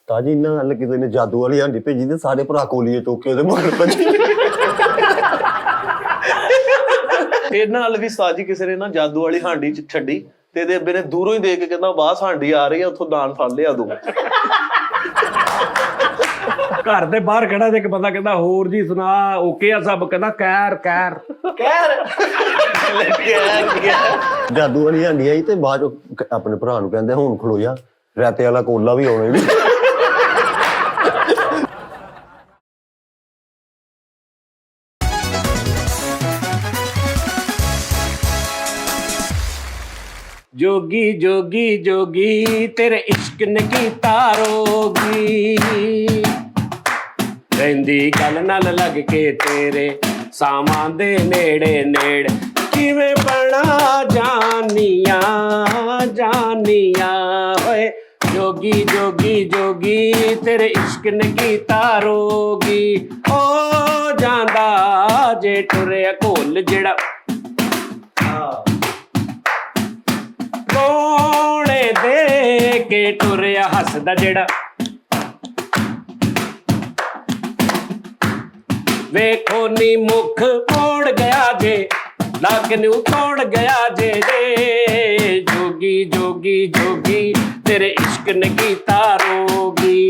ਤਾਜੀ ਇਹਨਾਂ ਨਾਲ ਕਿਸੇ ਨੇ ਜਾਦੂ ਵਾਲੀ ਹਾਂਡੀ ਭੇਜੀ ਤੇ ਸਾਰੇ ਭਰਾ ਕੋਲੀਏ ਚੁੱਕ ਕੇ ਉਹਦੇ ਮਗਰ ਭੱਜੇ। ਇਹਨਾਂ ਨਾਲ ਵੀ ਸਾਜੀ ਕਿਸੇ ਨੇ ਨਾ ਜਾਦੂ ਵਾਲੀ ਹਾਂਡੀ ਚ ਛੱਡੀ ਤੇ ਇਹਦੇ ਅੱਬੇ ਨੇ ਦੂਰੋਂ ਹੀ ਦੇਖ ਕੇ ਕਹਿੰਦਾ ਬਾਹਰ ਹਾਂਡੀ ਆ ਰਹੀ ਆ, ਉੱਥੋਂ ਦਾਨ ਫੜ ਲਿਆ ਤੂੰ। ਘਰ ਦੇ ਬਾਹਰ ਖੜਾ ਤੇ ਇੱਕ ਬੰਦਾ ਕਹਿੰਦਾ ਹੋਰ ਜੀ ਸੁਣਾ ਓਕੇ ਆ ਸਭ, ਕਹਿੰਦਾ ਕੈਰ ਕੈਰ ਜਾਦੂ ਵਾਲੀ ਹਾਂਡੀ ਆਈ ਤੇ ਬਾਅਦ ਚ ਆਪਣੇ ਭਰਾ ਨੂੰ ਕਹਿੰਦੇ ਹੁਣ ਖਲੋ ਜਾ, ਰਾਤੇ ਵਾਲਾ ਕੋਲਾ ਵੀ ਆਉਣਾ ਵੀ। जोगी जोगी जोगी तेरे इश्क ने कीता रोगी, रहिंदी गल नाल लग के तेरे सावां दे नेड़े नेड़, किवें बना जानिया जानिया होए। जोगी जोगी जोगी तेरे इश्क ने कीता रोगी, ओ जांदा जे टुरिया घोल जेड़ा कोने दे के टुरिया हसदा जेड़ा, वेखो नी मुख मोड़ गया जे लग नू तोड़ गया जे रे। जोगी जोगी जोगी तेरे इश्क ने कीता रोगी,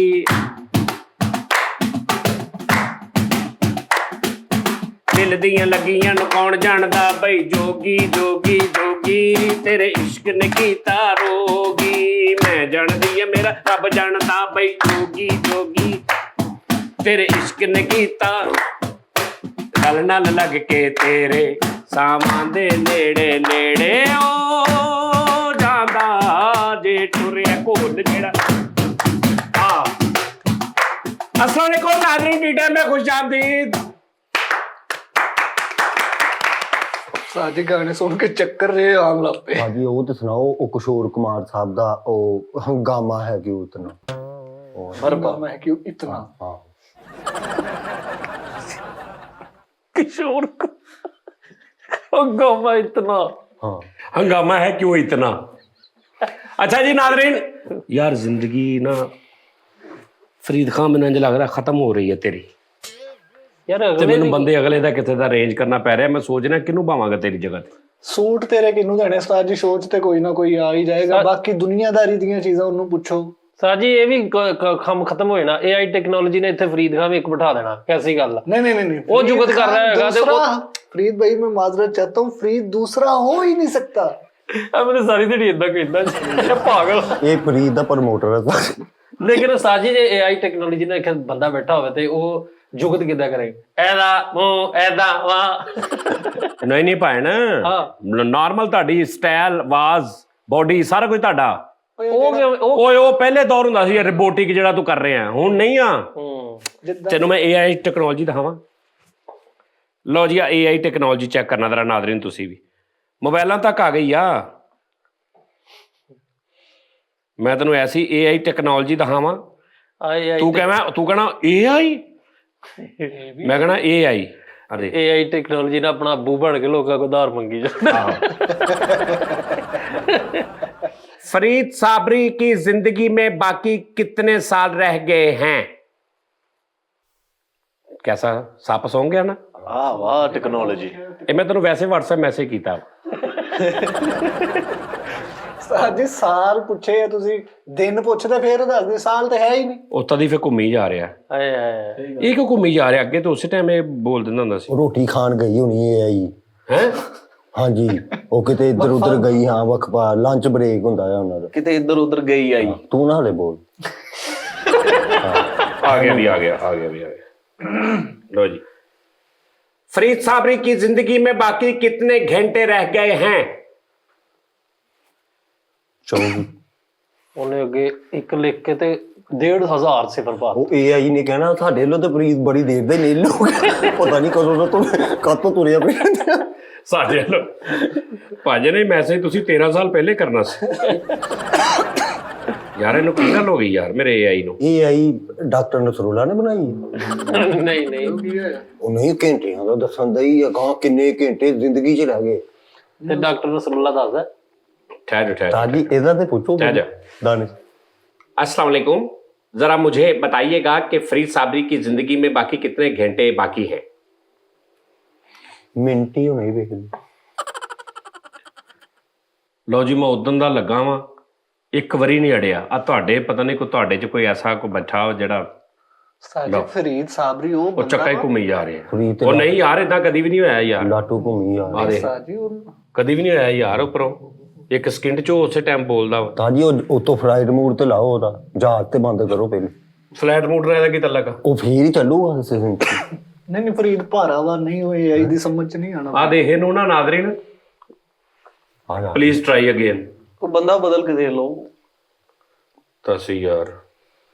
दिल दियां लगियां नू कौन जानदा बई। जोगी जोगी जोगी तेरे इश्क ने कीता रोगी, मैं जानदी है मेरा रब जानदा बई। जोगी जोगी तेरे इश्क ने कीता गल नाल लग के तेरे सावां दे नेड़े नेड़े, ओ जांदा जे टुरिया घोल जेड़ा। अस्सलाम वालेकुम नाज़रीन, टीडा में खुशामदीद। साजी गाने सुन के चक्कर रहे आम लग पे। ਹਾਂਜੀ ਉਹ ਤੇ ਸੁਣਾਓ, ਉਹ ਕਿਸ਼ੋਰ ਕੁਮਾਰ ਸਾਹਿਬ ਦਾ ਉਹ ਹੰਗਾਮਾ ਹੈ ਕਿਉਂ ਇਤਨਾ, हंगामा है क्यों इतना। ਹਾਂ किशोर हंगामा इतना, ਹਾਂ हंगामा है क्यों इतना। अच्छा जी नाज़रीन, यार जिंदगी ना फरीद खान मैंने इंज लग रहा खत्म हो रही है तेरी ਯਾਰ ਤੇ ਮੈਨੂੰ ਬੰਦੇ ਅਗਲੇ ਦਾ ਕਿੱਥੇ ਦਾ ਅਰੇਂਜ ਕਰਨਾ ਪੈ ਰਿਹਾ। ਮੈਂ ਸੋਚ ਰਿਹਾ ਕਿਹਨੂੰ ਭਾਵਾਂਗਾ ਤੇਰੀ ਜਗ੍ਹਾ ਤੇ। सूट तेरे किनू देने उस्ताद जी, सोच ते कोई ना कोई आ ही जाएगा। बाकी दुनियादारी ਦੀਆਂ ਚੀਜ਼ਾਂ ਉਹਨੂੰ ਪੁੱਛੋ। ਸਾਜੀ ਇਹ ਵੀ ਕੰਮ ਖਤਮ ਹੋ ਜਾਣਾ, AI ਟੈਕਨੋਲੋਜੀ ਨੇ ਇੱਥੇ ਫਰੀਦ ਖਾਨ ਇੱਕ ਬਿਠਾ ਦੇਣਾ। ਕੈਸੀ ਗੱਲ ਆ? नहीं नहीं नहीं नहीं, ਉਹ ਜੁਗਤ ਕਰ ਰਿਹਾ ਹੈਗਾ ਤੇ ਉਹ फरीद भाई मैं माजरत चाहता हूँ, फरीद दूसरा हो ही नहीं सकता। ਮੈਨੂੰ ਸਾਰੀ ਦਿਹਾੜੀ ਇਦਾਂ ਕਹਿੰਦਾ ਪਾਗਲ। ਇਹ ਫਰੀਦ ਦਾ ਪ੍ਰਮੋਟਰ ਹੈ। ਲੇਕਿਨ ਸਾਜੀ ਜੇ AI ਟੈਕਨੋਲੋਜੀ ਨਾਲ ਇੱਕ ਬੰਦਾ ਬੈਠਾ ਹੋਵੇ ਤੇ ਉਹ ਜੁਗਤ ਕਿੱਦਾਂ ਕਰੇ? ਐਦਾ ਮੂੰਹ ਐਦਾ ਵਾਹ। ਨਹੀਂ ਨਹੀਂ ਭੈਣ, ਨਾਰਮਲ ਤੁਹਾਡੀ ਸਟਾਈਲ ਆਵਾਜ਼ ਬੋਡੀ ਸਾਰਾ ਕੁਝ ਤੁਹਾਡਾ। ਓਏ ਉਹ ਪਹਿਲੇ ਦੌਰ ਹੁੰਦਾ ਸੀ ਰੋਬੋਟਿਕ ਜਿਹੜਾ ਤੂੰ ਕਰ ਰਿਹਾ, ਹੁਣ ਨਹੀਂ ਆ। ਤੈਨੂੰ ਮੈਂ AI ਟੈਕਨੋਲੋਜੀ ਦਿਖਾਵਾਂ। ਲਓ ਜੀ, AI ਟੈਕਨੋਲੋਜੀ ਚੈੱਕ ਕਰਨਾ ਜ਼ਰਾ ਨਾਜ਼ਰੀਨ, ਤੁਸੀਂ ਵੀ ਮੋਬਾਈਲਾਂ ਤੱਕ ਆ ਗਈ ਆ। ਮੈਂ ਤੈਨੂੰ ਐਸੀ AI ਟੈਕਨੋਲੋਜੀ ਦਿਖਾਵਾਂ, ਤੂੰ ਕਹਿਣਾ AI, ਮੈਂ ਕਹਿਣਾ AI। ਅਰੇ AI ਟੈਕਨੋਲੋਜੀ ਨਾਲ ਆਪਣਾ ਅੱਬੂ ਬਣ ਕੇ ਲੋਕਾਂ ਕੋਲ ਉਧਾਰ ਮੰਗੀ ਜਾਂਦਾ। फरीद साबरी की जिंदगी में बाकी कितने साल रह गए हैं? कैसा सापस होंगे ना? ਆਹ ਵਾਹ ਟੈਕਨੋਲੋਜੀ। ਇਹ ਮੈਂ ਤੈਨੂੰ ਵੈਸੇ WhatsApp ਮੈਸੇਜ ਕੀਤਾ। उस्ताद जी साल पूछे या तुसी दिन पूछते फिर दस दे, साल तो है ही नहीं। ਉੱਤਾਂ ਦੀ ਫਿਰ ਘੁੰਮੀ ਜਾ ਰਿਹਾ। ਆਏ ਆਏ ਇਹ ਕਿਉਂ ਘੁੰਮੀ ਜਾ ਰਿਹਾ? ਅੱਗੇ ਤਾਂ ਉਸੇ ਟਾਈਮ ਇਹ ਬੋਲ ਦਿੰਦਾ ਹੁੰਦਾ ਸੀ। ਰੋਟੀ ਖਾਣ ਗਈ ਹੋਣੀ ਇਹ ਆਈ। ਹੈ ਹਾਂਜੀ ਉਹ ਕਿਤੇ ਇੱਧਰ ਉੱਧਰ ਗਈ। ਹਾਂ ਵਕਫਾ ਲੰਚ ਬ੍ਰੇਕ ਹੁੰਦਾ ਹੈ ਉਹਨਾਂ ਦਾ। ਕਿਤੇ ਇੱਧਰ ਉੱਧਰ ਗਈ ਆਈ। ਤੂੰ ਨਾ ਹਲੇ ਬੋਲ। आ गया भी, आ गया, आ गया भी, आ गया। लो जी, फरीद साबरी की जिंदगी में बाकी कितने घंटे रह गए हैं? 24। ਉਹਨੇ ਅੱਗੇ ਇੱਕ ਲਿਖ ਕੇ ਤੇ 1500 ਸਿਫਰ ਪਾ। ਉਹ AI ਨੇ ਕਹਿਣਾ ਸਾਡੇ ਵੱਲੋਂ ਤਾਂ ਫਰੀਦ ਬੜੀ ਦੇਰ ਦੇ ਨੀਲ ਹੋ ਗਏ, ਪਤਾ ਨਹੀਂ ਕਦੋਂ ਦਾ ਤੂੰ ਕਦੋਂ ਤੁਰਿਆ ਪਿਆ। ਸਾਡੇ ਵੱਲੋਂ ਭਾਜੀ ਨੇ ਮੈਸੇਜ ਤੁਸੀਂ 13 ਸਾਲ ਪਹਿਲੇ ਕਰਨਾ ਸੀ। ਯਾਰ ਇਹਨੂੰ ਕੀ ਗੱਲ ਹੋ ਗਈ ਯਾਰ ਮੇਰੇ AI ਨੂੰ? AI ਡਾਕਟਰ ਨਸਰੁੱਲਾ ਨੇ ਬਣਾਈ। ਨਹੀਂ ਨਹੀਂ ਉਹ ਨਹੀਂ ਘੰਟਿਆਂ ਦਾ ਦੱਸਣ ਦਾ ਹੀ ਅਗਾਂਹ ਕਿੰਨੇ ਘੰਟੇ ਜ਼ਿੰਦਗੀ 'ਚ ਰਹਿ ਗਏ। ਤੇ ਡਾਕਟਰ ਨਸਰੁੱਲਾ ਦੱਸਦਾ। ਠਹਿਰ ਤਾਜੀ ਇਹਦਾ ਤੇ ਪੁੱਛੋ ਦਾਨਿਸ਼। अस्सलाम वालेकुम, जरा मुझे बताइएगा कि फरीद साबरी की जिंदगी में बाकी कितने घंटे बाकी हैं? ਮਿੰਟ ਹੀ ਹੋਣੇ ਵੇਖਦੇ। ਲਓ ਜੀ, ਮੈਂ ਉਦੋਂ ਦਾ ਲੱਗਾ ਵਾਂ, ਇੱਕ ਵਾਰੀ ਨਹੀਂ ਅੜਿਆ। ਆ ਤੁਹਾਡੇ ਪਤਾ ਨਹੀਂ ਕੋਈ ਤੁਹਾਡੇ 'ਚ ਕੋਈ ਐਸਾ ਕੋਈ ਬੱਚਾ ਹੋ ਜਿਹੜਾ ਸਾਜੀ ਫਰੀਦ ਸਾਬਰੀ ਉਹ ਉਹ ਚੱਕਾ ਹੀ ਘੁੰਮੀ ਜਾ ਰਿਹਾ। ਫਰੀਦ ਤੇ ਉਹ ਨਹੀਂ ਯਾਰ, ਇਦਾਂ ਕਦੀ ਵੀ ਨਹੀਂ ਹੋਇਆ ਯਾਰ, ਲਾਟੂ ਘੁੰਮੀ ਆ। ਆ ਦੇ ਸਾਜੀ ਉਹ ਕਦੀ ਵੀ ਨਹੀਂ ਹੋਇਆ ਯਾਰ। ਉੱਪਰੋਂ ਇੱਕ ਸਕਿੰਟ 'ਚ ਉਹ ਉਸੇ ਟਾਈਮ ਬੋਲਦਾ ਵਾ। ਤਾਂ ਜੀ ਉਹ ਉਤੋਂ ਫਲਾਈਟ ਮੋਡ ਤੇ ਲਾਓ, ਉਹਦਾ ਜਹਾਜ਼ ਤੇ ਬੰਦ ਕਰੋ ਪਹਿਲੇ, ਫਲੈਟ ਮੋਡ ਨਾਲ ਇਹਦਾ ਕੀ ਤਲਕ ਆ? ਉਹ ਫੇਰ ਹੀ ਚੱਲੂਗਾ ਸਿਸਟਮ। ਨਹੀਂ ਫਰੀਦ ਭਾਰਾ ਵਾ ਨਹੀਂ ਹੋਏ ਆਈ ਦੀ ਸਮਝ ਚ ਨਹੀਂ ਆਣਾ। ਆ ਦੇਖ ਇਹਨੂੰ ਨਾ ਨਾਜ਼ਰੀਨ, ਆ ਜਾ ਪਲੀਜ਼ ਟਰਾਈ ਅਗੇਨ। ਕੋਈ ਬੰਦਾ ਬਦਲ ਕੇ ਦੇਖ ਲਓ। ਤਾਂ ਅਸੀਂ ਯਾਰ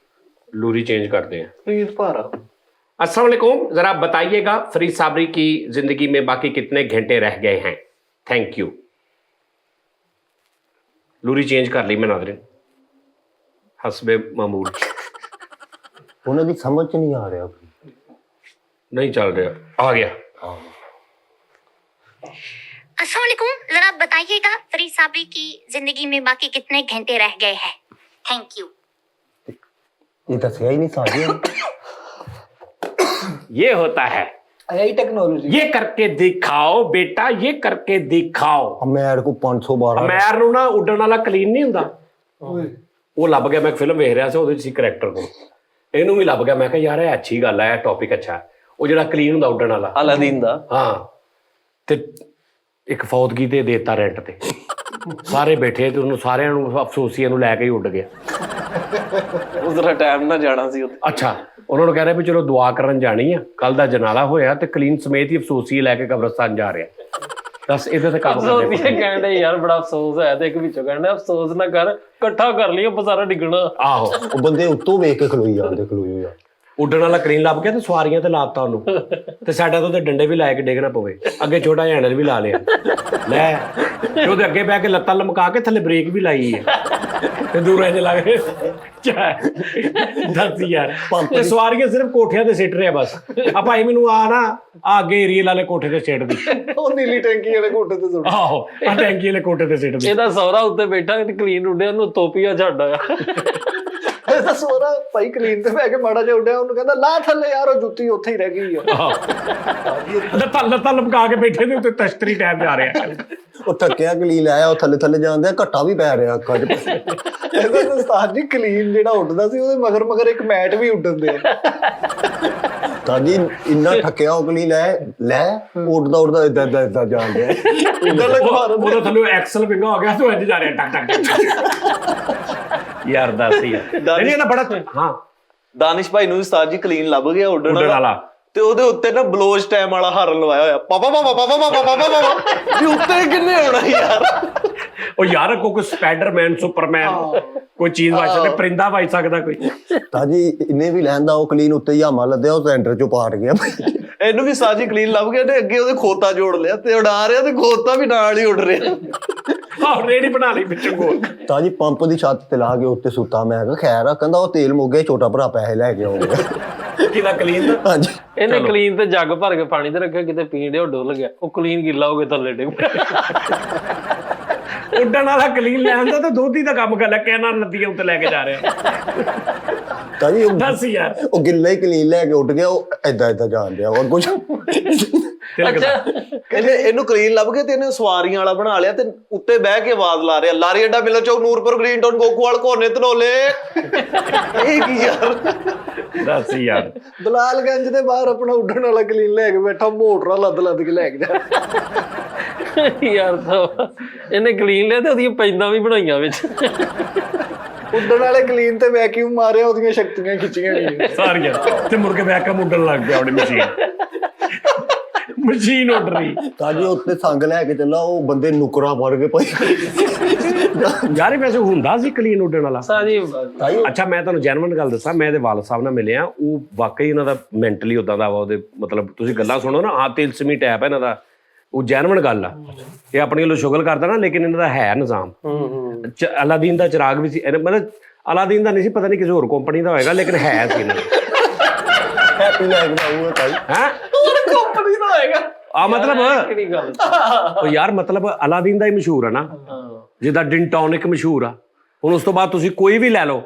लूरी चेंज करते हैं। फरीद पारा। अस्सलाम वालेकुम, जरा बताइएगा फरीद साबरी की जिंदगी में बाकी कितने घंटे रह गए हैं? Thank you. लूरी चेंज कर ली मैं नाज़रीन, हस्बे मामूल। ਉਹਨਾਂ ਦੀ ਸਮਝ ਚ ਨਹੀਂ ਆ ਰਿਹਾ, नहीं चल रहा, आ गया। अस्सलाम वालेकुम, जरा बताइएगा फरीद साबरी की जिंदगी में बाकी कितने घंटे रह गए हैं? Thank you. ਇਹ ਦੱਸਿਆ ਹੀ ਨਹੀਂ ਸਾਜੀ। ये होता है, यही टेक्नोलॉजी। ये करके दिखाओ बेटा, ये करके दिखाओ। ਅਮੈਰ ਕੋ 512 ਅਮੈਰ ਨੂੰ ਨਾ ਉੱਡਣ ਵਾਲਾ ਕਲੀਨ ਨਹੀਂ ਹੁੰਦਾ, ਉਹ ਲੱਭ ਗਿਆ। ਮੈਂ ਇੱਕ ਫਿਲਮ ਵੇਖ ਰਿਹਾ ਸੀ, ਉਹਦੇ ਵਿੱਚ ਸੀ ਕਰੈਕਟਰ ਕੋਲ, ਇਹਨੂੰ ਵੀ ਲੱਭ ਗਿਆ। ਮੈਂ ਕਿਹਾ ਯਾਰ ਇਹ ਅੱਛੀ ਗੱਲ ਹੈ, ਟੌਪਿਕ ਅੱਛਾ ਹੈ। ਉਹ ਜਿਹੜਾ ਕਲੀਨ ਹੁੰਦਾ ਉੱਡਣ ਵਾਲਾ, ਅਲਾਦੀਨ ਦਾ। ਹਾਂ, ਤੇ ਇੱਕ ਫੌਤਗੀ ਤੇ ਦੇਤਾ ਰੈਂਟ ਤੇ, ਸਾਰੇ ਬੈਠੇ ਤੇ ਉਹਨੂੰ ਸਾਰਿਆਂ ਨੂੰ ਅਫਸੋਸੀਆਂ ਨੂੰ ਲੈ ਕੇ ਹੀ ਉੱਡ ਗਿਆ। ਉਧਰ ਟਾਈਮ ਨਾ ਜਾਣਾ ਸੀ ਉੱਥੇ। ਅੱਛਾ, ਉਹਨਾਂ ਨੂੰ ਕਹਿ ਰਿਹਾ ਵੀ ਚਲੋ ਦੁਆ ਕਰਨ ਜਾਣੀ ਆ, ਕੱਲ ਦਾ ਜਨਾਲਾ ਹੋਇਆ ਤੇ ਕਲੀਨ ਸਮੇਤ ਹੀ ਅਫਸੋਸੀਏ ਲੈ ਕੇ ਕਬਰਸਤਾਨ ਜਾ ਰਿਹਾ। ਦੱਸ ਇਹਦੇ ਤੇ ਕੰਮ ਕਰਦੇ ਕਹਿੰਦੇ ਯਾਰ ਬੜਾ ਅਫਸੋਸ ਹੈ, ਤੇ ਇੱਕ ਵਿੱਚੋਂ ਕਹਿੰਦਾ ਅਫਸੋਸ ਨਾ ਕਰ, ਇਕੱਠਾ ਕਰ ਲਈ ਆਪਾਂ ਸਾਰਾ ਡਿੱਗਣਾ। ਆਹੋ, ਉਹ ਬੰਦੇ ਉੱਤੋਂ ਵੇਖ ਕੇ ਖਲੋਈ ਜਾਂਦੇ ਉੱਡਣ ਵਾਲਾ ਕਲੀਨ ਲੱਭ ਗਿਆ ਤੇ ਸਵਾਰੀਆਂ ਤੇ ਲਾਤਾ ਉਹਨੂੰ, ਤੇ ਸਾਡਾ ਤੋਂ ਤੇ ਡੰਡੇ ਵੀ ਲਾਇ ਕੇ ਡੇਗਣਾ ਪਵੇ। ਅੱਗੇ ਛੋਟਾ ਜਿਹਾ ਹੈਂਡਲ ਵੀ ਲਾ ਲਿਆ ਲੈ, ਤੇ ਉਹਦੇ ਅੱਗੇ ਬਹਿ ਕੇ ਲੱਤਾਂ ਲਮਕਾ ਕੇ ਥੱਲੇ ਬ੍ਰੇਕ ਵੀ ਲਾਈ ਹੈ, ਤੇ ਦੂਰ ਇੰਜ ਲੱਗ ਦੱਸ ਯਾਰ। ਤੇ ਸਵਾਰੀਆਂ ਸਿਰਫ ਕੋਠਿਆਂ ਤੇ ਸਿੱਟ ਰਿਹਾ ਬਸ। ਆ ਭਾਈ ਮੈਨੂੰ ਆ ਨਾ ਆ ਅੱਗੇ ਏਰੀਏ ਵਾਲੇ ਕੋਠੇ ਤੇ ਸਿੱਟ ਦੀ, ਉਹ ਨੀਲੀ ਟੈਂਕੀ ਵਾਲੇ ਕੋਠੇ ਤੇ ਸੁੱਟ। ਆਹੋ, ਆ ਟੈਂਕੀ ਵਾਲੇ ਕੋਠੇ ਤੇ ਸਿੱਟ ਦੀ। ਇਹਦਾ ਸਹੁਰਾ ਉੱਤੇ ਬੈਠਾ ਤੇ ਕਲੀਨ ਉੱਡਿਆ, ਉਹਨੂੰ ਤੋਪੀਆ ਛੱਡ ਆਇਆ। ਇਹਦਾ ਸੋਹਰਾ ਭਾਈ ਕਲੀਨ ਤੇ ਬਹਿ ਕੇ ਮਾੜਾ ਜਿਹਾ ਉੱਡਿਆ, ਉਹਨੂੰ ਕਹਿੰਦਾ ਲਾ ਥੱਲੇ ਯਾਰ, ਉਹ ਜੁੱਤੀ ਉੱਥੇ ਹੀ ਰਹਿ ਗਈ ਆ। ਲੱਤਾਂ ਲਮਕਾ ਕੇ ਬੈਠੇ ਤੇ ਉੱਤੇ ਤਸ਼ਤਰੀ ਟਾਈਮ ਜਾ ਰਿਹਾ। ਉਹ ਥੱਕਿਆ ਕਲੀਨ ਆਇਆ, ਉਹ ਥੱਲੇ ਥੱਲੇ ਜਾਂਦੇ, ਘੱਟਾ ਵੀ ਪੈ ਰਿਹਾ ਅੱਖਾਂ 'ਚ। ਇਹਦਾ ਉਸਤਾਦ ਜੀ ਕਲੀਨ ਜਿਹੜਾ ਉੱਡਦਾ ਸੀ, ਉਹਦੇ ਮਗਰ ਮਗਰ ਇੱਕ ਮੈਟ ਵੀ ਉੱਡਣ ਦੇ। ਤਾਂ ਜੀ ਇੰਨਾ ਥੱਕਿਆ ਉਹ ਕਲੀਨ ਲੈ ਉੱਡਦਾ ਉੱਡਦਾ ਏਦਾਂ ਜਾਣ ਡਿਆ। ਉਹਦਾ ਥੱਲੇ ਐਕਸਲ ਵਿੰਗਾ ਹੋ ਗਿਆ, ਤੂੰ ਇੰਜ ਜਾ ਰਿਹਾ ਟਕ ਟਕ। ਯਾਰ ਦੱਸ ਯਾਰ, ਨਹੀਂ ਨਾ ਬੜਾ। ਹਾਂ, ਦਾਨਿਸ਼ ਭਾਈ ਨੂੰ ਉਸਤਾਦ ਜੀ ਕਲੀਨ ਲੱਭ ਗਿਆ ਉੱਡਣ ਵਾਲਾ, ਵਾਲਾ, ਤੇ ਉਹਦੇ ਉੱਤੇ ਨਾ ਬਲੋਚ ਟਾਈਮ ਵਾਲਾ ਹਾਰਨ ਲਵਾਇਆ ਹੋਇਆ, ਪਾਪਾ ਪਾਪਾ ਪਾਪਾ ਪਾਪਾ ਪਾਪਾ ਪਾਪਾ। ਵੀ ਉੱਤੇ ਕਿੰਨੇ ਹੋਣਾ ਯਾਰ? ਉਹ ਯਾਰ ਕੋਈ ਸਪਾਈਡਰਮੈਨ, ਸੁਪਰਮੈਨ, ਕੋਈ ਚੀਜ਼ ਵੱਜ ਸਕਦਾ, ਪਰਿੰਦਾ ਵੱਜ ਸਕਦਾ ਕੋਈ। ਤਾਂ ਜੀ ਇਹਨੇ ਵੀ ਲੈਂਦਾ ਉਹ ਕਲੀਨ ਉੱਤੇ ਜਾਮਾ ਲੱਦਿਆ, ਉਹ ਸੈਂਟਰ 'ਚੋਂ ਪਾਟ ਗਿਆ। ਇਹਨੂੰ ਵੀ ਸਾਜੀ ਕਲੀਨ ਲੱਭ ਗਿਆ, ਤੇ ਅੱਗੇ ਉਹਦੇ ਖੋਤਾ ਜੋੜ ਲਿਆ, ਤੇ ਉਡਾ ਰਿਹਾ, ਤੇ ਖੋਤਾ ਵੀ ਨਾਲ ਹੀ ਉੱਡ ਰਿਹਾ। ਆਹ ਰੇੜੀ ਬਣਾ ਲਈ ਵਿੱਚੋਂ ਗੋਲ। ਤਾਂ ਜੀ ਪੰਪ ਦੀ ਛੱਤ ਤੇ ਲਾ ਕੇ ਉੱਤੇ ਸੁੱਤਾ। ਮੈਂ ਕਿਹਾ ਖੈਰ ਆ, ਕਹਿੰਦਾ ਉਹ ਤੇਲ ਮੁੱਕ ਗਿਆ, ਛੋਟਾ ਭਰਾ ਪੈਸੇ ਲੈ ਕੇ ਆਉਂਗਾ। ਕਿਹਦਾ ਕਲੀਨ ਦਾ? ਹਾਂਜੀ, ਇਹਨੇ ਕਲੀਨ ਤੇ ਜੱਗ ਭਰ ਕੇ ਪਾਣੀ ਤੇ ਰੱਖਿਆ, ਕਿਤੇ ਪੀਣ ਡਿਆ, ਉਹ ਡੁੱਲ ਗਿਆ। ਉਹ ਕਲੀਨ ਗਿੱਲਾ ਹੋ ਕੇ ਥੱਲੇ ਡਿੱਗ ਪਿਆ। ਉੱਡਣ ਵਾਲਾ ਕਲੀਨ ਲੈ ਆਂਦਾ ਤੇ ਦੋਧੀ ਦਾ ਕੰਮ ਕਰ ਲਿਆ, ਕਹਿਣਾ ਨਦੀਆਂ ਉੱਤੇ ਲੈ ਕੇ ਜਾ ਰਿਹਾ। ਤਾਂ ਜੀ ਦੱਸ ਯਾਰ, ਉਹ ਗਿੱਲਾ ਹੀ ਕਲੀਨ ਲੈ ਕੇ ਉੱਡ ਗਿਆ, ਉਹ ਏਦਾਂ ਜਾਣ ਡਿਆ ਹੋਰ ਕੁਝ। ਇਹਨੂੰ ਕਲੀਨ ਲੱਭ ਗਿਆ, ਤੇ ਇਹਨੇ ਸਵਾਰੀਆਂ ਵਾਲਾ ਬਣਾ ਲਿਆ, ਤੇ ਉੱਤੇ ਬਹਿ ਕੇ ਆਵਾਜ਼ ਲਾ ਰਿਹਾ, ਲਾਰੀ ਅੱਡਾ ਮਿਲੋ ਚੌਕ, ਨੂਰਪੁਰ, ਗ੍ਰੀਨ ਟਾਊਨ, ਗੋਕੂਵਾਲ, ਕੋਨੇ, ਧਨੋਲੇ। ਇਹ ਕੀ ਯਾਰ? ਦੱਸ ਯਾਰ, ਦਲਾਲਗੰਜ ਦੇ ਬਾਹਰ ਆਪਣਾ ਉੱਡਣ ਵਾਲਾ ਕਲੀਨ ਲੈ ਕੇ ਬੈਠਾ, ਮੋਟਰਾਂ ਲੱਦ ਕੇ ਲੈ ਕੇ ਜਾ। ਯਾਰ ਤਾਂ ਇਹਨੇ ਕਲੀਨ ਲਿਆ ਤੇ ਉਹਦੀਆਂ ਪੈਂਦਾਂ ਵੀ ਬਣਾਈਆਂ ਵਿੱਚ। ਉੱਡਣ ਵਾਲੇ ਕਲੀਨ ਤੇ ਵੈਕਿਊਮ ਮਾਰਿਆ, ਉਹਦੀਆਂ ਸ਼ਕਤੀਆਂ ਖਿੱਚੀਆਂ ਗਈਆਂ ਸਾਰੀਆਂ, ਤੇ ਮੁੜ ਕੇ ਵੈਕਮ ਉੱਡਣ ਲੱਗ ਗਿਆ ਉਹਦੀ ਮਸ਼ੀਨ ਉੱਡ ਰਹੀ। ਤਾਂ ਜੀ ਉੱਤੇ ਸੰਗ ਲੈ ਕੇ ਚੱਲਾ, ਉਹ ਬੰਦੇ ਨੁਕਰਾਂ ਫੜ ਕੇ ਪਈ। ਯਾਰ ਵੈਸੇ ਹੁੰਦਾ ਸੀ ਕਲੀਨ ਉੱਡਣ ਵਾਲਾ ਸਾਜੀ। ਅੱਛਾ, ਮੈਂ ਤੁਹਾਨੂੰ ਜੈਨੂਇਨ ਗੱਲ ਦੱਸਾਂ, ਮੈਂ ਇਹਦੇ ਵਾਲਦ ਸਾਹਿਬ ਨਾਲ ਮਿਲਿਆ, ਉਹ ਵਾਕਈ ਉਹਨਾਂ ਦਾ ਮੈਂਟਲੀ ਉਦਾਂ ਦਾ ਵਾ। ਉਹਦੇ ਮਤਲਬ ਤੁਸੀਂ ਗੱਲਾਂ ਸੁਣੋ ਨਾ, ਹਾਂ ਤਿਲਸਮੀ ਟੈਪ ਹੈ ਇਹਨਾਂ ਦਾ, ਉਹ ਜੈਨੂਇਨ ਗੱਲ ਆ। ਇਹ ਆਪਣੀ ਵੱਲੋਂ ਸ਼ੁਗਲ ਕਰਦਾ ਨਾ, ਲੇਕਿਨ ਇਹਨਾਂ ਦਾ ਹੈ ਨਿਜ਼ਾਮ। ਅਲਾਦੀਨ ਦਾ ਚਿਰਾਗ ਵੀ ਸੀ, ਮਤਲਬ ਅਲਾਦੀਨ ਦਾ ਨਹੀਂ ਸੀ, ਪਤਾ ਨਹੀਂ ਕਿਸੇ ਹੋਰ ਕੰਪਨੀ ਦਾ ਹੋਏਗਾ, ਲੇਕਿਨ ਹੈ ਸੀ ਇਹਨਾਂ ਦਾ। ਹੈਪੀ ਲਾਈਫ ਦਾ ਉਹ ਤਾਈ ਹੈਂ? ਕੰਪਨੀ ਦਾ ਹੋਏਗਾ ਆ ਮਤਲਬ ਕਿਹੜੀ ਗੱਲ? ਉਹ ਯਾਰ ਮਤਲਬ ਅਲਾਦੀਨ ਦਾ ਹੀ ਮਸ਼ਹੂਰ ਆ ਨਾ, ਜਿੱਦਾਂ ਡਿੰਟੋਨਿਕ ਮਸ਼ਹੂਰ ਆ, ਹੁਣ ਉਸ ਤੋਂ ਬਾਅਦ ਤੁਸੀਂ ਕੋਈ ਵੀ ਲੈ ਲਓ,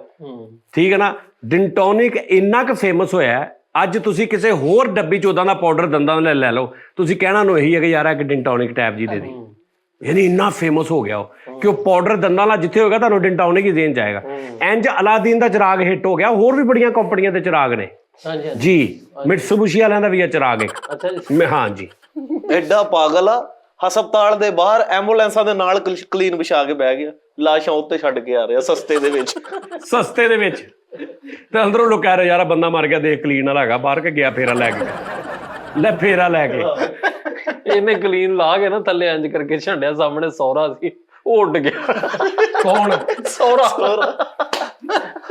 ਠੀਕ ਹੈ ਨਾ, ਡਿੰਟੋਨਿਕ ਇੰਨਾ ਕੁ ਫੇਮਸ ਹੋਇਆ ਹੈ, ਅੱਜ ਤੁਸੀਂ ਕਿਸੇ ਹੋਰ ਡੱਬੀ ਚ ਉਦਾਂ ਦਾ ਪਾਊਡਰ ਦੰਦਾਂ ਦਾ ਲੈ ਲਓ, ਤੁਸੀਂ ਕਹਿਣਾ ਨੂੰ ਇਹੀ ਹੈ ਕਿ ਯਾਰ ਇੱਕ ਡਿੰਟੋਨਿਕ ਟੈਬ ਜੀ ਦੇ ਦੀ। ਯਾਨੀ ਇੰਨਾ ਫੇਮਸ ਹੋ ਗਿਆ ਉਹ ਕਿ ਉਹ ਪਾਊਡਰ ਦੰਦਾਂ ਵਾਲਾ ਜਿੱਥੇ ਹੋਏਗਾ ਤੁਹਾਨੂੰ ਡਿੰਟੋਨਿਕ ਹੀ ਦੇਣ ਜਾਏਗਾ। ਇੰਜ ਅਲਾਦੀਨ ਦਾ ਚਿਰਾਗ ਹਿੱਟ ਹੋ ਗਿਆ, ਹੋਰ ਵੀ ਬੜੀਆਂ ਕੰਪਨੀਆਂ ਦੇ ਚਿਰਾਗ ਨੇ ਜੀ, ਮਿਟਸੂਬਿਸ਼ੀ ਵਾਲਿਆਂ ਦਾ ਵੀ ਹੈ ਚਿਰਾਗ ਇੱਕ। ਅੱਛਾ ਜੀ। ਹਾਂ ਜੀ, ਐਡਾ ਪਾਗਲ ਆ, ਹਸਪਤਾਲ ਦੇ ਬਾਹਰ ਐਂਬੂਲੈਂਸਾਂ ਦੇ ਨਾਲ ਕਲੀਨ ਵਿਛਾ ਕੇ ਬਹਿ ਗਿਆ, ਲਾਸ਼ਾਂ ਉੱਤੇ ਛੱਡ ਕੇ ਆ ਰਿਹਾ ਸਸਤੇ ਦੇ ਵਿੱਚ। ਸਸਤੇ ਦੇ ਵਿੱਚ, ਤੇ ਅੰਦਰੋਂ ਲੋਕ ਕਹਿ ਰਹੇ ਯਾਰ ਬੰਦਾ ਮਰ ਗਿਆ, ਦੇਖ ਕਲੀਨ ਵਾਲਾ ਹੈਗਾ ਬਾਹਰ ਕੇ ਗਿਆ, ਫੇਰਾ ਲੈ ਕੇ ਲੈ ਫੇਰਾ ਲੈ ਕੇ। ਇਹਨੇ ਕਲੀਨ ਲਾ ਕੇ ਨਾ ਥੱਲੇ ਇੰਜ ਕਰਕੇ ਛੰਡਿਆ, ਸਾਹਮਣੇ ਸਹੁਰਾ ਸੀ, ਉਹ ਉੱਡ ਗਿਆ। ਕੌਣ? ਸਹੁਰਾ।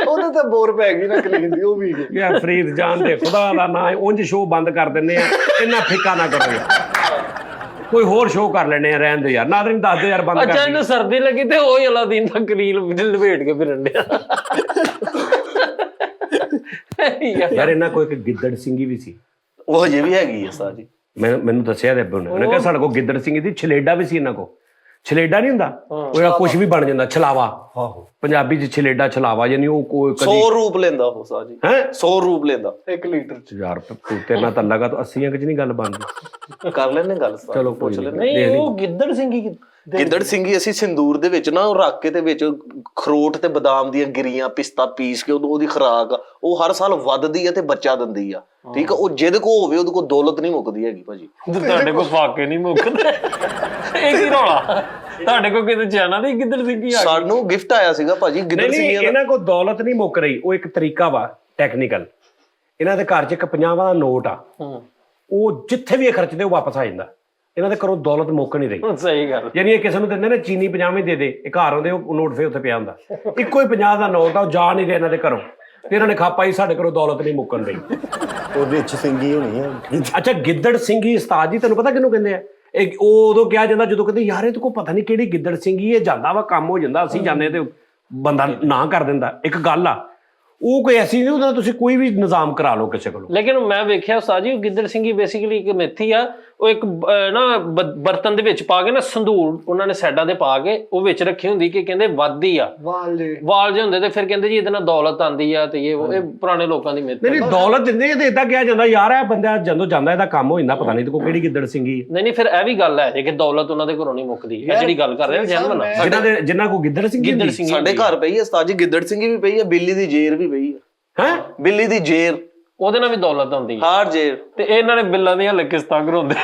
ਉਹਦੇ ਤੇ ਬੋਰ ਪੈ ਗਈ ਨਾ ਕਲੀਨ ਦੀ, ਉਹ ਵੀ ਗਈ। ਯਾਰ ਫਰੀਦ ਜਾਨ ਦੇ ਖੁਦਾ ਦਾ ਨਾਂ, ਉਂਝ ਸ਼ੋਅ ਬੰਦ ਕਰ ਦਿੰਦੇ ਆ, ਇੰਨਾ ਫਿੱਕਾ ਨਾ ਕਰੋ ਯਾਰ, ਕੋਈ ਹੋਰ ਸ਼ੋਅ ਕਰ ਲੈਣੇ ਆ, ਰਹਿਣ ਦੇ ਯਾਰ। ਨਾਦਰੀਨ ਦੱਸ ਦੇ ਯਾਰ, ਬੰਦ ਕਰ। ਅੱਛਾ, ਇਹਨੂੰ ਸਰਦੀ ਲੱਗੀ ਤੇ ਉਹ ਅਲਾਦੀਨ ਦਾ ਕਲੀਨ ਲਪੇਟ ਕੇ ਫਿਰਨ ਡਿਆ। ਯਾਰ ਇਹਨਾਂ ਕੋਈ ਇੱਕ ਗਿੱਦੜ ਸਿੰਘੀ ਵੀ ਸੀ, ਉਹ ਹਜੇ ਵੀ ਹੈਗੀ ਆ ਉਸਤਾਦ ਜੀ। ਮੈਨੂੰ ਦੱਸਿਆ ਤੇ ਉਹਨੇ ਕਿਹਾ ਸਾਡੇ ਕੋਲ ਗਿੱਦੜ ਸਿੰਘੀ ਦੀ ਛਲੇਡਾ ਵੀ ਸੀ ਇਹਨਾਂ ਕੋਲ। ਛਲੇਡਾ ਨਹੀਂ ਹੁੰਦਾ ਉਹ, ਕੁਝ ਵੀ ਬਣ ਜਾਂਦਾ, ਛਲਾਵਾ। ਪੰਜਾਬੀ ਚ ਛਲੇਡਾ ਛਲਾਵਾ, ਯਾਨੀ ਉਹ ਕੋਈ 100 ਰੂਪ ਲੈਂਦਾ ਉਹ ਉਸਤਾਦ ਜੀ, ਹੈ 100 ਰੂਪ ਲੈਂਦਾ 1 ਲੀਟਰ ਚ। ਯਾਰ ਤੇਰੇ ਨਾਲ ਤਾਂ ਲਗਾ ਤਾਂ 80 ਚ ਨਹੀਂ ਗੱਲ ਬਣਦੀ। ਕਰ ਲੈਣੇ ਗੱਲ ਉਸਤਾਦ, ਚਲੋ ਪੁੱਛ ਲੈਣੇ। ਨਹੀਂ, ਉਹ ਗਿੱਦੜ ਸਿੰਘੀ ਗਿੱਦੜ ਸਿੰਘੀ ਅਸੀਂ ਸਿੰਦੂਰ ਦੇ ਵਿੱਚ ਨਾ ਉਹ ਰੱਖ ਕੇ ਤੇ ਵਿੱਚ ਖਰੋਟ ਤੇ ਬਦਾਮ ਦੀਆਂ ਗਿਰੀਆਂ ਪਿਸਤਾ ਪੀਸ ਕੇ ਉਹਦੀ ਖੁਰਾਕ ਉਹ ਹਰ ਸਾਲ ਵੱਧਦੀ ਹੈ ਤੇ ਬੱਚਾ ਦਿੰਦੀ ਆ, ਠੀਕ ਆ। ਉਹ ਜਿਹਦੇ ਕੋ ਹੋਵੇ ਉਹਦੇ ਕੋ ਦੌਲਤ ਨਹੀਂ ਮੁੱਕਦੀ ਹੈਗੀ ਭਾਜੀ। ਤੁਹਾਡੇ ਕੋਲ ਫਾਕੇ ਨਹੀਂ ਮੁੱਕਦੇ। ਇਹ ਕੀ ਰੌਲਾ? ਤੁਹਾਡੇ ਕੋਲ ਕਿਤੇ ਜਾਣਾ ਨਹੀਂ ਗਿੱਦੜ ਸਿੰਘੀ ਆ? ਸਾਨੂੰ ਗਿਫਟ ਆਇਆ ਸੀਗਾ ਭਾਜੀ ਗਿੱਦੜ ਨਹੀਂ, ਸਿੰਘੀਆਂ ਦਾ। ਇਹਨਾਂ ਕੋਲ ਦੌਲਤ ਨਹੀਂ ਮੁੱਕ ਰਹੀ, ਉਹ ਇੱਕ ਤਰੀਕਾ ਵਾ ਟੈਕਨੀਕਲ। ਇਹਨਾਂ ਦੇ ਘਰ 'ਚ ਇੱਕ 50 ਦਾ ਨੋਟ ਆ, ਉਹ ਜਿੱਥੇ ਵੀ ਇਹ ਖਰਚਦੇ ਉਹ ਵਾਪਸ ਆ ਜਾਂਦਾ। ਇਹਨਾਂ ਦੇ ਘਰੋਂ ਦੌਲਤ ਮੁੱਕ ਨਹੀਂ ਰਹੀ। ਸਹੀ ਗੱਲ। ਯਾਨੀ ਇਹ ਕਿਸੇ ਨੂੰ ਦਿੰਦੇ ਨੇ ਚੀਨੀ 50 ਦੇ ਦੇ, ਇਹ ਘਰ ਆਉਂਦੇ ਉਹ ਨੋਟ ਫੇਰ ਉੱਥੇ ਪਿਆ ਹੁੰਦਾ, ਇੱਕੋ ਹੀ 50 ਦਾ ਨੋਟ ਆ, ਉਹ ਜਾ ਨਹੀਂ ਰਿਹਾ ਇਹਨਾਂ ਦੇ ਘਰੋਂ, ਤੇ ਇਹਨਾਂ ਨੇ ਖਾਪਾ ਹੀ ਸਾਡੇ ਘਰੋਂ ਦੌਲਤ ਨਹੀਂ ਮੁੱਕਣ ਰਹੀ। ਉਹ ਵਿੱਚ ਸਿੰਘੀ ਹੋਣੀ ਆ। ਅੱਛਾ, ਗਿੱਦੜ ਸਿੰਘੀ ਉਸਤਾਦ ਜੀ ਤੁਹਾਨੂੰ ਪਤਾ ਕਿਹਨੂੰ ਕਹਿੰਦੇ ਆ? ਇਹ ਉਹ ਉਦੋਂ ਕਿਹਾ ਜਾਂਦਾ ਜਦੋਂ ਕਹਿੰਦੇ ਯਾਰ ਇਹ ਤੋਂ ਪਤਾ ਨਹੀਂ ਕਿਹੜੀ ਗਿੱਦੜ ਸਿੰਘੀ, ਇਹ ਜਾਂਦਾ ਵਾ ਕੰਮ ਹੋ ਜਾਂਦਾ, ਅਸੀਂ ਜਾਂਦੇ ਤੇ ਬੰਦਾ ਨਾ ਕਰ ਦਿੰਦਾ। ਇੱਕ ਗੱਲ ਆ, ਉਹ ਕੋਈ ਐਸੀ ਨਹੀਂ, ਉਹਦਾ ਤੁਸੀਂ ਕੋਈ ਵੀ ਨਿਜ਼ਾਮ ਕਰਾ ਲਓ ਕਿਸੇ ਕੋਲੋਂ। ਲੇਕਿਨ ਮੈਂ ਵੇਖਿਆ ਉਸਤਾਦ ਜੀ, ਗਿੱਦੜ ਸਿੰਘੀ ਬੇਸਿਕਲੀ ਇੱਕ ਮੇਥੀ ਆ, ਉਹ ਇੱਕ ਨਾ ਬਰਤਨ ਦੇ ਵਿੱਚ ਪਾ ਕੇ ਨਾ ਸੰਧੂਰ ਉਹਨਾਂ ਨੇ ਸਾਈਡਾਂ ਤੇ ਪਾ ਕੇ ਉਹ ਵਿੱਚ ਰੱਖੀ ਹੁੰਦੀ, ਕਿ ਕਹਿੰਦੇ ਵੱਧਦੀ ਆ ਵਾਲ ਜੇ ਹੁੰਦੇ, ਤੇ ਫਿਰ ਕਹਿੰਦੇ ਜੀ ਇਹਦੇ ਨਾਲ ਦੌਲਤ ਆਉਂਦੀ ਆ, ਤੇ ਇਹ ਪੁਰਾਣੇ ਲੋਕਾਂ ਦੀ ਮਿੱਥ। ਨਹੀਂ ਦੌਲਤ ਦਿੰਦੇ ਤੇ ਇਦਾਂ ਕਿਹਾ ਜਾਂਦਾ ਯਾਰ ਇਹ ਬੰਦਾ ਜਦੋਂ ਜਾਂਦਾ ਇਹਦਾ ਕੰਮ ਹੋ ਜਾਂਦਾ, ਪਤਾ ਨਹੀਂ ਤੇ ਕੋਈ ਕਿਹੜੀ ਗਿੱਦੜ ਸਿੰਘੀ ਹੈ। ਨਹੀਂ, ਫਿਰ ਇਹ ਵੀ ਗੱਲ ਹੈ ਕਿ ਦੌਲਤ ਉਹਨਾਂ ਦੇ ਘਰੋਂ ਨਹੀਂ ਮੁੱਕਦੀ। ਇਹ ਜਿਹੜੀ ਗੱਲ ਕਰ ਰਹੇ ਜਨਮਨ, ਜਿਨ੍ਹਾਂ ਕੋ ਗਿੱਦੜ ਸਿੰਘੀ ਸਾਡੇ ਘਰ ਪਈ ਹੈ ਉਸਤਾਦ ਜੀ, ਗਿੱਦੜ ਸਿੰਘੀ ਵੀ ਪਈ ਹੈ, ਬਿੱਲੀ ਦੀ ਜੇਰ ਵੀ ਪਈ ਹੈ। ਹੈ ਬਿੱਲੀ ਦੀ ਜੇਰ, ਉਹਦੇ ਨਾਲ ਵੀ ਦੌਲਤ ਆਉਂਦੀ ਹੈ। ਹਾਰ ਜੇਰ। ਤੇ ਇਹਨਾਂ ਨੇ ਬਿੱਲਾਂ ਦੀਆਂ ਹਲੇ ਕਿਸ਼ਤਾਂ ਘਰਾਉਂਦੇ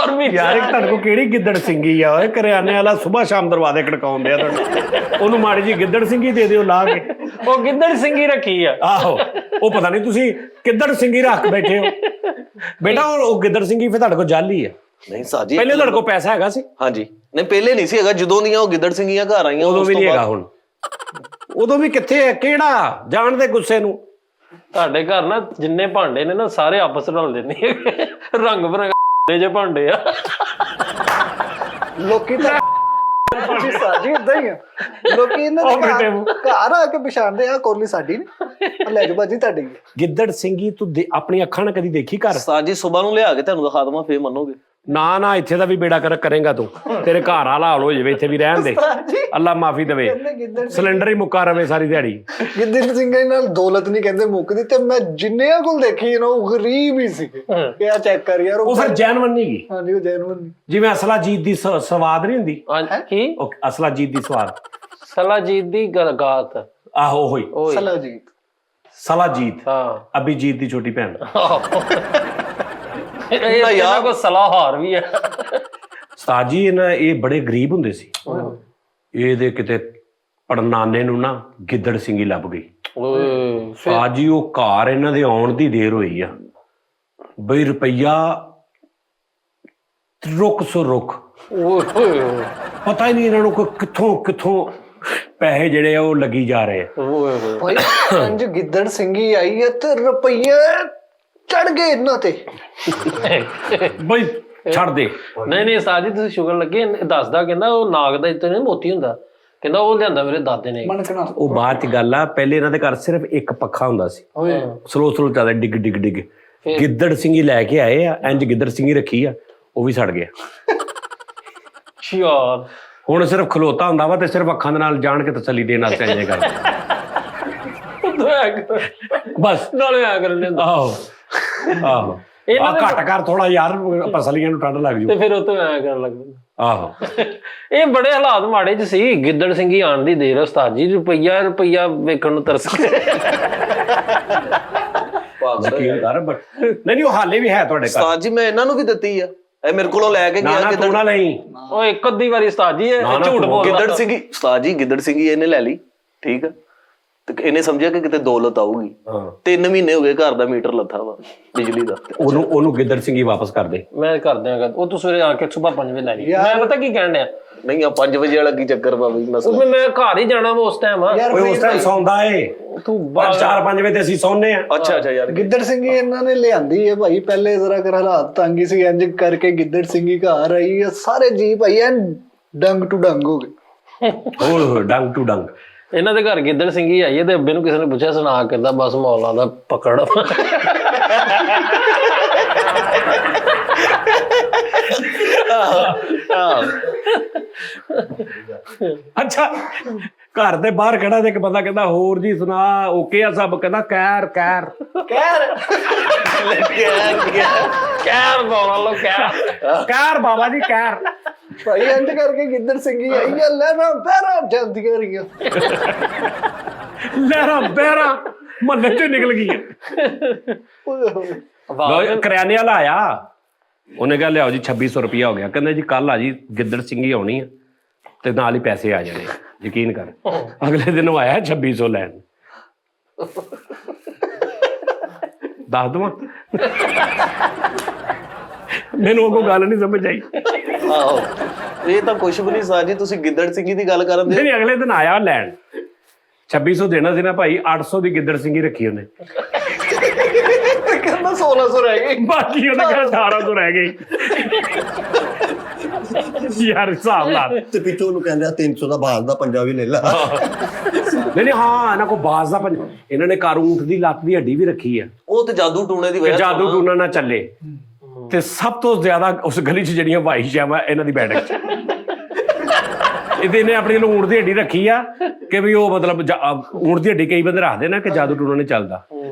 ਔਰ ਵੀ ਯਾਰ ਇੱਕ ਤੁਹਾਡੇ ਕੋ ਕਿਹੜੀ ਗਿੱਦੜ ਸਿੰਘੀ ਆ? ਓਏ ਕਰਿਆਨੇ ਵਾਲਾ ਸਵੇਰ ਸ਼ਾਮ ਦਰਵਾਜ਼ੇ ਖੜਕਾਉਂਦੇ ਆ ਤੁਹਾਡੇ, ਉਹਨੂੰ ਮਾੜੀ ਜੀ ਗਿੱਦੜ ਸਿੰਘੀ ਦੇ ਦਿਓ ਲਾ ਕੇ। ਉਹ ਗਿੱਦੜ ਸਿੰਘੀ ਰੱਖੀ ਆ। ਆਹੋ, ਉਹ ਪਤਾ ਨਹੀਂ ਤੁਸੀਂ ਗਿੱਦੜ ਸਿੰਘੀ ਰੱਖ ਬੈਠੇ ਹੋ ਬੇਟਾ। ਉਹ ਗਿੱਦੜ ਸਿੰਘੀ ਫਿਰ ਤੁਹਾਡੇ ਕੋਲ ਜਾਲੀ ਆ? ਨਹੀਂ ਸਾਜੀ, ਪਹਿਲੇ ਤੁਹਾਡੇ ਕੋਲ ਪੈਸਾ ਹੈਗਾ ਸੀ? ਹਾਂਜੀ, ਨਹੀਂ ਪਹਿਲੇ ਨਹੀਂ ਸੀ ਹੈਗਾ, ਜਦੋਂ ਦੀਆਂ ਉਹ ਗਿੱਦੜ ਸਿੰਘੀਆਂ ਘਰ ਆਈਆਂ ਉਦੋਂ ਵੀ ਨਹੀਂ ਹੈਗਾ। ਹੁਣ ਉਦੋਂ ਵੀ ਕਿੱਥੇ ਹੈ? ਕਿਹੜਾ ਜਾਣਦੇ ਗੁੱਸੇ ਨੂੰ? ਤੁਹਾਡੇ ਘਰ ਨਾ ਜਿੰਨੇ ਭਾਂਡੇ ਨੇ ਨਾ ਸਾਰੇ ਆਪਸ ਰਲ ਲੈਂਦੇ, ਰੰਗ ਬਰੰਗੇ ਜੇ ਭਾਂਡੇ ਆ। ਲੋਕੀ ਤਾਂ ਸਾਜੀ ਇਦਾਂ ਹੀ ਆ, ਲੋਕੀ ਇਹਨਾਂ ਦੇ ਘਰ ਆ ਕੇ ਪਛਾਣਦੇ ਆ, ਕੋਲੀ ਸਾਡੀ ਨੇ, ਲੈ ਜਾਓ ਬਾਜੀ ਤੁਹਾਡੀ। ਗਿੱਦੜ ਸਿੰਘੀ ਤੂੰ ਆਪਣੀ ਅੱਖਾਂ ਨਾਲ ਕਦੀ ਦੇਖੀ ਘਰ? ਸਾਜੀ ਸੁਬਾ ਨੂੰ ਲਿਆ ਕੇ ਤੁਹਾਨੂੰ ਦਿਖਾ ਦਵਾਂ, ਫੇਰ ਮੰਨੋਗੇ। ਨਾ ਇੱਥੇ ਦਾ ਵੀ ਬੇੜਾ ਕਰ ਕਰੇਗਾ ਤੂੰ, ਤੇਰੇ ਘਰ ਵਾਲਾ ਹਾਲ ਹੋ ਜਾਵੇ, ਇੱਥੇ ਵੀ ਰਹਿਣ ਦੇ, ਅੱਲਾ ਮਾਫੀ ਦੇਵੇ, ਸਿਲੰਡਰ ਹੀ ਮੁੱਕਾ ਰਵੇ ਸਾਰੀ ਦਿਹਾੜੀ। ਗਿੱਦੜ ਸਿੰਘਾਂ ਨਾਲ ਦੌਲਤ ਨਹੀਂ ਕਹਿੰਦੇ ਮੁੱਕਦੀ, ਤੇ ਮੈਂ ਜਿੰਨਿਆਂ ਕੋਲ ਦੇਖੀ ਨਾ ਉਹ ਗਰੀਬ ਹੀ ਸੀ। ਕਿਆ ਚੈੱਕ ਕਰ ਯਾਰ, ਉਹ ਫਿਰ ਜੈਨਵਨ ਨਹੀਂ ਗਈ। ਹਾਂਜੀ, ਉਹ ਜੈਨੂਇਨ। ਜਿਵੇਂ ਅਸਲਾਜੀਤ ਦੀ ਸਵਾਦ ਨਹੀਂ ਹੁੰਦੀ, ਕੀ ਉਹ ਅਸਲਾਜੀਤ ਦੀ ਸਵਾਦ, ਸਲਾਜੀਤ ਦੀ ਗਾਤ। ਆਹੋ ਹੋਈ ਸਲਾਜੀਤ, ਸਲਾਜੀਤ, ਹਾਂ, ਅਭਿਜੀਤ ਦੀ ਛੋਟੀ ਭੈਣ। ਇਹਨਾਂ ਕੋ ਸਲਾਹਾਰ ਵੀ ਹੈ। ਉਸਤਾਦ ਜੀ ਇਹ ਬੜੇ ਗਰੀਬ ਹੁੰਦੇ ਸੀ। ਇਹਦੇ ਕਿਤੇ ਪੜਨਾਨੇ ਨੂੰ ਨਾ ਗਿੱਦੜ ਸਿੰਘੀ ਲੱਭ ਗਈ। ਉਸਤਾਦ ਜੀ ਉਹ ਘਰ ਇਹਨਾਂ ਦੇ ਆਉਣ ਦੀ ਦੇਰ ਹੋਈ ਆ ਬਈ, ਰੁਪਈਆ ਰੁੱਖ ਸੋ ਰੁੱਖ, ਪਤਾ ਹੀ ਨਹੀਂ ਇਹਨਾਂ ਨੂੰ ਕਿੱਥੋਂ ਪੈਸੇ ਜਿਹੜੇ ਆ ਉਹ ਲੱਗੀ ਜਾ ਰਹੇ ਆ। ਭਾਈ ਅੰਜ ਗਿੱਦੜ ਸਿੰਘੀ ਆਈ ਹੈ ਤੇ ਰੁਪਈਏ ਚੜ ਗਏ ਇਹਨਾਂ ਤੇ। ਬਈ ਛੱਡ ਦੇ। ਨਹੀਂ ਸਾਜੀ, ਤੁਸੀਂ ਸ਼ੁਗਰ ਲੱਗੇ, ਦੱਸਦਾ ਕਹਿੰਦਾ ਉਹ ਨਾਗ ਦਾ ਇੱਥੇ ਮੋਤੀ ਹੁੰਦਾ, ਕਹਿੰਦਾ ਉਹ ਲਿਆਂਦਾ ਮੇਰੇ ਦਾਦੇ ਨੇ। ਉਹ ਬਾਅਦ ਚ ਗੱਲ ਆ, ਪਹਿਲੇ ਇਹਨਾਂ ਦੇ ਘਰ ਸਿਰਫ ਇੱਕ ਪੱਖਾ ਹੁੰਦਾ ਸੀ, ਸਲੋ ਚੱਲਦਾ, ਡਿੱਗ ਡਿੱਗ ਡਿੱਗ। ਗਿੱਦੜ ਸਿੰਘੀ ਲੈ ਕੇ ਆਏ ਆ, ਇੰਜ ਗਿੱਦੜ ਸਿੰਘੀ ਰੱਖੀ ਆ, ਉਹ ਵੀ ਸੜ ਗਿਆ। ਯਾਰ ਹੁਣ ਸਿਰਫ ਖਲੋਤਾ ਹੁੰਦਾ ਵਾ ਤੇ ਸਿਰਫ ਅੱਖਾਂ ਦੇ ਨਾਲ ਜਾਣ ਕੇ ਤਸੱਲੀ ਦੇਣ ਵਾਸਤੇ ਇੰਜ ਕਰਦਾ ਬਸ ਨਾਲੇ ਆ ਕਰਨੇ ਆਹੋ ਆਹੋ ਇਹਨਾਂ ਦੇ- ਘੱਟ ਕਰ ਥੋੜਾ ਯਾਰ ਪਸਲੀਆਂ ਨੂੰ ਠੰਡ ਲੱਗ ਜੂ ਤੇ ਫਿਰ ਉਹ ਤੋਂ ਐ ਕਰਨ ਲੱਗ ਪੈਂਦਾ। ਆਹੋ ਇਹ ਬੜੇ ਹਾਲਾਤ ਮਾੜੇ ਚ ਸੀ। ਗਿੱਦੜ ਸਿੰਘੀ ਆਣ ਦੀ ਦੇਰ ਉਸਤਾਦ ਜੀ, ਰੁਪਈਆ ਵੇਖਣ ਨੂੰ ਤਰਸ ਯਕੀਨ ਕਰ ਬਟ ਨਹੀਂ ਉਹ ਹਾਲੇ ਵੀ ਹੈ ਤੁਹਾਡੇ ਘਰ ਉਸਤਾਦ ਜੀ ਮੈਂ ਇਹਨਾਂ ਨੂੰ ਵੀ ਦਿੱਤੀ ਆ, ਇਹ ਮੇਰੇ ਕੋਲੋਂ ਲੈ ਕੇ ਨਾ ਗਿਆ ਨਾ ਤੂੰ ਨਾ ਲਈ ਉਹ ਇੱਕ ਅੱਧੀ ਵਾਰੀ ਉਸਤਾਦ ਜੀ ਇਹ ਨਾ, ਝੂਠ ਤੂੰ ਬੋਲਦਾ। ਗਿੱਦੜ ਸਿੰਘੀ ਉਸਤਾਦ ਜੀ, ਗਿੱਦੜ ਸਿੰਘੀ ਇਹਨੇ ਲੈ ਲਈ, ਠੀਕ ਆ, ਤੇ ਇਹਨੇ ਸਮਝਿਆ ਕਿ ਕਿਤੇ ਦੌਲਤ ਆਊਗੀ। ਹਾਂ 3 ਮਹੀਨੇ ਹੋ ਗਏ ਘਰ ਦਾ ਮੀਟਰ ਲੱਥਾ ਵਾ ਬਿਜਲੀ ਦਾ। ਉਹਨੂੰ ਗਿੱਦੜ ਸਿੰਘੀ ਵਾਪਸ ਕਰ ਦੇ। ਮੈਂ ਕਰ ਦਿਆਂਗਾ, ਉਹ ਤੂੰ ਸਵੇਰੇ ਆ ਕੇ ਸੁਬਾ 5 ਵਜੇ ਲੈ ਲਈ। ਮੈਂ ਪਤਾ ਕੀ ਕਹਿਣ ਡਿਆ, ਨਹੀਂ ਆ 5 ਵਜੇ ਵਾਲਾ ਕੀ ਚੱਕਰ ਵਾ ਬਈ ਮਸਲਾ। ਮੈਂ ਘਰ ਹੀ ਜਾਣਾ ਵਾ ਉਸ ਟਾਈਮ ਆ। ਓਏ ਉਸ ਟਾਈਮ ਸੌਂਦਾ ਏ ਤੂੰ 4-5 ਵਜੇ ਤੇ ਅਸੀਂ ਸੌਂਨੇ ਆ। ਅੱਛਾ ਯਾਰ ਗਿੱਦੜ ਸਿੰਘੀ ਇਹਨਾਂ ਨੇ ਲਿਆਂਦੀ ਹੈ ਭਾਈ, ਪਹਿਲੇ ਜ਼ਰਾ ਕਰ ਹਾਲਾਤ ਤੰਗੀ ਸੀ, ਇੰਜ ਕਰਕੇ ਗਿੱਦੜ ਸਿੰਘੀ ਘਰ ਆਈ ਹੈ, ਸਾਰੇ ਜੀ ਭਾਈ ਐਨ ਡੰਗ ਟੂ ਡੰਗ ਹੋ ਗਏ। ਓਏ ਡੰਗ ਟੂ ਡੰਗ। ਇਹਨਾਂ ਦੇ ਘਰ ਗਿੱਦੜ ਸਿੰਘੀ ਆਈ ਹੈ ਤੇ ਅੱਬੇ ਨੂੰ ਕਿਸੇ ਨੇ ਪੁੱਛਿਆ ਸੁਣਾ, ਕਹਿੰਦਾ ਬਸ ਮੌਲਾਂ ਦਾ ਪਕੜ। ਅੱਛਾ ਘਰ ਦੇ ਬਾਹਰ ਖੜਾ ਤੇ ਇੱਕ ਬੰਦਾ ਕਹਿੰਦਾ ਹੋਰ ਜੀ ਸੁਣਾ, ਓਕੇ ਆ ਸਭ? ਕਹਿੰਦਾ ਕੈਰ ਕੈਰ ਕਹਿਰ ਬੋਲ ਲੋ ਕਹਿਰ। Char Baba ji char. ਭਾਈ ਇੰਜ ਕਰਕੇ ਗਿੱਦੜ ਸਿੰਘੀ ਆਈ ਹੈ, ਲੈਣਾ ਪੈਰਾ ਜਾਂਦੀਆਂ ਰਹੀਆਂ। ਲਹਿਰਾ ਬਹਿਰਾ ਮਹੱਲੇ ਚੋਂ ਨਿਕਲ ਗਈਆਂ। ਓਏ ਹੋਏ। ਲਓ ਕਰਿਆਨੇ ਵਾਲਾ ਆਇਆ, ਉਹਨੇ ਕਿਹਾ ਲਿਆਓ ਜੀ 2600 ਰੁਪਇਆ ਹੋ ਗਿਆ। ਕਹਿੰਦੇ ਜੀ ਕੱਲ ਆ ਜੀ ਗਿੱਦੜ ਸਿੰਘੀ ਆਉਣੀ ਆ ਤੇ ਨਾਲ ਹੀ ਪੈਸੇ ਆ ਜਾਣੇ, ਯਕੀਨ ਕਰ। ਅਗਲੇ ਦਿਨ ਉਹ ਆਇਆ 2600 ਲੈਣ। ਦੱਸ ਦਵਾਂ ਮੈਨੂੰ ਉਹ ਗੱਲ ਨਹੀਂ ਸਮਝ ਆਈ। ਆਹੋ ਇਹ ਤਾਂ ਕੁਛ ਵੀ ਨਹੀਂ ਸਾਜੀ, ਤੁਸੀਂ ਗਿੱਦੜ ਸਿੰਘੀ ਦੀ ਗੱਲ ਕਰਨ ਦੇ। ਨਹੀਂ ਅਗਲੇ ਦਿਨ ਆਇਆ ਲੈਣ, 2600 ਦੇਣਾ ਸੀ ਨਾ ਭਾਈ, 800 ਦੀ ਗਿੱਦੜ ਸਿੰਘੀ ਰੱਖੀ ਉਹਨੇ, ਕਹਿੰਦਾ 1600 ਰਹਿ ਗਏ। ਬਾਕੀ ਉਹਨੇ ਕਿਹਾ 1800 ਰਹਿ ਗਈ। ਯਾਰ ਹਿਸਾਬ ਲਾ। ਤੇ ਪਿੱਛੋਂ ਉਹਨੂੰ ਕਹਿੰਦਾ 300 ਦਾ ਬਾਲ ਦਾ ਪੰਜਾ ਵੀ ਲੈ ਲਾ। ਨਹੀਂ ਹਾਂ ਇਹਨਾਂ ਕੋ ਬਾਜ਼ ਦਾ ਇਹਨਾਂ ਨੇ ਘਰ ਊਂਠ ਦੀ ਲੱਤ ਦੀ ਹੱਡੀ ਵੀ ਰੱਖੀ ਆ ਉਹ ਤੇ ਜਾਦੂ ਟੂਣੇ ਦੀ ਕਿ ਵਜ੍ਹਾ ਜਾਦੂ ਟੂਣਾ ਨਾ ਚੱਲੇ। ਤੇ ਸਭ ਤੋਂ ਜ਼ਿਆਦਾ ਉਸ ਗਲੀ 'ਚ ਜਿਹੜੀਆਂ ਵਾਹਿਸ਼ਾਂ ਵਾ ਇਹਨਾਂ ਦੀ ਬੈਠਕ 'ਚ ਇਹਨੇ ਆਪਣੀ ਨੂੰ ਊਂਠ ਦੀ ਹੱਡੀ ਰੱਖੀ ਆ ਕਿ ਵੀ ਉਹ ਮਤਲਬ ਊਂਠ ਦੀ ਹੱਡੀ ਕਈ ਬੰਦੇ ਰੱਖਦੇ ਨਾ ਕਿ ਜਾਦੂ ਟੂਣਾ ਨਹੀਂ ਚੱਲਦਾ,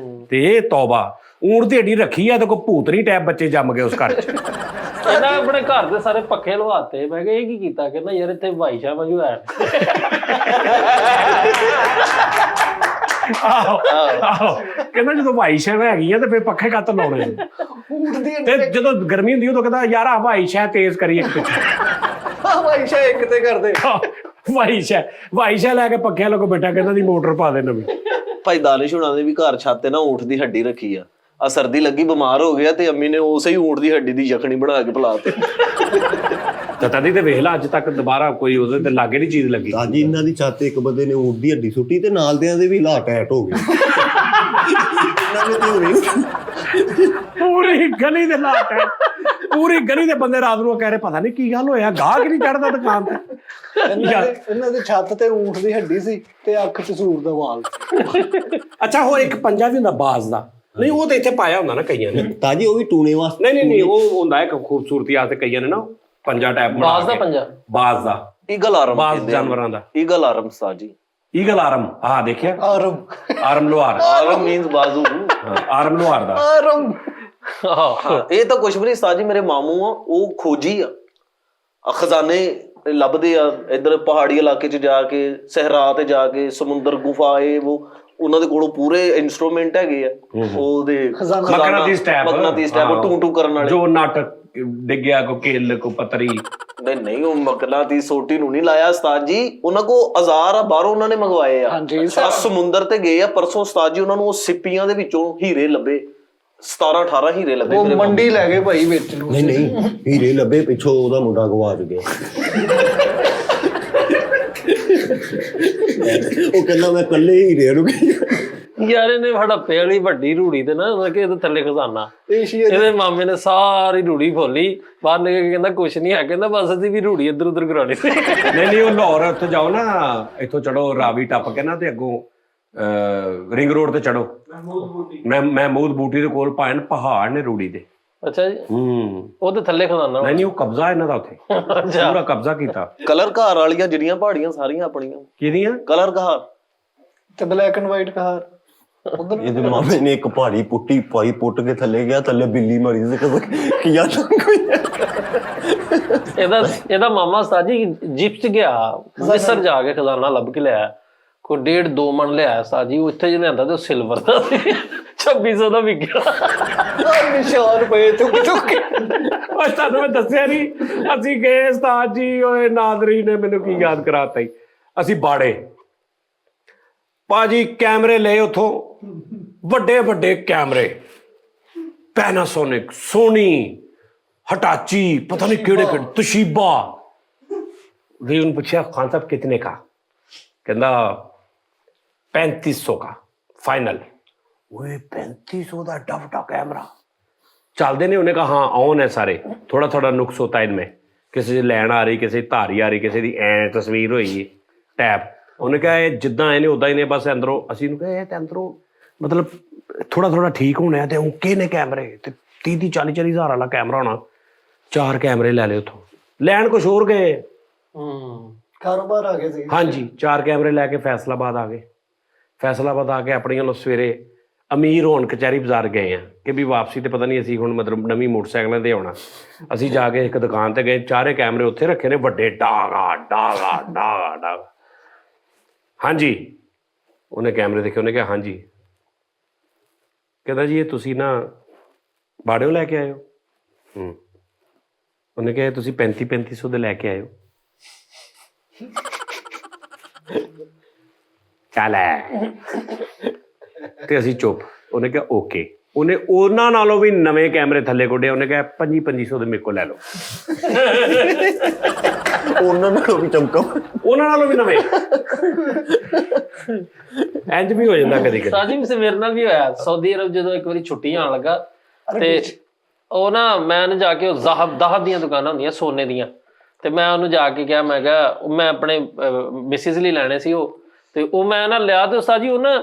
ਤੇ ਇਹ ਤੌਬਾ ਊਂਠ ਦੀ ਹੱਡੀ ਰੱਖੀ ਆ ਤੇ ਕੋਈ ਭੂਤਨੀ ਟੈਪ ਬੱਚੇ ਜੰਮ ਗਏ ਉਸ ਘਰ 'ਚ। ਇਹਨਾਂ ਆਪਣੇ ਘਰ ਦੇ ਸਾਰੇ ਪੱਖੇ ਲਵਾਤੇ। ਮੈਂ ਕਿਹਾ ਇਹ ਕੀ ਕੀਤਾ? ਕਹਿੰਦਾ ਯਾਰ ਇੱਥੇ ਵਾਈਸ਼ਾ ਵਾਂਗੂ ਹੈ। ਆਹੋ ਆਹੋ ਕਹਿੰਦਾ ਜਦੋਂ ਵਾਈਸ਼ਾਂ ਹੈਗੀਆਂ ਤੇ ਫਿਰ ਪੱਖੇ ਕੱਤ ਲਾਉਣੇ। ਤੇ ਜਦੋਂ ਗਰਮੀ ਹੁੰਦੀ ਉਦੋਂ ਕਹਿੰਦਾ ਯਾਰ ਆ ਵਾਈਸ਼ਾਂ ਤੇਜ਼ ਕਰੀ ਇੱਕ ਪਿੱਛੇ। ਭਾਈ ਸ਼ਾ ਇੱਕ ਤੇ ਕਰਦੇ। ਵਾਈਸ਼ਾਂ ਲੈ ਕੇ ਪੱਖਿਆਂ ਲੋਕੋ ਬੈਠਾ, ਕਹਿੰਦਾ ਦੀ ਮੋਟਰ ਪਾ ਦੇ ਨਵੀਂ। ਭਾਈ ਦਾਨਿਸ਼ ਹੁਣਾਂ ਦੇ ਵੀ ਘਰ ਛੱਤ ਤੇ ਨਾ ਊਂਠ ਦੀ ਹੱਡੀ ਰੱਖੀ ਆ ਸਰਦੀ ਲੱਗੀ ਬਿਮਾਰ ਹੋ ਗਿਆ ਤੇ ਅੰਮੀ ਨੇ ਉਸੇ ਹੀ ਊਂਠ ਦੀ ਹੱਡੀ ਦੀ ਯਖਣੀ ਬਣਾ ਕੇ ਪਿਲਾਤੀ। ਤਾਂ ਤਦੀ ਤੇ ਵੇਖ ਲਾ ਅੱਜ ਤੱਕ ਦੁਬਾਰਾ ਕੋਈ ਉਹਦੇ ਤੇ ਲਾਗੇ ਨਹੀਂ ਚੀਜ਼ ਲੱਗੀ। ਹਾਂਜੀ ਇਹਨਾਂ ਦੀ ਛੱਤ ਇੱਕ ਬੰਦੇ ਨੇ ਊਂਠ ਦੀ ਹੱਡੀ ਸੁੱਟੀ ਤੇ ਨਾਲ ਦਿਆਂ ਦੇ ਵੀ ਲਾ ਟੈਟ ਹੋ ਗਏ। ਇਹਨਾਂ ਨੇ ਤੇ ਹੋਣੀ ਪੂਰੀ ਗਲੀ ਦੇ ਲਾਟ ਹੈ, ਪੂਰੀ ਗਲੀ ਦੇ ਬੰਦੇ ਰਾਤ ਨੂੰ ਕਹਿ ਰਹੇ ਪਤਾ ਨਹੀਂ ਕੀ ਗੱਲ ਹੋਇਆ, ਗਾਹਕ ਨਹੀਂ ਚੜਦਾ ਦੁਕਾਨ ਤੇ। ਇਹਨਾਂ ਦੀ ਛੱਤ ਤੇ ਊਂਠ ਦੀ ਹੱਡੀ ਸੀ ਤੇ ਅੱਖ 'ਚ ਸੂਰ ਦਾ ਵਾਲ। ਅੱਛਾ ਹੋਰ ਇੱਕ ਪੰਜਾ ਵੀ ਹੁੰਦਾ ਬਾਜ਼ ਦਾ, ਨਹੀਂ ਉਹ ਤੇ ਇੱਥੇ ਪਾਇਆ ਹੁੰਦਾ ਨਾ ਕਈਆਂ ਨੇ। ਤਾਜੀ ਉਹ ਵੀ ਟੂਣੇ ਵਾਸਤੇ। ਨਹੀਂ ਉਹ ਹੁੰਦਾ ਇੱਕ ਖੂਬਸੂਰਤੀ ਆਸਤੇ ਕਈਆਂ ਨੇ ਨਾ ਪੰਜਾ ਟੈਪ ਬਣਾ ਬਾਜ਼ ਦਾ ਪੰਜਾ, ਬਾਜ਼ ਦਾ, ਈਗਲ ਆਰਮ ਬਾਜ਼ ਜਾਨਵਰਾਂ ਦਾ। ਈਗਲ ਆਰਮ ਸਾਜੀ, ਈਗਲ ਆਰਮ, ਆਹ ਦੇਖਿਆ ਆਰਮ ਆਰਮ ਲੋਹਾਰ, ਆਰਮ ਮੀਨਸ ਬਾਜ਼ੂ। ਆਰਮ ਲੋਹਾਰ ਦਾ। ਆਰਮ ਇਹ ਤਾਂ ਕੁਛ ਵੀ ਨਹੀਂ ਸਾਜੀ, ਮੇਰੇ ਮਾਮੂ ਆ ਉਹ ਖੋਜੀ ਆ ਖਜ਼ਾਨੇ ਲੱਭਦੇ ਆ ਇੱਧਰ ਪਹਾੜੀ ਇਲਾਕੇ 'ਚ ਜਾ ਕੇ, ਸਹਿਰਾ ਤੇ ਜਾ ਕੇ, ਸਮੁੰਦਰ ਗੁਫਾ ਉਹ ਉਹਨਾਂ ਦੇ ਕੋਲੋਂ ਪੂਰੇ ਇਨਸਟਰੂਮੈਂਟ ਹੈਗੇ ਆ ਉਹਦੇ ਮਕਨਾਤੀਸ ਟੈਪ ਟੂ ਟੂ ਕਰਨ ਵਾਲੇ, ਜੋ ਨਟ ਡਿੱਗਿਆ ਕੋ ਕਿੱਲ ਕੋ ਪਤਰੀ। ਨਹੀਂ ਉਹ ਮਕਨਾਤੀਸ ਸੋਟੀ ਨੂੰ ਨਹੀਂ ਲਾਇਆ ਉਸਤਾਦ ਜੀ, ਉਹਨਾਂ ਕੋ ਔਜ਼ਾਰ ਆ ਬਾਹਰੋਂ ਉਹਨਾਂ ਨੇ ਮੰਗਵਾਏ ਆ। ਸਮੁੰਦਰ ਤੇ ਗਏ ਆ ਪਰਸੋਂ ਉਸਤਾਦ ਜੀ, ਉਹਨਾਂ ਨੂੰ ਉਹ ਸਿੱਪੀਆਂ ਦੇ ਵਿੱਚੋਂ ਹੀਰੇ ਲੱਭੇ, 17-18 ਹੀਰੇ ਲੱਭੇ। ਉਹ ਮੰਡੀ ਲੈ ਗਏ ਭਾਈ ਵਿੱਚ ਨੂੰ। ਨਹੀਂ ਹੀਰੇ ਲੱਭੇ, ਪਿੱਛੋਂ ਉਹਦਾ ਮੁੰਡਾ ਗਵਾਚ ਗਿਆ। ਉਹ ਕਹਿੰਦਾ ਮੈਂ ਇਕੱਲੇ ਹੀਰੇ ਰੁਕ ਯਾਰ ਇਹਨੇ ਹੜੱਪੇ ਵਾਲੀ ਵੱਡੀ ਰੂੜੀ ਤੇ ਨਾ ਕਿ ਇਹਦੇ ਥੱਲੇ ਖਜ਼ਾਨਾ, ਇਹਦੇ ਮਾਮੇ ਨੇ ਸਾਰੀ ਰੂੜੀ ਖੋਲੀ, ਬਾਹਰ ਨਿਕਲ ਕੇ ਕਹਿੰਦਾ ਕੁਛ ਨਹੀਂ ਹੈ, ਕਹਿੰਦਾ ਬਸ ਅਸੀਂ ਵੀ ਰੂੜੀ ਇੱਧਰ ਉੱਧਰ ਕਰਾਉਣੀ ਸੀ। ਨਹੀਂ ਉਹ ਲਾਹੌਰ ਉੱਥੇ ਜਾਓ ਨਾ, ਇੱਥੋਂ ਚੜੋ ਰਾਵੀ ਟੱਪ ਕੇ ਨਾ ਤੇ ਅੱਗੋਂ ਰਿੰਗ ਰੋਡ ਤੇ ਚੜੋ, ਮਹਿਮੂਦ ਬੂਟੀ ਦੇ ਕੋਲ ਪਾਣ ਪਹਾੜ ਨੇ ਰੂੜੀ ਦੇ, ਅੱਛਾ ਜੀ, ਉਹਦੇ ਥੱਲੇ ਖਜ਼ਾਨਾ ਨਹੀਂ ਨਹੀਂ, ਉਹ ਕਬਜ਼ਾ ਇਹਨਾਂ ਦਾ ਉੱਥੇ, ਪੂਰਾ ਕਬਜ਼ਾ ਕੀਤਾ। ਕਲਰ ਘਰ ਵਾਲੀਆਂ ਜਿਹੜੀਆਂ ਪਹਾੜੀਆਂ ਸਾਰੀਆਂ ਆਪਣੀਆਂ, ਕਿਹਦੀਆਂ? ਕਲਰ ਘਰ ਤੇ ਬਲੈਕ ਐਂਡ ਵਾਈਟ ਕਾਰ ਉਧਰ। ਇਹਦੇ ਮਾਮੇ ਨੇ ਇੱਕ ਪਹਾੜੀ ਪੁੱਟੀ ਪਾਈ, ਪੁੱਟ ਕੇ ਥੱਲੇ ਗਿਆ, ਥੱਲੇ ਬਿੱਲੀ ਮਾਰੀ ਸੀ ਕੀ ਯਾਦ ਇਹਦਾ ਮਾਮਾ ਸਾਜੀ ਜਿਪ ਚ ਗਿਆ, ਮਿਸਰ ਜਾ ਕੇ ਖਜ਼ਾਨਾ ਲੱਭ ਕੇ ਲਿਆ, ਕੋਈ 1.5-2 ਮਣ ਲਿਆਇਆ ਸਾਜੀ। ਉਹ ਇੱਥੇ ਜੇ ਲਿਆਂਦਾ ਤੇ ਉਹ ਸਿਲਵਰ ਦਾ ਸੀ, 2600 ਦਾ ਵਿਕਿਆ। ਨਿਸ਼ਾਨ ਪਏ ਚੁੱਕ ਚੁੱਕ ਕੇ। ਉਹ ਤੁਹਾਨੂੰ ਮੈਂ ਦੱਸਿਆ ਨਹੀਂ, ਅਸੀਂ ਗਏ ਉਸਤਾਦ ਜੀ, ਓਏ ਨਾਦਰੀ ਨੇ ਮੈਨੂੰ ਕੀ ਯਾਦ ਕਰਾਤਾ ਹੀ। ਅਸੀਂ ਬਾੜੇ ਭਾਜੀ ਕੈਮਰੇ ਲਏ ਉੱਥੋਂ, ਵੱਡੇ ਵੱਡੇ ਕੈਮਰੇ, ਪੈਨਾਸੋਨਿਕ, ਸੋਨੀ, ਹਟਾਚੀ, ਪਤਾ ਨਹੀਂ ਕਿਹੜੇ ਕਿਹੜੇ, ਤੋਸ਼ੀਬਾ। ਵੀ ਉਹਨੂੰ ਪੁੱਛਿਆ ਖਾਨ ਸਾਹਿਬ ਕਿਤਨੇ का? ਕਹਿੰਦਾ 3500 का फाइनल। ਓਏ 3500 ਦਾ ਡਫਟਾ ਕੈਮਰਾ ਚੱਲਦੇ ਨੇ? ਉਹਨੇ ਕਹਾ ਹਾਂ ਔਨ ਹੈ ਸਾਰੇ, ਥੋੜਾ ਥੋੜਾ ਨੁਕਸ ਹੋਤਾ ਇਨमें, ਕਿਸੇ ਦੀ ਲੈਣ ਆ ਰਹੀ, ਕਿਸੇ ਦੀ ਧਾਰੀ ਆ ਰਹੀ, ਕਿਸੇ ਦੀ ਐ ਤਸਵੀਰ ਹੋਈ ਟੈਪ। ਉਹਨੇ ਕਿਹਾ ਇਹ ਜਿੱਦਾਂ ਆਏ ਨੇ ਉਦਾਂ ਹੀ ਨੇ, ਬਸ ਅੰਦਰੋਂ। ਅਸੀਂ ਨੂੰ ਕਿਹਾ ਇਹ ਤੇ ਅੰਦਰੋਂ ਮਤਲਬ ਥੋੜਾ ਥੋੜਾ ਠੀਕ ਹੋਣਾ ਤੇ ਓਕੇ ਨੇ ਕੈਮਰੇ, ਤੇ 30-40 ਹਜ਼ਾਰ ਵਾਲਾ ਕੈਮਰਾ ਹੋਣਾ। 4 ਕੈਮਰੇ ਲੈ ਲਏ ਉੱਥੋਂ, ਲੈਣ ਕੁਛ ਹੋਰ ਗਏ। ਕਾਰੋਬਾਰ ਆ ਗਏ ਸੀ। ਹਾਂਜੀ, 4 ਕੈਮਰੇ ਲੈ ਕੇ ਫੈਸਲਾਬਾਦ ਆ ਗਏ। ਫੈਸਲਾਬਾਦ ਆ ਕੇ ਆਪਣੀਆਂ ਵੱਲੋਂ ਸਵੇਰੇ ਅਮੀਰ ਹੋਣ ਕਚਹਿਰੀ ਬਾਜ਼ਾਰ ਗਏ ਆ ਕਿ ਵੀ ਵਾਪਸੀ ਤੇ ਪਤਾ ਨਹੀਂ ਅਸੀਂ ਹੁਣ ਮਤਲਬ ਨਵੀਂ ਮੋਟਰਸਾਈਕਲਾਂ ਤੇ ਆਉਣਾ। ਅਸੀਂ ਜਾ ਕੇ ਇੱਕ ਦੁਕਾਨ ਤੇ ਗਏ, 4 ਕੈਮਰੇ ਉੱਥੇ ਰੱਖੇ ਨੇ ਵੱਡੇ, ਡਾਗਾ ਡਾਗਾ ਡਾਗਾ ਡਾਗਾ। ਹਾਂਜੀ, ਉਹਨੇ ਕੈਮਰੇ ਦੇਖੇ, ਉਹਨੇ ਕਿਹਾ ਹਾਂਜੀ। ਕਹਿੰਦਾ ਜੀ ਇਹ ਤੁਸੀਂ ਨਾ ਬਾੜਿਓ ਲੈ ਕੇ ਆਏ ਹੋ? ਉਹਨੇ ਕਿਹਾ ਤੁਸੀਂ 3500 ਦੇ ਲੈ ਕੇ ਆਏ ਹੋ? ਚੱਲ ਤੇ ਅਸੀਂ ਚੁੱਪ। ਉਹਨੇ ਕਿਹਾ ਓਕੇ। ਉਹਨੇ ਉਹਨਾਂ ਨਾਲੋਂ ਵੀ ਨਵੇਂ ਕੈਮਰੇ ਥੱਲੇ ਕੱਢੇ। ਉਹਨੇ ਕਿਹਾ 2500 ਦੇ ਮੇਰੇ ਕੋਲ ਲੈ ਲਓ। ਉਹਨਾਂ ਨਾਲੋਂ ਵੀ ਚਮਕਾ, ਉਹਨਾਂ ਨਾਲੋਂ ਵੀ ਨਵੇਂ। ਇੰਜ ਵੀ ਹੋ ਜਾਂਦਾ ਕਦੀ ਕਦੀ। ਸਾਜੀ ਵੀ ਮੇਰੇ ਨਾਲ ਵੀ ਹੋਇਆ। ਸਾਊਦੀ ਅਰਬ ਜਦੋਂ ਇੱਕ ਵਾਰੀ ਛੁੱਟੀ ਆਉਣ ਲੱਗਾ ਤੇ ਉਹ ਨਾ ਮੈਂ ਜਾ ਕੇ ਉਹ ਦਾਹਬ ਦੀਆਂ ਦੁਕਾਨਾਂ ਹੁੰਦੀਆਂ ਸੋਨੇ ਦੀਆਂ, ਤੇ ਮੈਂ ਉਹਨੂੰ ਜਾ ਕੇ ਕਿਹਾ, ਮੈਂ ਕਿਹਾ ਮੈਂ ਆਪਣੇ ਮਿਸਿਸ ਲਈ ਲੈਣੇ ਸੀ ਉਹ, ਤੇ ਉਹ ਮੈਂ ਨਾ ਲਿਆ। ਤੇ ਉਸਤਾਦ ਜੀ ਉਹ ਨਾ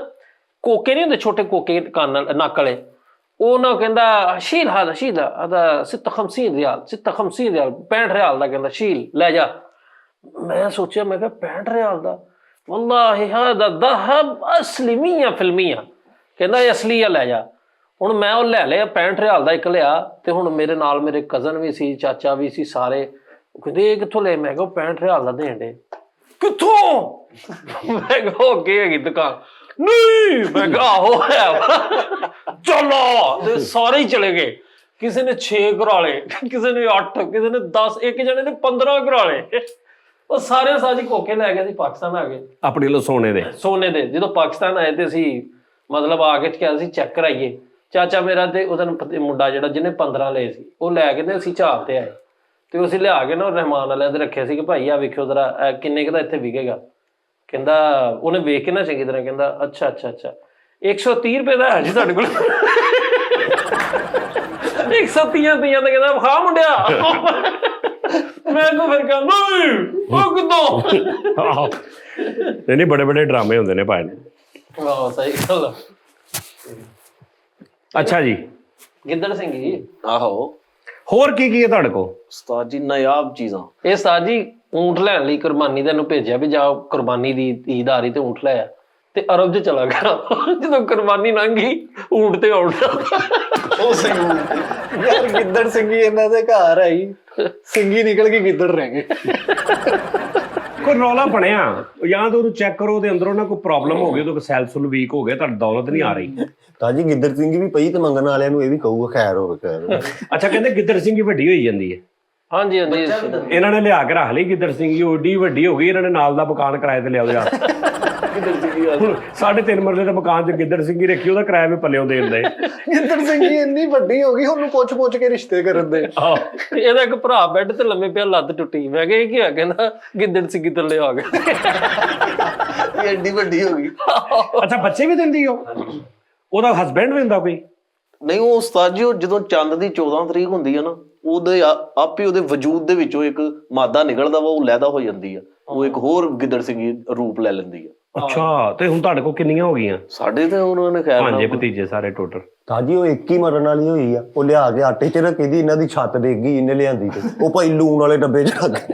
ਕੋਕੇ ਨਹੀਂ ਹੁੰਦੇ ਛੋਟੇ ਕੋਕੇ ਕੰਨ ਨੱਕ ਵਾਲੇ, ਉਹ ਨਾ ਕਹਿੰਦਾ ਸ਼ੀਲ ਆਦਾ 56 ਰਿਆਲ 56 ਰਿਆਲ 65 ਰਿਆਲ ਦਾ, ਕਹਿੰਦਾ ਸ਼ੀਲ ਲੈ ਜਾ। ਮੈਂ ਸੋਚਿਆ, ਮੈਂ ਕਿਹਾ 65 ਰਿਆਲ ਦਾ, ਵੱਲਾhi ਹਾਦਾ ਦਹਬ ਅਸਲੀ 100%। ਕਹਿੰਦਾ ਇਹ ਅਸਲੀ ਆ, ਲੈ ਜਾ। ਹੁਣ ਮੈਂ ਉਹ ਲੈ ਲਿਆ 65 ਰਿਆਲ ਦਾ ਇੱਕ ਲਿਆ, ਤੇ ਹੁਣ ਮੇਰੇ ਨਾਲ ਮੇਰੇ ਕਜ਼ਨ ਵੀ ਸੀ, ਚਾਚਾ ਵੀ ਸੀ, ਸਾਰੇ ਕਹਿੰਦੇ ਇਹ ਕਿੱਥੋਂ ਲੈ? ਮੈਂ ਕਿਹਾ 65 ਰਿਆਲ ਦਾ ਦੇਣ ਦੇ। ਕਿੱਥੋਂ? ਮੈਂ ਕਿਹਾ ਅੱਗੇ ਹੈਗੀ ਦੁਕਾਨ। ਨਹੀਂ, ਮੈਂ ਕਿਹਾ ਆਹੋ ਹੈ, ਚਲੋ। ਤੇ ਸਾਰੇ ਹੀ ਚਲੇ ਗਏ। ਕਿਸੇ ਨੇ 6 ਕਰਾ ਲਏ, ਕਿਸੇ ਨੇ 8, ਕਿਸੇ ਨੇ 10, ਇੱਕ ਜਣੇ ਨੇ 15 ਕਰਾ ਲਏ। ਉਹ ਸਾਰੇ ਸਾਜੀ ਕੋਕੇ ਲੈ ਗਏ ਸੀ, ਪਾਕਿਸਤਾਨ ਆ ਗਏ ਆਪਣੇ ਲੋ ਸੋਨੇ ਦੇ। ਜਦੋਂ ਪਾਕਿਸਤਾਨ ਆਏ ਤੇ ਅਸੀਂ ਮਤਲਬ ਆ ਕੇ ਕਿਹਾ ਸੀ ਚੈੱਕ ਕਰਾਈਏ। ਚਾਚਾ ਮੇਰਾ ਤੇ ਉਹਦਾ ਮੁੰਡਾ ਜਿਹੜਾ ਜਿਹਨੇ 15 ਲਏ ਸੀ, ਉਹ ਲੈ ਕੇ ਤੇ ਅਸੀਂ ਝਾਲ ਤੇ ਆਏ, ਤੇ ਅਸੀਂ ਲਿਆ ਕੇ ਨਾ ਰਹਿਮਾਨ ਵਾਲਿਆਂ ਦੇ ਰੱਖਿਆ ਸੀ ਕਿ ਭਾਈ ਆ ਵੇਖਿਓ ਜ਼ਰਾ ਕਿੰਨੇ ਕੁ ਦਾ ਇੱਥੇ ਵਿਕੇਗਾ। ਕਹਿੰਦਾ ਉਹਨੇ ਵੇਖ ਕੇ ਨਾ ਚੰਗੀ ਤਰ੍ਹਾਂ ਕਹਿੰਦਾ ਅੱਛਾ 130 ਰੁਪਏ ਦਾ ਹੈ ਜੀ ਤੁਹਾਡੇ ਕੋਲ। 130 ਦਾ ਕਹਿੰਦਾ ਖਾ ਮੁੰਡਿਆ। ਮੈਂ ਕੋ ਫਿਰ ਕਹਿੰਦਾ ਉਹ ਕਿਦੋਂ? ਨਹੀਂ ਬੜੇ ਬੜੇ ਡਰਾਮੇ ਹੁੰਦੇ ਨੇ ਭਾਈ ਨੇ। ਆਹ ਸਹੀ ਗੱਲ। ਅੱਛਾ ਜੀ, ਗਿੱਦੜ ਸਿੰਘ ਜੀ। ਆਹੋ, ਹੋਰ ਕੀ ਹੈ ਤੁਹਾਡੇ ਕੋਲ? ਉਸਤਾਦ ਜੀ ਨਾਯਾਬ ਚੀਜ਼ਾਂ। ਇਹ ਉਸਤਾਦ ਜੀ ਊਂਠ ਲੈਣ ਲਈ ਕੁਰਬਾਨੀ ਦਾ ਨੂੰ ਭੇਜਿਆ ਵੀ ਜਾ ਕੁਰਬਾਨੀ ਦੀ ਈਦ ਆ ਰਹੀ ਤੇ ਊਂਠ ਲੈ ਆ, ਤੇ ਅਰਬ 'ਚ ਚਲਾ ਗਿਆ। ਜਦੋਂ ਕੁਰਬਾਨੀ ਲੰਘ ਗਈ ਊਂਠ ਤੇ ਆਉਣਾ। ਉਹ ਸਿੰਘ ਯਾਰ ਗਿੱਦੜ ਸਿੰਘੀ ਇਹਨਾਂ ਦੇ ਘਰ ਆਈ, ਸਿੰਘੀ ਨਿਕਲ ਕੇ ਗਿੱਦੜ ਰਹਿ ਗਏ। ਕੋਈ ਰੌਲਾ ਬਣਿਆ ਜਾਂ ਤਾਂ ਉਹਨੂੰ ਚੈੱਕ ਕਰੋ, ਉਹਦੇ ਅੰਦਰੋਂ ਨਾ ਕੋਈ ਪ੍ਰੋਬਲਮ ਹੋ ਗਈ, ਉਹਦਾ ਸੈਲ ਸੁਲ ਵੀਕ ਹੋ ਗਿਆ, ਤੁਹਾਡੀ ਦੌਲਤ ਨਹੀਂ ਆ ਰਹੀ। ਤਾਂ ਜੀ ਗਿੱਦੜ ਸਿੰਘ ਵੀ ਪਈ ਤੇ ਮੰਗਣ ਵਾਲਿਆਂ ਨੂੰ ਇਹ ਵੀ ਕਹੂਗਾ ਖੈਰ ਹੋਵੇ ਖੈਰ। ਅੱਛਾ, ਕਹਿੰਦੇ ਗਿੱਦੜ ਸਿੰਘ ਹੀ ਵੱਡੀ ਹੋਈ ਜਾਂਦੀ ਹੈ। ਹਾਂਜੀ। ਇਹਨਾਂ ਨੇ ਲਿਆ ਕੇ ਰੱਖ ਲਈ ਗਿੱਦੜ ਸਿੰਘ ਹੀ, ਓਡੀ ਵੱਡੀ ਹੋ ਗਈ, ਇਹਨਾਂ ਨੇ ਨਾਲ ਦਾ ਮਕਾਨ ਕਿਰਾਏ ਤੇ ਲਿਆ ਉਹਦੇ ਹੱਥ। 3.5 ਮਰਲੇ ਦਾ ਮਕਾਨ ਚ ਗਿੱਦੜ ਸਿੰਘ ਹੀ ਰੱਖੀ, ਉਹਦਾ ਕਿਰਾਇਆ ਵੀ ਪੱਲਿਓਂ ਦੇ ਦਿੰਦੇ। ਗਿੱਦੜ ਸਿੰਘੀ ਇੰਨੀ ਵੱਡੀ ਹੋ ਗਈ, ਉਹਨੂੰ ਪੁੱਛ ਕੇ ਰਿਸ਼ਤੇ ਕਰਨ ਦੇ। ਇਹਦਾ ਇੱਕ ਭਰਾ ਬੈੱਡ ਤੇ ਲੰਮੇ ਪਿਆ, ਲੱਤ ਟੁੱਟੀ। ਮੈਂ ਕਿਹਾ ਇਹ ਕੀ ਹੋਇਆ? ਕਹਿੰਦਾ ਗਿੱਦੜ ਸਿੰਘੀ ਥੱਲੇ ਆ ਗਿਆ। ਐਡੀ ਵੱਡੀ ਹੋ ਗਈ। ਅੱਛਾ, ਬੱਚੇ ਵੀ ਦਿੰਦੀ ਉਹਦਾ ਹਸਬੈਂਡ ਵੀ ਹੁੰਦਾ ਕੋਈ? ਨਹੀਂ, ਉਹ ਉਸਤਾਦ ਜੀ ਉਹ ਜਦੋਂ ਚੰਦ ਦੀ 14 ਤਰੀਕ ਹੁੰਦੀ ਹੈ ਨਾ, ਉਹਦੇ ਆਪੇ ਉਹਦੇ ਵਜੂਦ ਦੇ ਵਿੱਚੋਂ ਇੱਕ ਮਾਦਾ ਨਿਕਲਦਾ ਵਾ, ਉਹ ਲੈਦਾ ਹੋ ਜਾਂਦੀ ਆ, ਉਹ ਇੱਕ ਹੋਰ ਗਿੱਦੜ ਸਿੰਘੀ ਰੂਪ ਲੈ ਲੈਂਦੀ ਆ। ਅੱਛਾ, ਤੇ ਹੁਣ ਤੁਹਾਡੇ ਕੋਲ ਕਿੰਨੀਆਂ ਹੋ ਗਈਆਂ? ਸਾਡੇ ਤੇ ਉਹਨਾਂ ਨੇ ਖੈਰ ਭਾਂਜੇ ਭਤੀਜੇ ਸਾਰੇ ਟੋਟਲ? ਸਾਜੀ ਉਹ ਇੱਕ ਹੀ ਮਰਨ ਵਾਲੀ ਹੋਈ ਆ, ਉਹ ਲਿਆ ਕੇ ਆਟੇ 'ਚ ਰੱਖੀ ਦੀ, ਇਹਨਾਂ ਦੀ ਛੱਤ ਡਿੱਗ ਗਈ, ਇਹਨੇ ਲਿਆਂਦੀ ਤੇ ਉਹ ਭਾਈ ਲੂਣ ਵਾਲੇ ਡੱਬੇ 'ਚ ਰੱਖ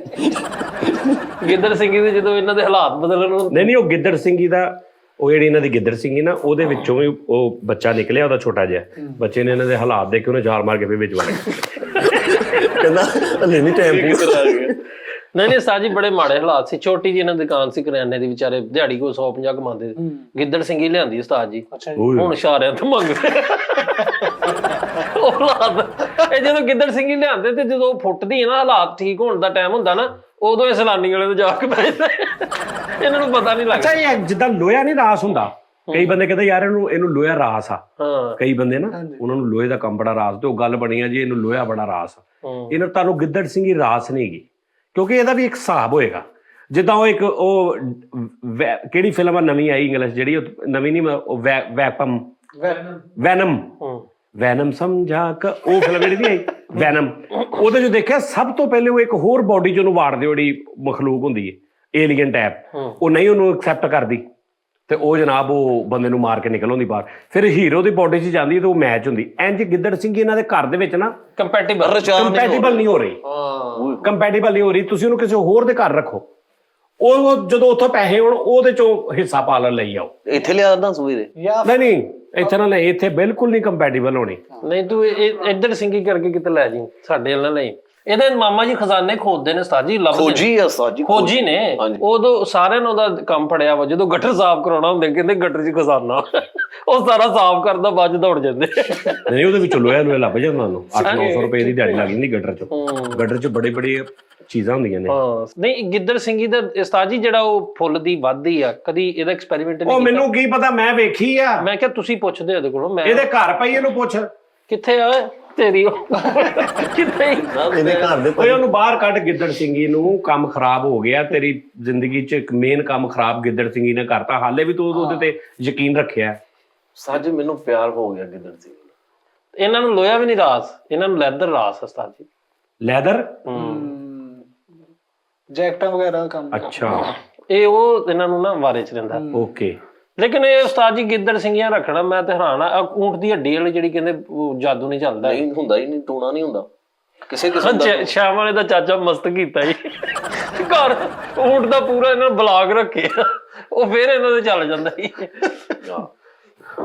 ਗਿੱਦੜ ਸਿੰਘੀ ਦੇ ਜਦੋਂ ਇਹਨਾਂ ਦੇ ਹਾਲਾਤ ਬਦਲਣ ਨੂੰ ਨਹੀਂ ਉਹ ਗਿੱਦੜ ਸਿੰਘੀ ਦਾ, ਉਹ ਜਿਹੜੀ ਇਹਨਾਂ ਦੀ ਗਿੱਦੜ ਸਿੰਘੀ ਨਾ, ਉਹਦੇ ਵਿੱਚੋਂ ਵੀ ਉਹ ਬੱਚਾ ਨਿਕਲਿਆ, ਉਹਦਾ ਛੋਟਾ ਜਿਹਾ ਬੱਚੇ ਨੇ ਇਹਨਾਂ ਦੇ ਹਾਲਾਤ ਦੇਖ ਕੇ ਉਹਨੇ ਛਾਲ ਮਾਰ ਕੇ ਫਿਰ ਵਿੱਚ ਵੜ ਕਹਿੰਦਾ ਹਲੇ ਨਹੀਂ ਟਾਈਮ ਨਹੀਂ ਉਸਤਾਦ ਜੀ ਬੜੇ ਮਾੜੇ ਹਾਲਾਤ ਸੀ। ਛੋਟੀ ਜੀ ਇਹਨਾਂ ਦੀ ਦੁਕਾਨ ਸੀ ਕਰਿਆਨੇ ਦੀ, ਵਿਚਾਰੇ ਦਿਹਾੜੀ ਕੋ 150 ਕਮਾਉਂਦੇ। ਗਿੱਦੜ ਸਿੰਘੀ ਲਿਆਂਦੀ ਉਸਤਾਦ ਜੀ, ਹੁਣ ਇਸ਼ਾਰਿਆਂ ਤੋਂ ਮੰਗਦੇ ਉਹ ਹਾਲਾਤ। ਇਹ ਜਦੋਂ ਗਿੱਦੜ ਸਿੰਘੀ ਲਿਆਂਦੇ ਤੇ ਜਦੋਂ ਫੁੱਟਦੀ ਹੈ ਨਾ, ਹਾਲਾਤ ਠੀਕ ਹੋਣ ਦਾ ਟਾਈਮ ਹੁੰਦਾ ਨਾ, ਉਦੋਂ ਇਹ ਸਲਾਨੀ ਵਾਲੇ ਤੋਂ ਜਾ ਕੇ ਬਹਿ ਜਾਂਦੇ, ਇਹਨਾਂ ਨੂੰ ਪਤਾ ਨਹੀਂ ਲੱਗਦਾ। ਅੱਛਾ, ਇਹ ਜਿੱਦਾਂ ਲੋਹਾ ਨਹੀਂ ਰਾਸ ਹੁੰਦਾ, ਕਈ ਬੰਦੇ ਕਹਿੰਦੇ ਯਾਰ ਇਹਨੂੰ ਲੋਹਾ ਰਾਸ ਆ। ਕਈ ਬੰਦੇ ਨਾ ਉਹਨਾਂ ਨੂੰ ਲੋਹੇ ਦਾ ਕੰਮ ਬੜਾ ਰਾਸ, ਤੇ ਉਹ ਗੱਲ ਬਣੀ ਆ ਜੀ ਇਹਨੂੰ ਲੋਹਾ ਬੜਾ ਰਾਸ ਆ। ਇਹਨਾਂ ਤੁਹਾਨੂੰ ਗਿੱਦੜ ਸਿੰਘੀ ਰਾਸ ਨਹੀਂ ਹੈਗੀ, ਕਿਉਂਕਿ ਇਹਦਾ ਵੀ ਇੱਕ ਹਿਸਾਬ ਹੋਏਗਾ। ਜਿੱਦਾਂ ਉਹ ਇੱਕ ਉਹ ਕਿਹੜੀ ਫਿਲਮ ਆ ਨਵੀਂ ਆਈ ਇੰਗਲਿਸ਼, ਜਿਹੜੀ ਨਵੀਂ ਨਹੀਂ, ਉਹ ਵੈਨਮ ਸਮਝਾ ਉਹ ਫਿਲਮ ਜਿਹੜੀ ਨਹੀਂ ਆਈ ਵੈਨਮ, ਉਹਦੇ ਚ ਦੇਖਿਆ ਸਭ ਤੋਂ ਪਹਿਲੇ ਉਹ ਇੱਕ ਹੋਰ ਬੋਡੀ ਚ ਉਹਨੂੰ ਵਾੜਦੇ, ਜਿਹੜੀ ਮਖਲੂਕ ਹੁੰਦੀ ਹੈ ਏਲੀਅਨ ਟਾਈਪ, ਉਹ ਨਹੀਂ ਉਹਨੂੰ ਐਕਸੈਪਟ ਕਰਦੀ ਤੇ ਉਹ ਜਨਾਬ ਉਹ ਬੰਦੇ ਨੂੰ ਮਾਰ ਕੇ ਨਿਕਲ ਆਉਂਦੀ ਬਾਹਰ, ਫਿਰ ਹੀਰੋ ਦੀ ਬੋਡੀ 'ਚ ਜਾਂਦੀ ਤੇ ਉਹ ਮੈਚ ਹੁੰਦੀ। ਇੰਜ ਗਿੱਦੜ ਸਿੰਘੀ ਇਹਨਾਂ ਦੇ ਘਰ ਦੇ ਵਿੱਚ ਨਾ ਕੰਪੈਟੀਬਲ ਨਹੀਂ ਹੋ ਰਹੀ, ਕੰਪੈਟੀਬਲ ਨਹੀਂ ਹੋ ਰਹੀ। ਤੁਸੀਂ ਉਹਨੂੰ ਕਿਸੇ ਹੋਰ ਦੇ ਘਰ ਰੱਖੋ, ਉਹ ਜਦੋਂ ਉੱਥੋਂ ਪੈਸੇ ਹੋਣ ਉਹਦੇ ਚੋਂ ਹਿੱਸਾ ਪਾਲਣ ਲਈ ਆਓ। ਇੱਥੇ ਲਿਆ ਨਾ ਸਵੇਰੇ ਨਹੀਂ ਇੱਥੇ ਨਾ ਲੈ, ਇੱਥੇ ਬਿਲਕੁਲ ਨਹੀਂ ਕੰਪੈਟੀਬਲ ਹੋਣੀ। ਨਹੀਂ ਤੂੰ ਇੱਧਰ ਸਿੰਘੀ ਕਰਕੇ ਕਿਤੇ ਲੈ ਜੀ, ਸਾਡੇ ਨਾਲ ਲਈ। ਇਹਦੇ ਮਾਮਾ ਜੀ ਖਜ਼ਾਨੇ ਖੋਦਦੇ ਨੇ ਉਸਤਾਦ ਜੀ, ਖੋਜੀ ਆ ਉਸਤਾਦ ਜੀ, ਖੋਜੀ ਨੇ। ਉਦੋਂ ਸਾਰਿਆਂ ਨੂੰ ਉਹਦਾ ਕੰਮ ਫੜਿਆ ਵਾ, ਜਦੋਂ ਗਟਰ ਸਾਫ਼ ਕਰਾਉਣਾ ਹੁੰਦਾ ਕਹਿੰਦੇ ਗਟਰ 'ਚ ਖਜ਼ਾਨਾ, ਉਹ ਸਾਰਾ ਸਾਫ਼ ਕਰਦਾ, ਬਾਅਦ 'ਚ ਦੌੜ ਜਾਂਦੇ। ਨਹੀਂ ਉਹਦੇ ਵਿੱਚੋਂ ਲੋਹਾ ਲੱਭ ਜਾਂਦਾ ਉਹਨੂੰ, 800-900 ਰੁਪਏ ਦੀ ਦਿਹਾੜੀ ਲੱਗ ਜਾਂਦੀ ਗਟਰ 'ਚ। ਗਟਰ 'ਚ ਬੜੀ ਬੜੀ ਚੀਜ਼ਾਂ ਹੁੰਦੀਆਂ ਨੇ। ਨਹੀਂ ਗਿੱਦੜ ਸਿੰਘੀ ਦਾ ਉਸਤਾਦ ਜੀ ਜਿਹੜਾ ਉਹ ਫੁੱਲ ਦੀ ਵੱਧਦੀ ਆ, ਕਦੀ ਇਹਦਾ ਐਕਸਪੈਰੀਮੈਂਟ ਨਹੀਂ? ਉਹ ਮੈਨੂੰ ਕੀ ਪਤਾ, ਮੈਂ ਵੇਖੀ ਆ। ਮੈਂ ਕਿਹਾ ਤੁਸੀਂ ਪੁੱਛਦੇ ਉਹਦੇ ਕੋਲੋਂ, ਮੈਂ ਇਹਦੇ ਘਰ ਪਈ, ਇਹਨੂੰ ਪੁੱਛ ਕਿੱਥੇ ਆ ਤੇਰੀ ਕਿੱਥੇ ਇਹਦੇ ਘਰ ਦੇ ਓਏ ਉਹਨੂੰ ਬਾਹਰ ਕੱਢ। ਗਿੱਦੜ ਸਿੰਘੀ ਨੂੰ ਕੰਮ ਖਰਾਬ ਹੋ ਗਿਆ, ਤੇਰੀ ਜ਼ਿੰਦਗੀ 'ਚ ਇੱਕ ਮੇਨ ਕੰਮ ਖਰਾਬ ਗਿੱਦੜ ਸਿੰਘੀ ਨੇ ਕਰਤਾ, ਹਾਲੇ ਵੀ ਤੂੰ ਉਹਦੇ ਤੇ ਯਕੀਨ ਰੱਖਿਆ। ਸੱਚ ਮੈਨੂੰ ਪਿਆਰ ਹੋ ਗਿਆ ਗਿੱਦੜ ਸਿੰਘ। ਇਹਨਾਂ ਨੂੰ ਲੋਹਾ ਵੀ ਨਹੀਂ ਰਾਸ, ਇਹਨਾਂ ਨੂੰ ਲੈਦਰ ਰਾਸ ਉਸਤਾਦ ਜੀ। ਲੈਦਰ ਜੈਕਟਾਂ ਵਗੈਰਾ ਦਾ ਕੰਮ। ਅੱਛਾ, ਇਹ ਉਹ ਇਹਨਾਂ ਨੂੰ ਨਾ ਵਾਰੇ 'ਚ ਰਹਿੰਦਾ। ਓਕੇ। ਲੇਕਿਨ ਇਹ ਉਸਤਾਦ ਜੀ ਗਿੱਦੜ ਸਿੰਘੀਆਂ ਰੱਖਣਾ, ਮੈਂ ਤੇ ਹੈਰਾਨ ਆ। ਊਂਠ ਦੀ ਹੱਡੀ ਵਾਲੀ ਜਿਹੜੀ ਕਹਿੰਦੇ ਜਾਦੂ ਨਹੀਂ ਚੱਲਦਾ, ਨਹੀਂ ਹੁੰਦਾ ਹੀ ਨਹੀਂ, ਟੂਣਾ ਨਹੀਂ ਹੁੰਦਾ ਕਿਸੇ ਕਿਸਮ ਦਾ। ਸ਼ਾਮ ਵਾਲੇ ਦਾ ਚਾਚਾ ਮਸਤ ਕੀਤਾ ਜੀ, ਘਰ ਊਂਠ ਦਾ ਪੂਰਾ ਇਹਨਾਂ ਬਲਾਕ ਰੱਖਿਆ, ਉਹ ਫੇਰ ਇਹਨਾਂ ਦੇ ਚੱਲ ਜਾਂਦਾ ਜੀ।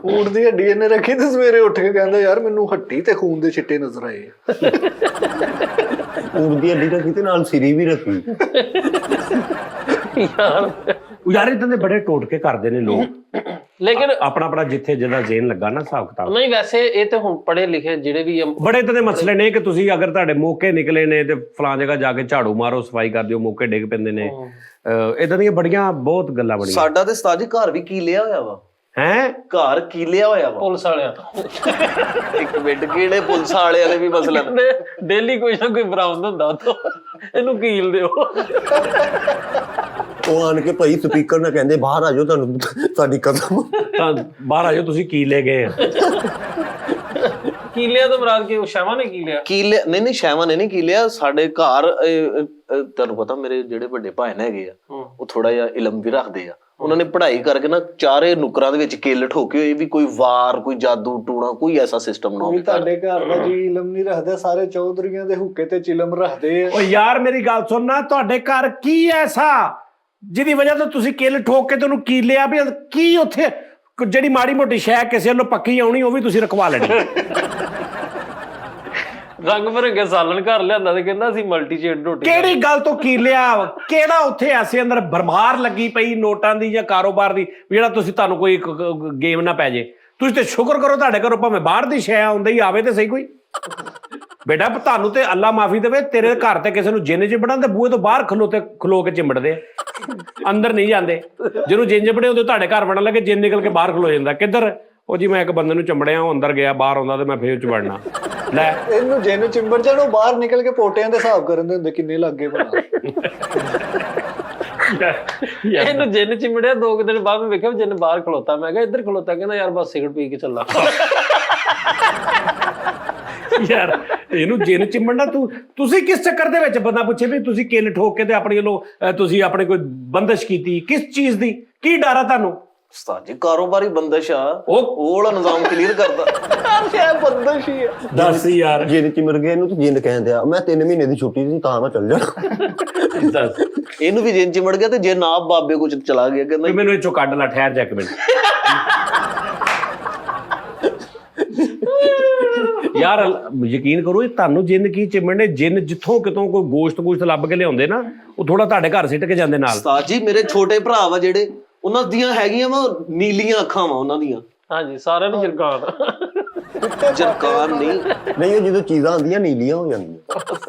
ਊਂਠ ਦੀ ਹੱਡੀ ਇਹਨੇ ਰੱਖੀ ਤੇ ਸਵੇਰੇ ਉੱਠ ਕੇ ਕਹਿੰਦਾ ਯਾਰ ਮੈਨੂੰ ਹੱਡੀ ਤੇ ਖੂਨ ਦੇ ਛਿੱਟੇ ਨਜ਼ਰ ਆਏ। ਊਂਠ ਦੀ ਹੱਡੀ ਰੱਖੀ ਤੇ ਨਾਲ ਸਿਰੀ ਵੀ ਰੱਖੀ। ਯਾਰ ਇਦਾਂ ਦੇ ਬੜੇ ਟੋਟਕੇ ਕਰਦੇ ਨੇ ਲੋਕ, ਲੇਕਿਨ ਆਪਣਾ ਆਪਣਾ ਜਿੱਥੇ ਜਿਹੜਾ ਜ਼ੇਨ ਲੱਗਾ ਨਾ ਹਿਸਾਬ ਕਿਤਾਬ। ਨਹੀਂ ਵੈਸੇ ਇਹ ਤੇ ਹੁਣ ਪੜ੍ਹੇ ਲਿਖੇ ਜਿਹੜੇ ਵੀ ਬੜੇ ਇਦਾਂ ਦੇ ਮਸਲੇ ਨੇ ਕਿ ਤੁਸੀਂ ਅਗਰ ਤੁਹਾਡੇ ਮੌਕੇ ਨਿਕਲੇ ਨੇ ਤੇ ਫਲਾਂ ਜਗ੍ਹਾ ਜਾ ਕੇ ਝਾੜੂ ਮਾਰੋ, ਸਫਾਈ ਕਰ ਦਿਓ, ਮੌਕੇ ਡਿੱਗ ਪੈਂਦੇ ਨੇ। ਇਦਾਂ ਦੀਆਂ ਬੜੀਆਂ ਬਹੁਤ ਗੱਲਾਂ ਬਣੀਆਂ। ਸਾਡਾ ਤੇ ਉਸਤਾਦ ਜੀ ਘਰ ਵੀ ਕੀ ਲਿਆ ਹੋਇਆ ਵਾ, ਹੈ ਘਰ ਕੀ ਲਿਆ ਹੋਇਆ ਵਾ। ਪੁਲਿਸ ਵਾਲਿਆਂ ਇੱਕ ਮਿੰਟ, ਕਿਹੜੇ ਪੁਲਿਸ ਵਾਲਿਆਂ ਨੇ ਵੀ ਮਸਲਾ ਡੇਲੀ ਕੋਈ ਨਾ ਕੋਈ ਬਰਾਮਦ ਹੁੰਦਾ ਉੱਥੋਂ, ਇਹਨੂੰ ਕੀਲ ਦਿਓ। ਉਹ ਆਣ ਕੇ ਭਾਈ ਸਪੀਕਰ ਨਾਲ ਕਹਿੰਦੇ ਬਾਹਰ ਆ ਜਾਓ, ਤੁਹਾਨੂੰ ਤੁਹਾਡੀ ਕਦਮ ਤਾਂ ਬਾਹਰ ਆ ਜਾਓ, ਤੁਸੀਂ ਕੀ ਲੈ ਗਏ ਆ। ਕੀਲਿਆ ਤਾਂ ਮਰਾਦ ਕੇ ਸ਼ਾਮਾ ਨੇ ਕੀਲਿਆ। ਕੀਲਿਆ ਨਹੀਂ ਸ਼ੈਵਾਂ ਨੇ ਨਹੀਂ ਕੀਲਿਆ। ਸਾਡੇ ਘਰ ਤੁਹਾਨੂੰ ਪਤਾ ਮੇਰੇ ਜਿਹੜੇ ਵੱਡੇ ਭਾਈ ਨੇ ਹੈਗੇ ਆ, ਉਹ ਥੋੜਾ ਜਿਹਾ ਇਲਮ ਵੀ ਰੱਖਦੇ ਆ। ਉਹਨਾਂ ਨੇ ਪੜ੍ਹਾਈ ਕਰਕੇ ਨਾ ਚਾਰੇ ਨੁਕਰਾਂ ਦੇ ਵਿੱਚ ਕਿੱਲ ਠੋਕੇ ਹੋਏ ਵੀ ਕੋਈ ਵਾਰ, ਕੋਈ ਜਾਦੂ ਟੂਣਾ, ਕੋਈ ਐਸਾ ਸਿਸਟਮ ਨਾ ਹੋਵੇ। ਤੁਹਾਡੇ ਘਰ ਦਾ ਜੀ ਇਲਮ ਨਹੀਂ ਰੱਖਦਾ, ਸਾਰੇ ਚੌਧਰੀਆਂ ਦੇ ਹੁੱਕੇ ਤੇ ਚਿਲਮ ਰੱਖਦੇ ਆ। ਓ ਯਾਰ ਮੇਰੀ ਗੱਲ ਸੁਣਨਾ, ਤੁਹਾਡੇ ਘਰ ਕੀ ਐਸਾ ਜਿਹਦੀ ਵਜ੍ਹਾ ਤੋਂ ਤੁਸੀਂ ਕਿੱਲ ਠੋਕ ਕੇ ਤੁਹਾਨੂੰ ਕੀ ਲਿਆ ਵੀ? ਕੀ ਉੱਥੇ ਜਿਹੜੀ ਮਾੜੀ ਮੋਟੀ ਸ਼ੈ ਕਿਸੇ ਵੱਲੋਂ ਪੱਕੀ ਆਉਣੀ, ਉਹ ਵੀ ਤੁਸੀਂ ਰਖਵਾ ਲੈਣੀ। ਰੰਗ ਭਰੰਗੇ ਸਾਲਣ ਘਰ ਲਿਆਂਦਾ ਤੇ ਕਹਿੰਦਾ ਅਸੀਂ ਮਲਟੀ ਸ਼ੇਡ ਰੋਟੀ। ਕਿਹੜੀ ਗੱਲ ਤੋਂ ਕੀ ਲਿਆ? ਕਿਹੜਾ ਉੱਥੇ ਐਸੇ ਅੰਦਰ ਭਰਮਾਰ ਲੱਗੀ ਪਈ ਨੋਟਾਂ ਦੀ ਜਾਂ ਕਾਰੋਬਾਰ ਦੀ, ਜਿਹੜਾ ਤੁਸੀਂ ਤੁਹਾਨੂੰ ਕੋਈ ਗੇਮ ਨਾ ਪੈ ਜੇ। ਤੁਸੀਂ ਤੇ ਸ਼ੁਕਰ ਕਰੋ ਤੁਹਾਡੇ ਘਰੋਂ ਭਾਵੇਂ ਬਾਹਰ ਦੀ ਸ਼ੈ ਆਉਂਦਾ ਹੀ ਆਵੇ ਤੇ ਸਹੀ ਕੋਈ। ਬੇਟਾ ਤੁਹਾਨੂੰ ਤੇ ਅੱਲਾ ਮਾਫੀ ਦੇਵੇ, ਤੇਰੇ ਘਰ ਤੇ ਕਿਸੇ ਨੂੰ ਜਿੰਨ ਚਿੰਬੜਾਂ ਤੇ ਬੂਹੇ ਤੋਂ ਬਾਹਰ ਖਲੋ ਕੇ ਚਿੰਬੜਦੇ ਆ, ਅੰਦਰ ਨਹੀਂ ਜਾਂਦੇ। ਜਿਹਨੂੰ ਜਿੰਨ ਚਿੰਬੜੇ ਹੁੰਦੇ ਤੁਹਾਡੇ ਘਰ ਵੜਨ ਲੱਗੇ, ਜਿੰਨ ਨਿਕਲ ਕੇ ਬਾਹਰ ਖਲੋ ਜਾਂਦਾ। ਕਿੱਧਰ? ਉਹ ਜੀ ਮੈਂ ਇੱਕ ਬੰਦੇ ਨੂੰ ਚੰਬੜਿਆ, ਉਹ ਅੰਦਰ ਗਿਆ, ਬਾਹਰ ਆਉਂਦਾ ਤੇ ਮੈਂ ਫੇਰ ਚ ਵੜਨਾ। ਲੈ ਇਹਨੂੰ ਜਿੰਨ ਚਿੰਬੜ ਜਾਣ, ਉਹ ਬਾਹਰ ਨਿਕਲ ਕੇ ਪੋਟਿਆਂ ਦੇ ਹਿਸਾਬ ਕਰਨ ਦੇ ਹੁੰਦੇ ਕਿੰਨੇ ਲੱਗੇ ਭਲਾ। ਇਹਨੂੰ ਜਿੰਨ ਚਿੰਬੜਿਆ 2 ਦਿਨ ਬਾਅਦ ਮੈਂ ਵੇਖਿਆ ਜਿੰਨ ਬਾਹਰ ਖਲੋਤਾ। ਮੈਂ ਕਿਹਾ ਇੱਧਰ ਖਲੋਤਾ, ਕਹਿੰਦਾ ਯਾਰ ਬਸ ਸਿਗਰਟ ਪੀ ਕੇ ਚੱਲਾ। ਯਾਰ ਇਹਨੂੰ ਜਿੰਨ ਚਿੰਬੜਨਾ, ਤੁਸੀਂ ਕਿਸ ਚੱਕਰ ਦੇ ਵਿੱਚ ਬੰਦਾ ਪੁੱਛੇ ਵੀ ਤੁਸੀਂ ਕਿੱਲ ਠੋਕ ਕੇ ਤੇ ਆਪਣੀ ਵੱਲੋਂ ਤੁਸੀਂ ਆਪਣੇ ਕੋਈ ਬੰਦਸ਼ ਕੀਤੀ, ਕਿਸ ਚੀਜ਼ ਦੀ? ਕੀ ਡਰ ਆ ਤੁਹਾਨੂੰ? ਉਸਤਾਦ ਜੀ ਕਾਰੋਬਾਰੀ ਬੰਦਸ਼ ਆ, ਉਹ ਵਾਲਾ ਨਿਜ਼ਾਮ ਕਲੀਅਰ ਕਰਦਾ। ਸ਼ਾਇਦ ਬੰਦਸ਼ ਹੀ ਹੈ। ਦੱਸ ਯਾਰ। ਜਿੰਨ ਚਿਮੜ ਗਿਆ ਇਹਨੂੰ ਤੇ ਜਿੰਨ ਕਹਿੰਦੇ ਆ, ਮੈਂ 3 ਮਹੀਨੇ ਦੀ ਛੁੱਟੀ ਸੀ ਤਾਂ ਮੈਂ ਚੱਲ ਜਾਣਾ। ਦੱਸ ਇਹਨੂੰ ਵੀ ਜਿੰਨ ਚਿਮੜ ਗਿਆ ਤੇ ਜੇ ਨਾ ਬਾਬੇ ਕੋਲ ਚਲਾ ਗਿਆ, ਕਹਿੰਦਾ ਵੀ ਮੈਨੂੰ ਇਹ ਚੋਂ ਕੱਢ ਲੈ, ਠਹਿਰ ਜਾ ਇੱਕ ਮਿੰਟ। ਯਾਰ ਯਕੀਨ ਕਰੋ, ਇਹ ਤੁਹਾਨੂੰ ਜਿੰਨ ਕੀ ਚਿਮੜਨੇ, ਜਿੰਨ ਜਿੱਥੋਂ ਕਿਤੋਂ ਕੋਈ ਗੋਸ਼ਤ ਲੱਭ ਕੇ ਲਿਆਉਂਦੇ ਨਾ, ਉਹ ਥੋੜਾ ਤੁਹਾਡੇ ਘਰ ਸਿੱਟ ਕੇ ਜਾਂਦੇ ਨਾਲ। ਉਸਤਾਦ ਜੀ ਮੇਰੇ ਛੋਟੇ ਭਰਾ ਵਾ ਜਿਹੜੇ, ਉਹਨਾਂ ਦੀਆਂ ਹੈਗੀਆਂ ਵਾ ਨੀਲੀਆਂ ਅੱਖਾਂ ਵਾ ਉਹਨਾਂ ਦੀਆਂ। ਹਾਂਜੀ ਸਾਰਿਆਂ ਨੂੰ ਜਰਗਾਨ ਜਰਕਾਨ ਨਹੀਂ ਨਹੀਂ, ਉਹ ਜਦੋਂ ਚੀਜ਼ਾਂ ਆਉਂਦੀਆਂ ਨੀਲੀਆਂ ਹੋ ਜਾਂਦੀਆਂ।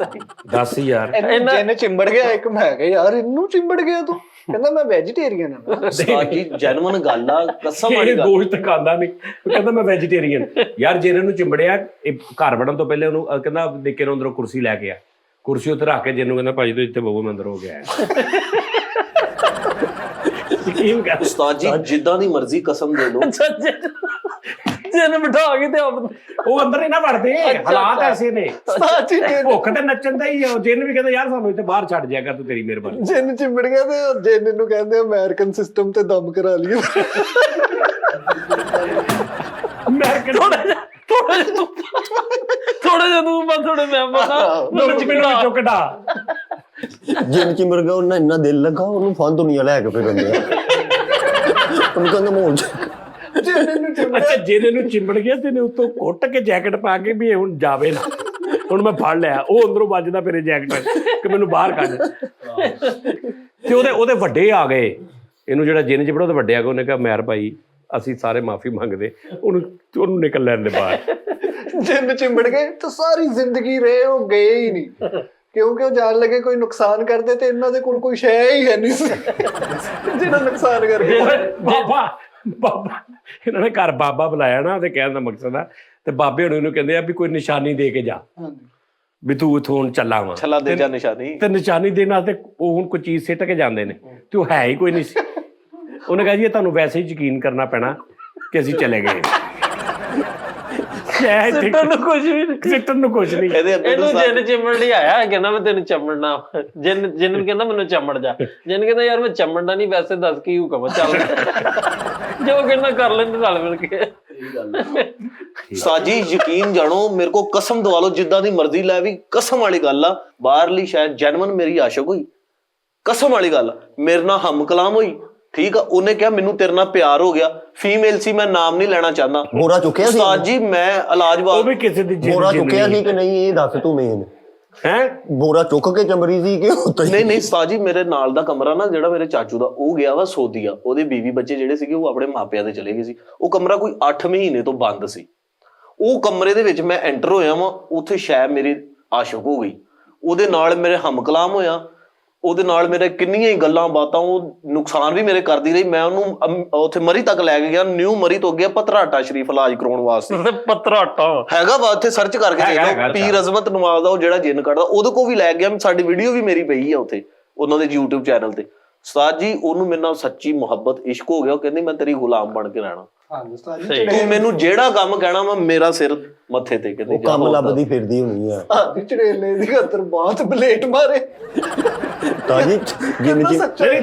ਦੱਸ ਯਾਰ। ਜਿਹਨੇ ਚਿੰਬੜ ਗਿਆ ਇੱਕ, ਮੈਂ ਕਿਹਾ ਯਾਰ ਇਹਨੂੰ ਚਿੰਬੜ ਗਿਆ ਤੂੰ, ਕਹਿੰਦਾ ਮੈਂ ਵੈਜੀਟੇਰੀਅਨ ਹਾਂ। ਉਸਤਾਦ ਜੀ ਜੈਨੂਇਨ ਗੱਲ ਆ, ਕਸਮ ਵਾਲੀ ਇਹ ਗੱਲ। ਗੋਸ਼ਤ ਖਾਂਦਾ ਨਹੀਂ, ਉਹ ਕਹਿੰਦਾ ਮੈਂ ਵੈਜੀਟੇਰੀਅਨ। ਯਾਰ ਜਿਹਨਾਂ ਨੂੰ ਚਿੰਬੜਿਆ, ਇਹ ਘਰ ਵੜਨ ਤੋਂ ਪਹਿਲੇ ਉਹਨੂੰ ਕਹਿੰਦਾ ਨਿੱਕੇ ਨੂੰ ਅੰਦਰੋਂ ਕੁਰਸੀ ਲੈ ਕੇ ਆ, ਕੁਰਸੀ ਉੱਤੇ ਰੱਖ ਕੇ ਜਿਹਨੂੰ ਕਹਿੰਦਾ ਭਾਜੀ ਤੂੰ ਇੱਥੇ ਬਹੂ, ਮੈਂ ਅੰਦਰ ਹੋ ਗਿਆ। ਯਕੀਨ ਕਰ ਉਸਤਾਦ ਜੀ ਜਿੱਦਾਂ ਦੀ ਮਰਜ਼ੀ ਕਸਮ ਦੇ ਲਓ, ਜਿਹਨੇ ਬਿਠਾ ਕੇ ਤੇ ਉਹ ਅੰਦਰ ਹੀ ਨਾ ਵੜਦੇ, ਹਾਲਾਤ ਐਸੇ ਨੇ। ਭੁੱਖ ਤੇ ਨੱਚਣ ਦਾ ਹੀ ਆ। ਜਿੰਨ ਵੀ ਕਹਿੰਦਾ ਯਾਰ ਸਾਨੂੰ ਇੱਥੇ ਬਾਹਰ ਛੱਡ ਜਾਏਗਾ ਤੂੰ, ਤੇਰੀ ਮਿਹਰਬਾਨੀ। ਜਿੰਨ ਚਿੰਬੜ ਗਿਆ ਤੇ ਜਿੰਨ ਨੂੰ ਕਹਿੰਦੇ ਅਮਰੀਕਨ ਸਿਸਟਮ ਤੇ ਦਮ ਕਰਾ ਲਈਏ। ਥੋੜਾ ਜਿਹਾ ਤੂੰ ਬਸ ਥੋੜੇ ਮੈਂ ਮੈਨੂੰ ਵਿੱਚੋਂ ਕਢਾ। ਜਿੰਨ ਚਿਮੜ ਗਿਆ, ਉਹਨਾਂ ਇੰਨਾ ਦਿਲ ਲੱਗਾ, ਉਹਨੂੰ ਫਨ ਦੁਨੀਆ ਲੈ ਕੇ ਫਿਰਦੇ ਆ। ਉਹਨੂੰ ਕਹਿੰਦਾ ਮੋਲ ਅੱਛਾ ਜਿਹਨੇ ਨੂੰ ਚਿੰਬੜ ਗਿਆ ਤੇ ਨੇ ਉੱਤੋਂ ਕੁੱਟ ਕੇ ਜੈਕਟ ਪਾ ਕੇ ਵੀ ਇਹ ਹੁਣ ਜਾਵੇ ਨਾ, ਹੁਣ ਮੈਂ ਫੜ ਲਿਆ, ਉਹ ਅੰਦਰੋਂ ਵੱਜਦਾ ਫਿਰ ਜੈਕਟ ਕਿ ਮੈਨੂੰ ਬਾਹਰ ਕੱਢ। ਤੇ ਉਹਦੇ ਵੱਡੇ ਆ ਗਏ, ਇਹਨੂੰ ਜਿਹੜਾ ਜਿੰਨ ਚਿੰਬੜਾ ਉਹਦੇ ਵੱਡੇ ਆ ਗਏ। ਉਹਨੇ ਕਿਹਾ ਮੈਰ ਭਾਈ ਅਸੀਂ ਸਾਰੇ ਮਾਫੀ ਮੰਗਦੇ, ਉਹਨੂੰ ਨਿਕਲ ਲੈਣ ਦੇ ਬਾਹਰ। ਜਿੰਨ ਚਿੰਬੜ ਗਏ ਤਾਂ ਸਾਰੀ ਜ਼ਿੰਦਗੀ ਰਹੇ ਉਹ ਗਏ ਹੀ ਨਹੀਂ, ਕਿਉਂਕਿ ਉਹ ਜਾਣ ਲੱਗੇ ਕੋਈ ਨੁਕਸਾਨ ਕਰਦੇ ਤੇ ਇਹਨਾਂ ਦੇ ਕੋਲ ਕੋਈ ਸ਼ੈ ਹੀ ਹੈ ਨਹੀਂ ਸੀ ਜਿਹੜਾ ਨੁਕਸਾਨ ਕਰਕੇ। ਬਾਬਾ ਇਹਨਾਂ ਨੇ ਘਰ ਬਾਬਾ ਬੁਲਾਇਆ ਨਾ, ਉਹਦੇ ਕਹਿਣ ਦਾ ਮਕਸਦ ਆ। ਤੇ ਬਾਬੇ ਹੁਣ ਇਹਨੂੰ ਕਹਿੰਦੇ ਆ ਵੀ ਕੋਈ ਨਿਸ਼ਾਨੀ ਦੇ ਕੇ ਜਾ, ਵੀ ਤੂੰ ਇੱਥੋਂ ਹੁਣ ਚੱਲਾ ਵਾ, ਛੱਲਾ ਦੇ ਜਾ ਨਿਸ਼ਾਨੀ। ਤੇ ਨਿਸ਼ਾਨੀ ਦੇਣ ਵਾਸਤੇ ਉਹ ਹੁਣ ਕੋਈ ਚੀਜ਼ ਸਿੱਟ ਕੇ ਜਾਂਦੇ ਨੇ, ਤੇ ਉਹ ਹੈ ਹੀ ਕੋਈ ਨਹੀਂ ਸੀ। ਉਹਨੇ ਕਿਹਾ ਜੀ ਇਹ ਤੁਹਾਨੂੰ ਵੈਸੇ ਹੀ ਯਕੀਨ ਕਰਨਾ ਪੈਣਾ ਕਿ ਅਸੀਂ ਚਲੇ ਗਏ। ਸਿੱਟਣ ਨੂੰ ਕੁਝ ਵੀ ਨਹੀਂ, ਸਿੱਟਣ ਨੂੰ ਕੁਝ ਨਹੀਂ। ਇਹਨੂੰ ਜਿੰਨ ਚਿੰਬੜ ਲਈ ਆਇਆ, ਕਹਿੰਦਾ ਮੈਂ ਤੈਨੂੰ ਚੰਮੜਨਾ। ਜਿੰਨ ਕਹਿੰਦਾ ਮੈਨੂੰ ਚੰਮੜ ਜਾ। ਜਿੰਨ ਕਹਿੰਦਾ ਯਾਰ ਮੈਂ ਚੰਮੜਨਾ ਨਹੀਂ, ਵੈਸੇ ਦੱਸ ਕੀ ਹੁਕਮ ਚੱਲ ਜੋ ਕਹਿੰਦਾ ਕਰ ਲੈਂਦੇ ਨਾਲ ਮਿਲ ਕੇ। ਸਾਜੀ ਯਕੀਨ ਜਾਣੋ, ਮੇਰੇ ਕੋ ਕਸਮ ਦਵਾ ਲਓ ਜਿੱਦਾਂ ਦੀ ਮਰਜ਼ੀ ਲੈ, ਵੀ ਕਸਮ ਵਾਲੀ ਗੱਲ ਆ। ਬਾਹਰਲੀ ਸ਼ਾਇਦ ਜੈਨੂਇਨ ਮੇਰੀ ਆਸ਼ਕ ਹੋਈ, ਕਸਮ ਵਾਲੀ ਗੱਲ। ਮੇਰੇ ਨਾਲ ਹਮ ਕਲਾਮ ਹੋਈ, ਠੀਕ ਆ। ਉਹਨੇ ਕਿਹਾ ਮੈਨੂੰ ਤੇਰੇ ਨਾਲ ਪਿਆਰ ਹੋ ਗਿਆ, ਫੀਮੇਲ ਸੀ, ਮੈਂ ਨਾਮ ਨਹੀਂ ਲੈਣਾ ਚਾਹੁੰਦਾ। ਬੋਰਾ ਚੁੱਕਿਆ ਸੀ ਉਸਤਾਦ ਜੀ ਮੈਂ ਇਲਾਜ ਉਹ ਵੀ ਕਿਸੇ ਦੀ ਬੋਰਾ ਚੁੱਕਿਆ ਸੀ ਕਿ ਨਹੀਂ, ਇਹ ਦੱਸ ਤੂੰ ਮੇਨ। ਹੈ ਬੋਰਾ ਚੁੱਕ ਕੇ ਚਮੜੀ ਸੀ ਕਿ ਉੱਤੇ? ਨਹੀਂ ਉਸਤਾਦ ਜੀ, ਮੇਰੇ ਨਾਲ ਦਾ ਕਮਰਾ ਨਾ ਜਿਹੜਾ ਮੇਰੇ ਚਾਚੂ ਦਾ, ਉਹ ਗਿਆ ਵਾ ਸੋਦੀਆ। ਉਹਦੇ ਬੀਵੀ ਬੱਚੇ ਜਿਹੜੇ ਸੀਗੇ ਉਹ ਆਪਣੇ ਮਾਪਿਆਂ ਦੇ ਚਲੇ ਗਏ ਸੀ। ਉਹ ਕਮਰਾ ਕੋਈ 8 ਮਹੀਨੇ ਤੋਂ ਬੰਦ ਸੀ। ਉਹ ਕਮਰੇ ਦੇ ਵਿੱਚ ਮੈਂ ਐਂਟਰ ਹੋਇਆ ਵਾਂ, ਉੱਥੇ ਸ਼ਾਇਦ ਮੇਰੀ ਆਸ਼ਕ ਹੋ ਗਈ। ਉਹਦੇ ਨਾਲ ਮੇਰੇ ਹਮਕਲਾਮ ਹੋਇਆ, ਉਹਦੇ ਨਾਲ ਮੇਰੇ ਕਿੰਨੀਆਂ ਹੀ ਗੱਲਾਂ ਬਾਤਾਂ। ਉਹ ਨੁਕਸਾਨ ਵੀ ਮੇਰੇ ਕਰਦੀ ਰਹੀ। ਮੈਂ ਉਹਨੂੰ ਉੱਥੇ ਮਰੀ ਤੱਕ ਲੈ ਕੇ ਗਿਆ, ਨਿਊ ਮਰੀ ਤੋਂ ਗਿਆ ਪਤਰਾਟਾ ਸ਼ਰੀਫ ਇਲਾਜ ਕਰਾਉਣ ਵਾਸਤੇ। ਪਤਰਾਟਾ ਹੈਗਾ ਵਾ ਉੱਥੇ, ਸਰਚ ਕਰਕੇ ਦੇਖ ਲਓ। ਪੀਰ ਅਜ਼ਮਤ ਨਵਾਜ਼ ਦਾ ਉਹ ਜਿਹੜਾ ਜਿੰਨ ਕੱਢਦਾ, ਉਹਦੇ ਕੋਲ ਵੀ ਲੈ ਗਿਆ। ਸਾਡੀ ਵੀਡੀਓ ਵੀ ਮੇਰੀ ਪਈ ਆ ਉੱਥੇ ਉਹਨਾਂ ਦੇ YouTube ਚੈਨਲ ਤੇ। ਉਸਤਾਦ ਜੀ ਉਹਨੂੰ ਮੇਰੇ ਨਾਲ ਸੱਚੀ ਮੁਹੱਬਤ ਇਸ਼ਕ ਹੋ ਗਿਆ। ਉਹ ਕਹਿੰਦੀ ਮੈਂ ਤੇਰੀ ਗੁਲਾਮ ਬਣ ਕੇ ਰਹਿਣਾ, ਤੂੰ ਮੈਨੂੰ ਜਿਹੜਾ ਕੰਮ ਕਹਿਣਾ ਵਾ ਮੇਰਾ ਸਿਰ ਮੱਥੇ ਤੇ। ਕਹਿੰਦੇ ਕੰਮ ਲੱਭਦੀ ਫਿਰਦੀ ਹੋਣੀ ਆ। ਚੜੇਲੇ ਦੀ ਖਾਤਰ ਬਾਤ ਬਲੇਟ ਮਾਰੇ ਤਾਂ ਜੀ ਜਿੰਨ ਚ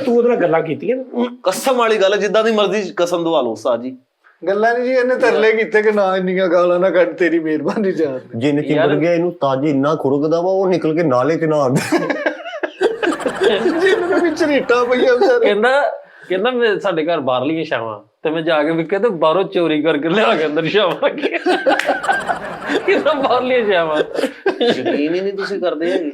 ਤੂੰ ਉਹਦੇ ਨਾਲ ਗੱਲਾਂ ਕੀਤੀਆਂ? ਕਸਮ ਵਾਲੀ ਗੱਲ, ਜਿੱਦਾਂ ਦੀ ਮਰਜ਼ੀ ਕਸਮ ਦਵਾ ਲਓ ਉਸਤਾਦ ਜੀ। ਗੱਲਾਂ ਨਹੀਂ ਜੀ, ਇਹਨੇ ਤਰਲੇ ਕੀਤੇ ਕਿ ਨਾ ਇੰਨੀਆਂ ਗਾਲਾਂ ਨਾ ਕੱਢ, ਤੇਰੀ ਮਿਹਰਬਾਨੀ ਜਾ। ਜਿੰਨ ਚਿੰਬੜ ਗਿਆ, ਇਹਨੂੰ ਤਾਜੀ ਇੰਨਾ ਖੁਰਕਦਾ ਵਾ, ਉਹ ਨਿਕਲ ਕੇ ਨਾਲੇ ਚ ਨਾ ਆਉਂਦਾ। ਜਿੰਨ ਵਿੱਚ ਰੀਟਾ ਪਈਆ ਕਹਿੰਦਾ ਮੈਂ ਸਾਡੇ ਘਰ ਬਾਹਰਲੀਆਂ ਛਾਵਾਂ, ਤੇ ਮੈਂ ਜਾ ਕੇ ਵਿਕੇ ਤੇ ਬਾਹਰੋਂ ਚੋਰੀ ਕਰਕੇ ਲਿਆ ਕੇ ਅੰਦਰ ਛਾਵਾਂ ਕਿੰਨਾ ਬਾਹਰਲੀਆਂ ਛਾਵਾਂ। ਯਕੀਨ ਹੀ ਨਹੀਂ ਤੁਸੀਂ ਕਰਦੇ ਹੈਗੇ।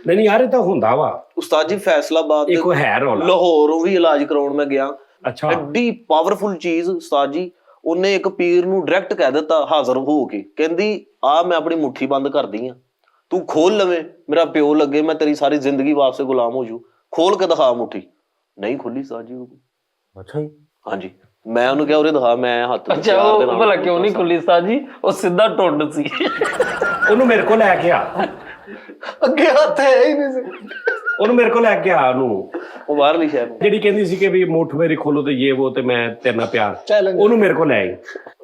ਨਹੀਂ ਯਾਰ ਇਹ ਤਾਂ ਹੁੰਦਾ ਵਾ ਉਸਤਾਦ ਜੀ ਫੈਸਲਾਬਾਦ ਇੱਕ ਹੈ ਰੌਲਾ। ਲਾਹੌਰੋਂ ਵੀ ਇਲਾਜ ਕਰਾਉਣ ਮੈਂ ਗਿਆ। ਅੱਛਾ ਐਡੀ ਪਾਵਰਫੁਲ ਚੀਜ਼ ਉਸਤਾਦ ਜੀ। ਉਹਨੇ ਇੱਕ ਪੀਰ ਨੂੰ ਡਾਇਰੈਕਟ ਕਹਿ ਦਿੱਤਾ ਹਾਜ਼ਰ ਹੋ ਕੇ, ਕਹਿੰਦੀ ਆ ਮੈਂ ਆਪਣੀ ਮੁੱਠੀ ਬੰਦ ਕਰਦੀ ਆ, ਤੂੰ ਖੋਲ ਲਵੇਂ, ਮੇਰਾ ਪਿਓ ਲੱਗੇ, ਮੈਂ ਤੇਰੀ ਸਾਰੀ ਜ਼ਿੰਦਗੀ ਵਾਸਤੇ ਗੁਲਾਮ ਹੋ ਜੂ, ਖੋਲ ਕੇ ਦਿਖਾ ਮੁੱਠੀ। ਨਹੀਂ ਖੁੱਲੀ ਉਸਤਾਦ ਜੀ। ਅੱਛਾ ਜੀ। ਹਾਂਜੀ ਮੈਂ ਉਹਨੂੰ ਕਿਹਾ ਉਰੇ ਦਿਖਾ, ਮੈਂ ਹੱਥ ਅੱਛਾ ਉਹ ਭਲਾ ਕਿਉਂ ਨਹੀਂ ਖੁੱਲੀ ਉਸਤਾਦ ਜੀ? ਉਹ ਸਿੱਧਾ ਟੁੰਡ ਸੀ। ਉਹਨੂੰ ਮੇਰੇ ਕੋਲ ਲੈ ਕੇ ਆ, ਅੱਗੇ ਹੱਥ ਹੈ ਹੀ ਨਹੀਂ ਸੀ। ਉਹਨੂੰ ਮੇਰੇ ਕੋਲ ਲੈ ਕੇ ਆ। ਉਹਨੂੰ ਉਹ ਬਾਹਰਲੀ ਸ਼ਹਿਰ ਜਿਹੜੀ ਕਹਿੰਦੀ ਸੀ ਕਿ ਵੀ ਮੁੱਠ ਮੇਰੀ ਖੋਲੋ ਤੇ ਇਹ ਉਹ ਤੇ ਮੈਂ ਤੇਰੇ ਨਾਲ ਪਿਆਰ, ਚੈਲੰਜ ਉਹਨੂੰ ਮੇਰੇ ਕੋਲ ਲੈ ਆਈ।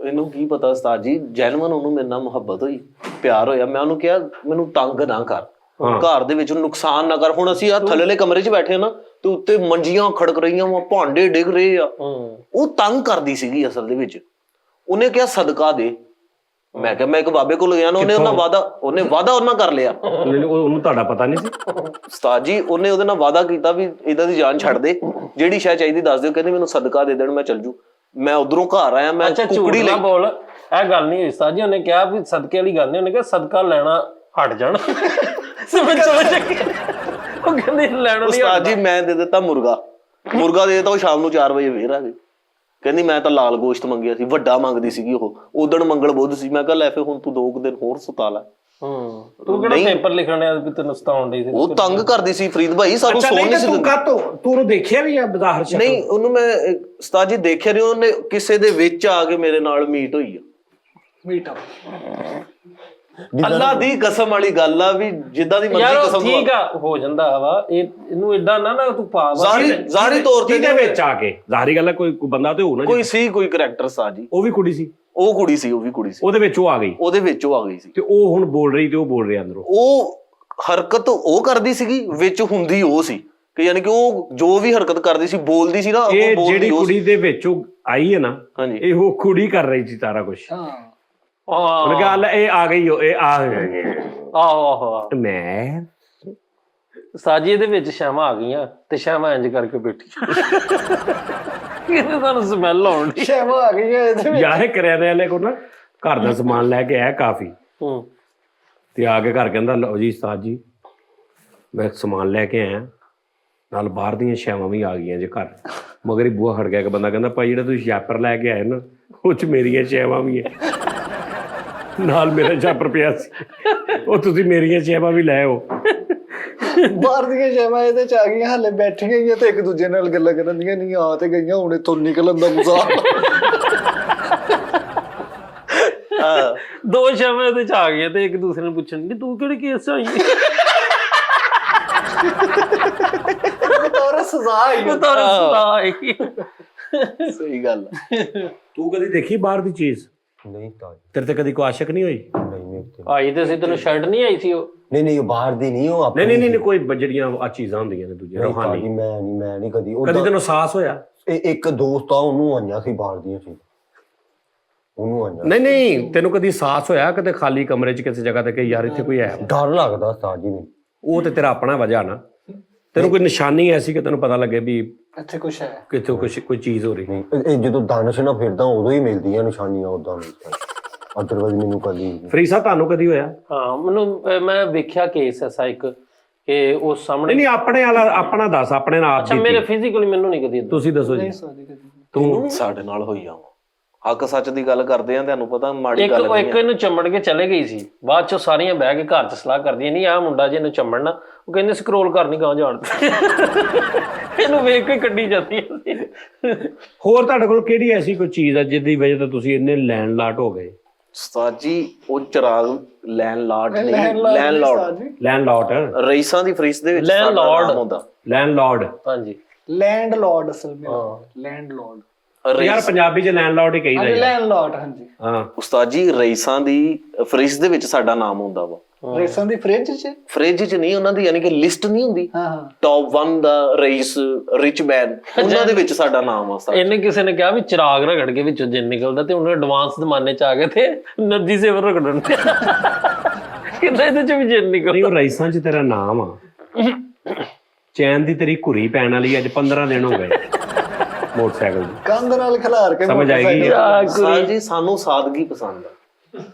ਇਹਨੂੰ ਕੀ ਪਤਾ ਉਸਤਾਦ ਜੀ, ਜੈਨੂਇਨ ਉਹਨੂੰ ਮੇਰੇ ਨਾਲ ਮੁਹੱਬਤ ਹੋਈ, ਪਿਆਰ ਹੋਇਆ। ਮੈਂ ਉਹਨੂੰ ਕਿਹਾ ਮੈਨੂੰ ਤੰਗ ਨਾ ਕਰ, ਘਰ ਦੇ ਵਿੱਚ ਨੁਕਸਾਨ ਨਾ ਕਰ। ਹੁਣ ਅਸੀਂ ਆ ਥੱਲੇਲੇ ਕਮਰੇ 'ਚ ਬੈਠੇ ਆ ਨਾ ਤੇ ਉੱਤੇ ਮੰਜੀਆਂ ਖੜਕ ਰਹੀਆਂ ਵਾ, ਭਾਂਡੇ ਡਿੱਗ ਰਹੇ ਆ। ਉਹ ਤੰਗ ਕਰਦੀ ਸੀਗੀ ਅਸਲ ਦੇ ਵਿੱਚ। ਉਹਨੇ ਕਿਹਾ ਸਦਕਾ ਦੇ। ਮੈਂ ਕਿਹਾ ਮੈਂ ਇੱਕ ਬਾਬੇ ਕੋਲ ਗਿਆ ਨਾ, ਉਹਨੇ ਵਾਦਾ ਉਹਨਾਂ ਕਰ ਲਿਆ। ਉਹਨੂੰ ਤੁਹਾਡਾ ਪਤਾ ਨਹੀਂ ਸੀ? ਉਸਤਾਦ ਜੀ ਉਹਨੇ ਉਹਦੇ ਨਾਲ ਵਾਦਾ ਕੀਤਾ ਵੀ ਇਹਦਾ ਦੀ ਜਾਨ ਛੱਡ ਦੇ, ਜਿਹੜੀ ਸ਼ਾਇਦ ਚਾਹੀਦੀ ਦੱਸ ਦਿਓ। ਕਹਿੰਦੇ ਮੈਨੂੰ ਸਦਕਾ ਦੇ ਦੇਣ, ਮੈਂ ਚੱਲ ਜੂ। ਮੈਂ ਉਧਰੋਂ ਘਰ ਆਇਆ, ਮੈਂ ਕੁਕੜੀ ਲਈ ਬੋਲ, ਇਹ ਗੱਲ ਨਹੀਂ ਹੋਈ ਉਸਤਾਦ ਜੀ। ਉਹਨੇ ਕਿਹਾ ਵੀ ਸਦਕੇ ਵਾਲੀ ਗੱਲ ਨਹੀਂ, ਉਹਨੇ ਕਿਹਾ ਸਦਕਾ ਲੈਣਾ ਹਟ ਜਾਣ। ਸਮਝ ਉਹ ਕਹਿੰਦੇ ਲੈਣਾ ਨਹੀਂ। ਉਸਤਾਦ ਜੀ ਮੈਂ ਦੇ ਦਿੱਤਾ ਮੁਰਗਾ ਦੇ ਦਿੱਤਾ। ਉਹ ਸ਼ਾਮ ਨੂੰ 4 ਵਜੇ ਫੇਰ ਆ ਗਈ। ਕਹਿੰਦੀ ਮੈਂ ਤਾਂ ਲਾਲ ਗੋਸ਼ਤ ਮੰਗਿਆ ਸੀ, ਵੱਡਾ ਮੰਗਦੀ ਸੀਗੀ ਉਹ। ਉਦਣ ਮੰਗਲ ਬੁੱਧ ਸੀ। ਮੈਂ ਕਿਹਾ ਲੈ ਫੇ ਹੁਣ ਤੂੰ 2 ਦਿਨ ਹੋਰ ਸੁਤਾ ਲੈ। ਤੂੰ ਕਿਹੜਾ ਪੇਪਰ ਲਿਖਣ ਆ ਵੀ ਤੈਨੂੰ ਸਤਾਉਣ ਦੀ ਸੀ? ਉਹ ਤੰਗ ਕਰਦੀ ਸੀ ਫਰੀਦ ਭਾਈ, ਸਾਨੂੰ ਸੌਣ ਨਹੀਂ ਸੀ ਦਿੰਦੀ। ਤੂੰ ਉਹਨੂੰ ਦੇਖਿਆ ਵੀ ਆ ਬਾਜ਼ਾਰ 'ਚ? ਨਹੀਂ ਉਹਨੂੰ ਮੈਂ ਉਸਤਾਦ ਜੀ ਦੇਖਿਆ ਨਹੀਂ। ਉਹਨੇ ਕਿਸੇ ਦੇ ਵਿੱਚ ਆ ਕੇ ਮੇਰੇ ਨਾਲ ਮੀਟ ਹੋਈ ਆ। ਮੀਟ ਅੱਲਾ ਦੀ ਕਸਮ ਵਾਲੀ ਗੱਲ ਆ ਵੀ ਜਿੱਦਾਂ ਦੀ ਮਰਜ਼ੀ ਕਸਮ ਠੀਕ ਆ, ਹੋ ਜਾਂਦਾ ਵਾ। ਇਹਨੂੰ ਏਡਾ ਨਾ ਤੂੰ ਪਾ ਜ਼ਾਹਰੀ ਤੌਰ ਤੇ ਕਿਹਦੇ ਵਿੱਚ ਆ ਕੇ ਜ਼ਾਹਰੀ ਗੱਲ ਹੈ। ਕੋਈ ਬੰਦਾ ਤੇ ਹੋਣਾ, ਕੋਈ ਕਰੈਕਟਰ ਉਸਤਾਦ ਜੀ। ਉਹ ਵੀ ਕੁੜੀ ਸੀ? ਉਹ ਕੁੜੀ ਸੀ, ਉਹ ਵੀ ਕੁੜੀ ਸੀ। ਉਹਦੇ ਵਿੱਚ ਉਹ ਆ ਗਈ? ਉਹਦੇ ਵਿੱਚ ਉਹ ਆ ਗਈ ਸੀ। ਤੇ ਉਹ ਹੁਣ ਬੋਲ ਰਹੀ ਤੇ ਉਹ ਬੋਲ ਰਿਹਾ ਅੰਦਰੋਂ? ਉਹ ਹਰਕਤ ਉਹ ਕਰਦੀ ਸੀਗੀ, ਵਿੱਚ ਹੁੰਦੀ ਉਹ ਸੀ ਕਿ ਯਾਨੀ ਕਿ ਉਹ ਜੋ ਵੀ ਹਰਕਤ ਕਰਦੀ ਸੀ, ਬੋਲਦੀ ਸੀ ਨਾ, ਉਹ ਇਹ ਬੋਲਦੀ ਜਿਹੜੀ ਕੁੜੀ ਦੇ ਵਿੱਚ ਉਹ ਆਈ ਹੈ ਨਾ, ਹਾਂਜੀ, ਇਹ ਉਹ ਕੁੜੀ ਕਰ ਰਹੀ ਸੀ ਸਾਰਾ ਕੁਝ। ਉਹਨੇ ਕਿਹਾ ਲੈ ਇਹ ਆ ਗਈ, ਇਹ ਆ ਗਈ। ਆਹੋ ਮੈਂ ਸਾਜੀ ਇਹਦੇ ਵਿੱਚ ਸ਼ਾਮਾਂ ਆ ਗਈਆਂ ਤੇ ਸ਼ਾਮਾਂ ਇੰਜ ਕਰਕੇ ਬੈਠੀ। ਕਿਹਨੇ ਤੁਹਾਨੂੰ ਸਮੈਲ ਆਉਣ ਦੀ? ਸ਼ਾਮਾਂ ਆ ਗਈਆਂ ਇਹਦੇ ਵਿੱਚ। ਯਾਰ ਕਰਿਆਨੇ ਵਾਲੇ ਕੋਲ ਨਾ ਘਰ ਦਾ ਸਮਾਨ ਲੈ ਕੇ ਆਇਆ ਕਾਫੀ, ਤੇ ਆ ਕੇ ਘਰ ਕਹਿੰਦਾ ਲਓ ਜੀ ਉਸਤਾਦ ਜੀ ਮੈਂ ਸਮਾਨ ਲੈ ਕੇ ਆਇਆ, ਨਾਲ ਬਾਹਰ ਦੀਆਂ ਸ਼ਾਵਾਂ ਵੀ ਆ ਗਈਆਂ ਜੇ ਘਰ। ਮਗਰ ਹੀ ਬੂਹਾ ਹਟ ਗਿਆ ਕਿ ਬੰਦਾ ਕਹਿੰਦਾ ਭਾਈ ਜਿਹੜਾ ਤੁਸੀਂ ਸ਼ੈਪਰ ਲੈ ਕੇ ਆਏ ਨਾ, ਉਹ 'ਚ ਮੇਰੀਆਂ ਸ਼ਾਵਾਂ ਵੀ ਹੈ, ਨਾਲ ਮੇਰਾ ਸ਼ੈਪਰ ਪਿਆ ਸੀ, ਉਹ ਤੁਸੀਂ ਮੇਰੀਆਂ ਸ਼ਾਵਾਂ ਵੀ ਲੈ ਆਓ। ਬਾਹਰ ਦੀਆਂ ਸ਼ਾਮਾਂ ਇਹਦੇ ਚ ਆ ਗਈਆਂ, ਹਾਲੇ ਬੈਠੀਆਂ ਹੀ ਤੇ ਇੱਕ ਦੂਜੇ ਨਾਲ ਗੱਲਾਂ ਕਰਨ ਦੀਆਂ। ਨਹੀਂ ਆ ਤੇ ਗਈਆਂ, ਹੁਣ ਇੱਥੋਂ ਨਿਕਲਣ ਦਾ ਗੁਜ਼ਾਰ। 2 ਸ਼ਾਮਾਂ ਇਹਦੇ ਚ ਆ ਗਈਆਂ ਤੇ ਇੱਕ ਦੂਸਰੇ ਨੂੰ ਪੁੱਛਣ ਕਿ ਤੂੰ ਕਿਹੜੇ ਕੇਸ ਆਈ? ਬਤੌਰ ਸਜ਼ਾ ਆਈ। ਸਹੀ ਗੱਲ। ਤੂੰ ਕਦੀ ਦੇਖੀ ਬਾਹਰ ਦੀ ਚੀਜ਼? ਨਹੀਂ ਤਾਂ ਤੇਰੇ ਤੇ ਕਦੀ ਕੋਈ ਆਸ਼ਕ ਨਹੀਂ ਹੋਈ? ਨਹੀਂ ਆਈ ਤੇ ਸੀ, ਤੈਨੂੰ ਸ਼ਰਟ ਨਹੀਂ ਆਈ ਸੀ? ਉਹ ਨਹੀਂ ਬਾਹਰ ਦੀ ਨਹੀਂ, ਉਹ ਆਪਣੀ। ਨਹੀਂ ਕੋਈ ਜਿਹੜੀਆਂ ਆ ਚੀਜ਼ਾਂ ਹੁੰਦੀਆਂ ਨੇ ਦੂਜੀਆਂ ਰੂਹਾਨੀ। ਮੈਂ ਨਹੀਂ ਕਦੀ ਕਦੀ ਤੈਨੂੰ ਅਹਿਸਾਸ ਹੋਇਆ? ਇੱਕ ਦੋਸਤ ਆ, ਉਹਨੂੰ ਆਈਆਂ ਸੀ ਬਾਹਰ ਦੀਆਂ ਸੀ, ਉਹਨੂੰ ਆਈਆਂ। ਨਹੀਂ ਤੈਨੂੰ ਕਦੀ ਅਹਿਸਾਸ ਹੋਇਆ ਕਿਤੇ ਖਾਲੀ ਕਮਰੇ 'ਚ ਕਿਸੇ ਜਗ੍ਹਾ ਤੇ ਕਿ ਯਾਰ ਇੱਥੇ ਕੋਈ ਹੈ? ਡਰ ਲੱਗਦਾ ਉਸਤਾਦ ਜੀ ਮੈਨੂੰ। ਉਹ ਤੇ ਤੇਰਾ ਆਪਣਾ ਵਜ੍ਹਾ ਨਾ। ਤੈਨੂੰ ਕੋਈ ਨਿਸ਼ਾਨੀ ਐਸੀ ਕਿ ਤੈਨੂੰ ਪਤਾ ਲੱਗੇ ਵੀ ਇੱਥੇ ਕੁਛ ਹੈ, ਕਿਤੇ ਕੋਈ ਚੀਜ਼ ਹੋ ਰਹੀ? ਨਹੀਂ, ਇਹ ਜਦੋਂ ਦਾਨਸ਼ ਨਾਲ ਫਿਰਦਾ ਉਦੋਂ ਹੀ ਮਿਲਦੀਆਂ ਨਿਸ਼ਾਨੀਆਂ, ਉਦਾਂ ਨਹੀਂ। ਅਦਰਵਾਈਜ਼ ਮੈਨੂੰ ਕਦੀ। ਫਰੀਸਾ ਤੁਹਾਨੂੰ ਕਦੀ ਹੋਇਆ? ਹਾਂ ਮੈਨੂੰ, ਮੈਂ ਵੇਖਿਆ ਕੇਸ ਐਸਾ ਇੱਕ ਕਿ ਉਹ ਸਾਹਮਣੇ। ਨਹੀਂ ਆਪਣੇ ਵਾਲਾ ਆਪਣਾ ਦੱਸ, ਆਪਣੇ ਨਾਲ। ਅੱਛਾ ਮੇਰੇ ਫਿਜ਼ੀਕਲੀ ਮੈਨੂੰ ਨਹੀਂ ਕਦੀ। ਤੁਸੀਂ ਦੱਸੋ ਜੀ। ਤੂੰ ਸਾਡੇ ਨਾਲ ਹੋਈ ਆ। ਹੱਕ ਸੱਚ ਦੀ ਗੱਲ ਕਰਦੇ ਆ, ਤੁਹਾਨੂੰ ਪਤਾ ਮਾੜੀ ਗੱਲ ਨਹੀਂ। ਇੱਕ ਇਹਨੂੰ ਚੰਮੜ ਕੇ ਚਲੇ ਗਈ ਸੀ, ਬਾਅਦ ਚੋਂ ਸਾਰੀਆਂ ਬਹਿ ਕੇ ਘਰ 'ਚ ਸਲਾਹ ਕਰਦੀਆਂ ਨਹੀਂ ਆਹ ਮੁੰਡਾ ਜੀ ਇਹਨੂੰ ਚੰਮੜਨਾ। ਉਹ ਕਹਿੰਦੇ ਸਕਰੋਲ ਕਰ ਨਹੀਂ ਗਾਂ ਜਾਣ। ਇਹਨੂੰ ਵੇਖ ਕੇ ਕੱਢੀ ਜਾਂਦੀ ਸੀ। ਹੋਰ ਤੁਹਾਡੇ ਕੋਲ ਕਿਹੜੀ ਐਸੀ ਕੋਈ ਚੀਜ਼ ਆ ਜਿਹਦੀ ਵਜ੍ਹਾ ਤੋਂ ਤੁਸੀਂ ਇੰਨੇ ਲੈਣ ਲਾਟ ਹੋ ਗਏ? ਉਸਤਾਦ ਜੀ ਉਹ ਚਿਰਾਗ ਲੈਂਡਲਾਰਡ ਰਈਸਾਂ ਦੀ ਫਰੀਸ ਦੇ ਵਿੱਚ ਲੈਂਡਲਾਰਡ ਹੁੰਦਾ। ਲੈਂਡਲਾਰਡ? ਹਾਂਜੀ ਲੈਂਡਲਾਰਡ ਅਸਲ ਵਿੱਚ। ਲੈਂਡਲਾਰਡ ਯਾਰ ਪੰਜਾਬੀ 'ਚ ਲੈਂਡਲਾਰਡ ਹੀ ਕਹੀਦਾ। ਲੈਂਡਲਾਰਡ ਹਾਂਜੀ। ਹਾਂ ਉਸਤਾਦ ਜੀ ਰਈਸਾਂ ਦੀ ਫਰੀਸ ਦੇ ਵਿੱਚ ਸਾਡਾ ਨਾਮ ਹੁੰਦਾ ਵਾ। ਰਈਸਾਂ ਦੀ ਫ੍ਰਿਜ 'ਚ? ਫ੍ਰਿਜ 'ਚ ਨਹੀਂ, ਉਹਨਾਂ ਦੀ ਯਾਨੀ ਕਿ ਲਿਸਟ ਨਹੀਂ ਹੁੰਦੀ ਟੌਪ 1 ਦਾ ਰਈਸ ਰਿਚ ਮੈਨ, ਉਹਨਾਂ ਦੇ ਵਿੱਚ ਸਾਡਾ ਨਾਮ ਆ। ਇਹਨੇ ਕਿਸੇ ਨੇ ਕਿਹਾ ਵੀ ਚਿਰਾਗ ਰਗੜ ਕੇ ਵਿੱਚੋਂ ਜਿੰਨ ਨਿਕਲਦਾ, ਤੇ ਉਹਨੇ ਐਡਵਾਂਸ ਜ਼ਮਾਨੇ 'ਚ ਆ ਗਏ ਤੇ ਨਦੀ ਸੇਵਰ ਰਗੜਨ ਤੇ ਕਿੰਨਾ ਇਹਦੇ 'ਚ ਵੀ ਜਿੰਨ ਨਿਕਲਦਾ। ਉਹ ਰਈਸਾਂ 'ਚ ਤੇਰਾ ਨਾਮ ਆ। ਚੈਨ ਦੀ ਤੇਰੀ ਘੁਰੀ ਪੈਣ ਵਾਲੀ ਅੱਜ 15 ਦਿਨ ਹੋ ਗਏ ਮੋਟਰਸਾਈਕਲ ਦੀ। ਕੰਧ ਨਾਲ ਖਿਲਾਰ ਕੇ ਸਮਝ ਆਏਗੀ? ਜੀ ਸਾਨੂੰ ਸਾਦਗੀ ਪਸੰਦ ਆ।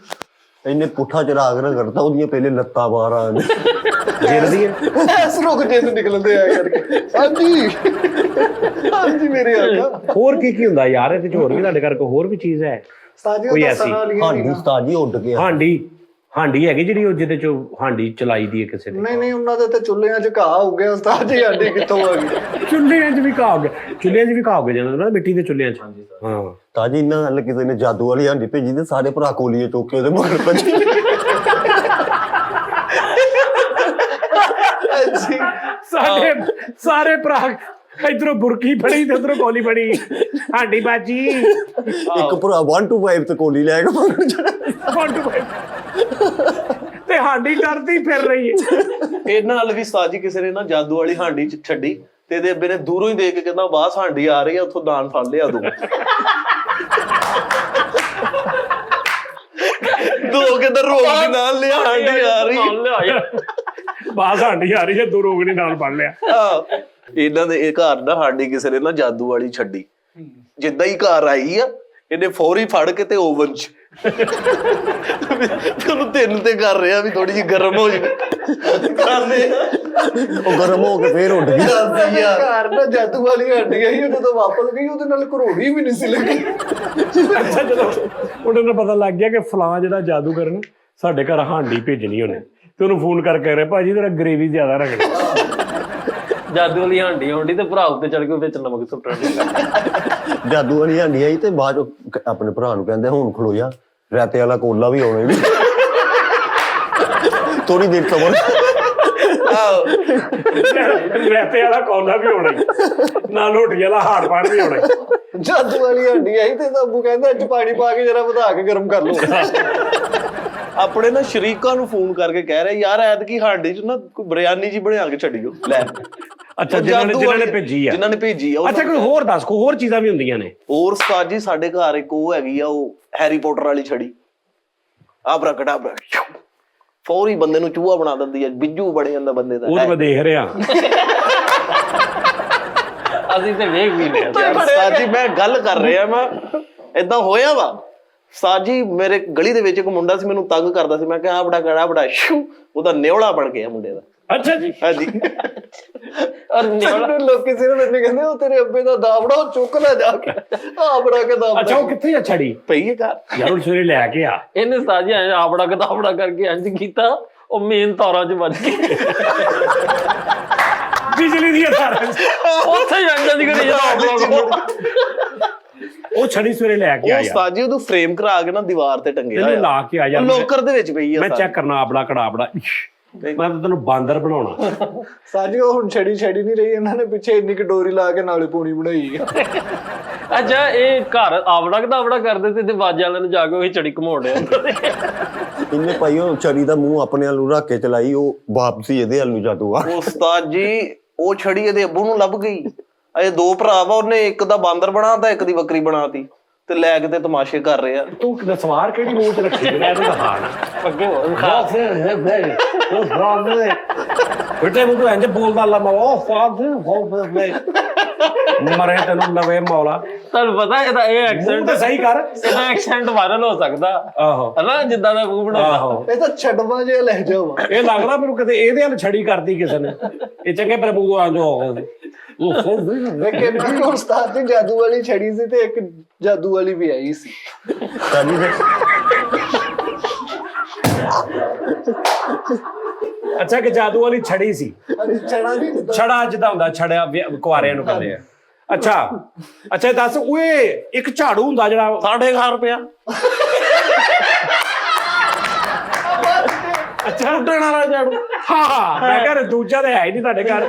ਇਹਨੇ ਪੁੱਠਾ ਚਿਰਾਗ ਨਾ ਕਰਦਾ, ਉਹਦੀਆਂ ਪਹਿਲੇ ਲੱਤਾਂ ਬਾਹਰ ਆ ਜਿੰਦੀ ਐਸ ਰੁਕ ਜੇ ਨਿਕਲਦੇ ਆ ਕਰਕੇ। ਹਾਂਜੀ ਮੇਰੇ ਆਗਾ। ਹੋਰ ਕੀ ਹੁੰਦਾ ਯਾਰ ਇਹਦੇ 'ਚ? ਹੋਰ ਵੀ ਤੁਹਾਡੇ ਘਰ ਹੋਰ ਵੀ ਚੀਜ਼ ਹੈ ਕੋਈ ਐਸੀ? ਹਾਂਡੀ ਉਸਤਾਦ ਜੀ ਉੱਡ ਗਿਆ। ਹਾਂਡੀ ਹੈਗੀ ਜਿਹੜੀ ਉਹ ਜਿਹਦੇ 'ਚ ਹਾਂਡੀ ਚਲਾਈ ਦੀ ਹੈ ਕਿਸੇ ਨੇ? ਨਹੀਂ ਉਹਨਾਂ ਦੇ ਤੇ ਚੁੱਲ੍ਹਿਆਂ 'ਚ ਘਾਹ ਹੋ ਗਿਆ ਉਸਤਾਦ ਜੀ। ਹਾਂਡੀ ਕਿੱਥੋਂ ਆ ਗਈ? ਚੁੱਲ੍ਹਿਆਂ 'ਚ ਵੀ ਘਾਹ ਹੋ ਗਿਆ। ਚੁੱਲ੍ਹਿਆਂ 'ਚ ਵੀ ਘਾਹ ਹੋ ਗਿਆ ਜਾਂਦਾ ਨਾ, ਮਿੱਟੀ ਦੇ ਚੁੱਲ੍ਹਿਆਂ 'ਚ। ਹਾਂ ਤਾਂ ਜੀ ਇਹਨਾਂ ਨਾਲ ਕਿਸੇ ਨੇ ਜਾਦੂ ਵਾਲੀ ਹਾਂਡੀ ਭੇਜੀ ਤੇ ਸਾਰੇ ਭਰਾ ਕੋਲੀਏ ਚੁੱਕ ਕੇ ਉਹਦੇ ਮਗਰ ਭੱਜੇ। ਸਾਰੇ ਭਰਾ ਇਧਰੋਂ ਬੁਰਕੀ ਫੜੀ ਤੇ ਉਧਰੋਂ ਕੋਲੀ ਫੜੀ, ਹਾਂਡੀ ਬਾਜੀ। ਇੱਕ ਭਰਾ 1 to 5 ਤੇ ਕੋਲੀ ਲੈ ਕੇ ਮਗਰ ਤੇ ਤੇ ਹਾਂਡੀ ਕਰਦੀ ਫਿਰ ਰਹੀ ਹੈ। ਇਹਨਾਂ ਨਾਲ ਵੀ ਉਸਤਾਦ ਜੀ ਕਿਸੇ ਨੇ ਨਾ ਜਾਦੂ ਵਾਲੀ ਹਾਂਡੀ ਚ ਛੱਡੀ ਤੇ ਇਹਦੇ ਅੱਬੇ ਨੇ ਦੂਰੋਂ ਹੀ ਦੇਖ ਕੇ ਕਹਿੰਦਾ ਬਾਸ ਹਾਂਡੀ ਆ ਰਹੀ ਆ, ਉੱਥੋਂ ਦਾਨ ਫੜ ਲਿਆ ਤੂੰ। ਦੋ ਕਹਿੰਦਾ ਰੋਗ ਦੇ ਨਾਲ ਲਿਆ ਹਾਂਡੀ ਆ ਰਹੀ ਹੈ। ਬਾਸ ਹਾਂਡੀ ਆ ਰਹੀ ਹੈ, ਦੋ ਰੋਗਣੀ ਨਾਲ ਫੜ ਲਿਆ। ਇਹਨਾਂ ਦੇ ਇਹ ਘਰ ਨਾ ਹਾਂਡੀ ਕਿਸੇ ਨੇ ਨਾ ਜਾਦੂ ਵਾਲੀ ਛੱਡੀ, ਜਿੱਦਾਂ ਹੀ ਘਰ ਆਈ ਆ ਇਹਨੇ ਫੌਰੀ ਫੜ ਕੇ ਤੇ ਓਵਨ ਚ ਉਹਨੂੰ ਤਿੰਨ ਤੇ ਕਰ ਰਿਹਾ ਵੀ ਥੋੜੀ ਜਿਹੀ ਗਰਮ ਹੋ ਜਾਵੇ। ਉਹ ਗਰਮ ਹੋ ਕੇ ਫੇਰ ਉੱਡ ਗਈ। ਘਰ ਨਾ ਜਾਦੂ ਵਾਲੀ ਹੱਡੀ ਆਈ, ਉਹਦੇ ਤੋਂ ਵਾਪਸ ਗਈ, ਉਹਦੇ ਨਾਲ ਕਰੋੜੀ ਵੀ ਨਹੀਂ ਸੀ ਲੱਗੀ। ਅੱਛਾ ਜਦੋਂ ਉਹਨਾਂ ਨੂੰ ਪਤਾ ਲੱਗ ਗਿਆ ਕਿ ਫਲਾਂ ਜਿਹੜਾ ਜਾਦੂਗਰ ਨੇ ਸਾਡੇ ਘਰ ਹਾਂਡੀ ਭੇਜਣੀ ਉਹਨੇ, ਤੇ ਉਹਨੂੰ ਫੋਨ ਕਰਕੇ ਕਹਿ ਰਿਹਾ ਭਾਜੀ ਤੇਰਾ ਗ੍ਰੇਵੀ ਜ਼ਿਆਦਾ ਰੱਖਣਾ। ਜਾਦੂ ਵਾਲੀ ਹਾਂਡੀ ਹੁੰਦੀ ਤੇ ਭਰਾ ਉੱਤੇ ਚੜ ਕੇ ਵਿੱਚ ਨਮਕ ਸੁੱਟਣ। ਜਾਦੂ ਵਾਲੀ ਹਾਂਡੀ ਆਈ ਤੇ ਬਾਅਦ ਚੋਂ ਆਪਣੇ ਭਰਾ ਨੂੰ ਕਹਿੰਦੇ ਹੁਣ ਖਲੋ ਜਾ, ਰਾਤੇ ਵਾਲਾ ਕੋਲਾ ਵੀ ਆਉਣਾ ਵੀ ਥੋੜੀ ਦੇਰ ਸਬਰ। ਰੈਤੇ ਵਾਲਾ ਕੌਲਾ ਵੀ ਹੋਣਾ ਨਾਲ, ਰੋਟੀ ਵਾਲਾ ਹਾਰ ਪਾਣ ਵੀ ਹੋਣਾ। ਜਾਦੂ ਵਾਲੀ ਹੱਡੀ ਆਈ ਤੇ ਸਾਬੂ ਕਹਿੰਦਾ ਅੱਜ ਪਾਣੀ ਪਾ ਕੇ ਜਰਾ ਵਧਾ ਕੇ ਗਰਮ ਕਰ ਲਓ। ਆਪਣੇ ਨਾ ਸ਼ਰੀਕਾਂ ਨੂੰ ਫੋਨ ਕਰਕੇ ਕਹਿ ਰਿਹਾ ਯਾਰ ਐਤਕੀ ਹਾਂਡੀ ਚ ਨਾ ਕੋਈ ਬਿਰਿਆਨੀ ਜੀ ਬਣਾ ਕੇ ਛੱਡਿਓ ਲੈ। ਅੱਛਾ ਜਿਨ੍ਹਾਂ ਨੇ ਭੇਜੀ ਆ, ਜਿਨ੍ਹਾਂ ਨੇ ਭੇਜੀ ਆ। ਅੱਛਾ ਕੋਈ ਹੋਰ ਦੱਸ, ਕੋਈ ਹੋਰ ਚੀਜ਼ਾਂ ਵੀ ਹੁੰਦੀਆਂ ਨੇ? ਹੋਰ ਉਸਤਾਦ ਜੀ ਸਾਡੇ ਘਰ ਇੱਕ ਉਹ ਹੈਗੀ ਆ, ਉਹ ਹੈਰੀ ਪੋਟਰ ਵਾਲੀ ਛੜੀ, ਆਬਰਾ ਕਡਾਬਰਾ ਫੌਰੀ ਬੰਦੇ ਨੂੰ ਚੂਹਾ ਬਣਾ ਦਿੰਦੀ ਆ, ਬਿੱਜੂ ਬਣ ਜਾਂਦਾ ਬੰਦੇ ਦਾ। ਉਹ ਤਾਂ ਮੈਂ ਦੇਖ ਰਿਹਾ। ਅਸੀਂ ਤੇ ਵੇਖ ਵੀ ਲਿਆ। ਉਸਤਾਦ ਜੀ ਮੈਂ ਗੱਲ ਕਰ ਰਿਹਾ, ਮੈਂ ਏਦਾਂ ਹੋਇਆ ਵਾ। ਉਸਤਾਦ ਜੀ ਮੇਰੇ ਗਲੀ ਦੇ ਵਿੱਚ ਇੱਕ ਮੁੰਡਾ ਸੀ, ਮੈਨੂੰ ਤੰਗ ਕਰਦਾ ਸੀ, ਮੈਂ ਕਿਹਾ ਆ ਬੜਾ ਗੜਾ ਬੜਾ ਉਹਦਾ ਨਿਉਲਾ ਬਣ ਗਿਆ ਮੁੰਡੇ ਦਾ। ਅੱਛਾ ਜੀ। ਹਾਂਜੀ। ਲੋਕੀ ਸਿਰਫ ਇੰਨੇ ਕਹਿੰਦੇ ਉਹ ਤੇਰੇ ਅੱਬੇ ਦਾ ਦਾਵੜਾ, ਉਹ ਚੁੱਕ ਲੈ ਜਾ ਕੇ ਆ ਬੜਾ ਕੇ ਦਾਵੜਾ। ਅੱਛਾ ਉਹ ਕਿੱਥੇ ਆ ਛੜੀ? ਪਈ ਹੈ ਘਰ ਯਾਰ ਉਹ ਸਵੇਰੇ ਲੈ ਕੇ ਆ। ਇਹਨੇ ਸਾਜੀ ਆਪੜਾ ਕਦਾਵੜਾ ਕਰਕੇ ਇੰਜ ਕੀਤਾ, ਉਹ ਮੇਨ ਤਾਰਾਂ 'ਚ ਵੱਜ ਗਈ। ਬਿਜਲੀ ਦੀਆਂ ਤਾਰਾਂ ਉੱਥੇ ਹੀ ਅੰਜਾਂ ਦੀ ਕਰੀ ਜਾਂਦਾ। ਉਹ ਛੜੀ ਸਵੇਰੇ ਲੈ ਕੇ ਉਹ ਆ ਉਸਤਾਦ ਜੀ ਉਹਨੂੰ ਫਰੇਮ ਕਰਾ ਕੇ ਨਾ ਦੀਵਾਰ ਤੇ ਟੰਗਿਆ ਇਹਨੂੰ ਲਾ ਕੇ ਆ ਜਾ। ਲੋਕਰ ਦੇ ਵਿੱਚ ਪਈ ਆ। ਮੈਂ ਚੈੱਕ ਕਰਨਾ ਆਪੜਾ ਕੜਾਬੜਾ। ਮੈਂ ਤਾਂ ਤੈਨੂੰ ਬਾਂਦਰ ਬਣਾਉਣਾ। ਸਾਜੀ ਉਹ ਹੁਣ ਛੜੀ ਨਹੀਂ ਰਹੀ, ਇਹਨਾਂ ਨੇ ਪਿੱਛੇ ਇੰਨੀ ਕਿ ਡੋਰੀ ਲਾ ਕੇ ਨਾਲੇ ਪੂਣੀ ਬਣਾਈ ਹੈ। ਅੱਛਾ ਇਹ ਘਰ ਆਵੜਾ ਕਦਾਵੜਾ ਕਰਦੇ ਤੇ ਵਾਜ ਵਾਲਿਆਂ ਨੂੰ ਜਾ ਕੇ ਉਹੀ ਚੜੀ ਘਮਾਉਂਦੇ। ਇਹਨੇ ਭਾਈ ਉਹ ਛੜੀ ਦਾ ਮੂੰਹ ਆਪਣੇ ਵੱਲ ਨੂੰ ਰੱਖ ਕੇ ਚਲਾਈ, ਉਹ ਵਾਪਸੀ ਇਹਦੇ ਵੱਲ ਨੂੰ ਜਾਦੂ ਆ। ਉਸਤਾਦ ਜੀ ਉਹ ਛੜੀ ਇਹਦੇ ਅੱਬੂ ਨੂੰ ਲੱਭ ਗਈ। ਅਜੇ ਦੋ ਭਰਾ ਵਾ, ਉਹਨੇ ਇੱਕ ਦਾ ਬਾਂਦਰ ਬਣਾਤਾ, ਇੱਕ ਦੀ ਬੱਕਰੀ ਬਣਾਤੀ ਤੇ ਲੈ ਕੇ ਤੇ ਤਮਾਸ਼ੇ ਕਰ ਰਹੇ ਆ। ਤੂੰ ਸਵਾਰ ਕਿਹੜੀ ਮੂੰਹ 'ਚ ਰੱਖੀ ਹੈ? ਤੂੰ ਦਿਖਾ ਨਾ ਅੱਗੇ ਬੇਟੇ ਮੈਨੂੰ ਇੰਜ ਬੋਲਦਾ ਲਾ ਉਹ ਫਾਦ ਮਰੇ ਤੈਨੂੰ ਨਵੇਂ ਮੌਲਾ। ਤੁਹਾਨੂੰ ਪਤਾ ਇਹਦਾ ਇਹ ਐਕਸੈਂਟ ਤਾਂ ਸਹੀ ਕਰ, ਇਹਦਾ ਐਕਸੈਂਟ ਵਾਇਰਲ ਹੋ ਸਕਦਾ। ਆਹੋ ਹਨਾ ਜਿੱਦਾਂ ਦਾ ਮੂੰਹ ਬਣਾਉਂਦਾ। ਇਹ ਤਾਂ ਛੱਡਵਾ ਜਿਹਾ ਲਹਿਜਾ ਵਾ। ਇਹ ਲੱਗਦਾ ਮੈਨੂੰ ਕਿਤੇ ਇਹਦੇ ਵੱਲ ਛੜੀ ਕਰਦੀ ਕਿਸੇ ਨੇ। ਇਹ ਚੰਗੇ ਪ੍ਰਭੂ ਤੋਂ ਆਂਜੋ ਹੋ ਗਏ। ਵੇਖੇ ਵੀ ਉਸਤਾਦ ਦੀ ਜਾਦੂ ਵਾਲੀ ਛੜੀ ਸੀ ਤੇ ਇੱਕ ਜਾਦੂ ਵਾਲੀ ਵੀ ਆਈ ਸੀ। ਸਾਡੀ ਦੇ ਅੱਛਾ ਕਿ ਜਾਦੂ ਵਾਲੀ ਛੜੀ ਸੀ। ਛੜਾ ਨਹੀਂ ਛੜਾ ਜਿੱਦਾਂ ਹੁੰਦਾ, ਛੜਿਆ ਕੁਆਰਿਆਂ ਨੂੰ ਕਹਿੰਦੇ ਆ। ਅੱਛਾ ਦੱਸ, ਓਏ ਇੱਕ ਝਾੜੂ ਹੁੰਦਾ ਜਿਹੜਾ 1000 ਰੁਪਇਆ। ਅੱਛਾ ਉੱਡਣ ਵਾਲਾ ਝਾੜੂ। ਹਾਂ ਮੈਂ ਕਿਹਾ ਦੂਜਾ ਤੇ ਹੈ ਹੀ ਨਹੀਂ ਤੁਹਾਡੇ ਘਰ।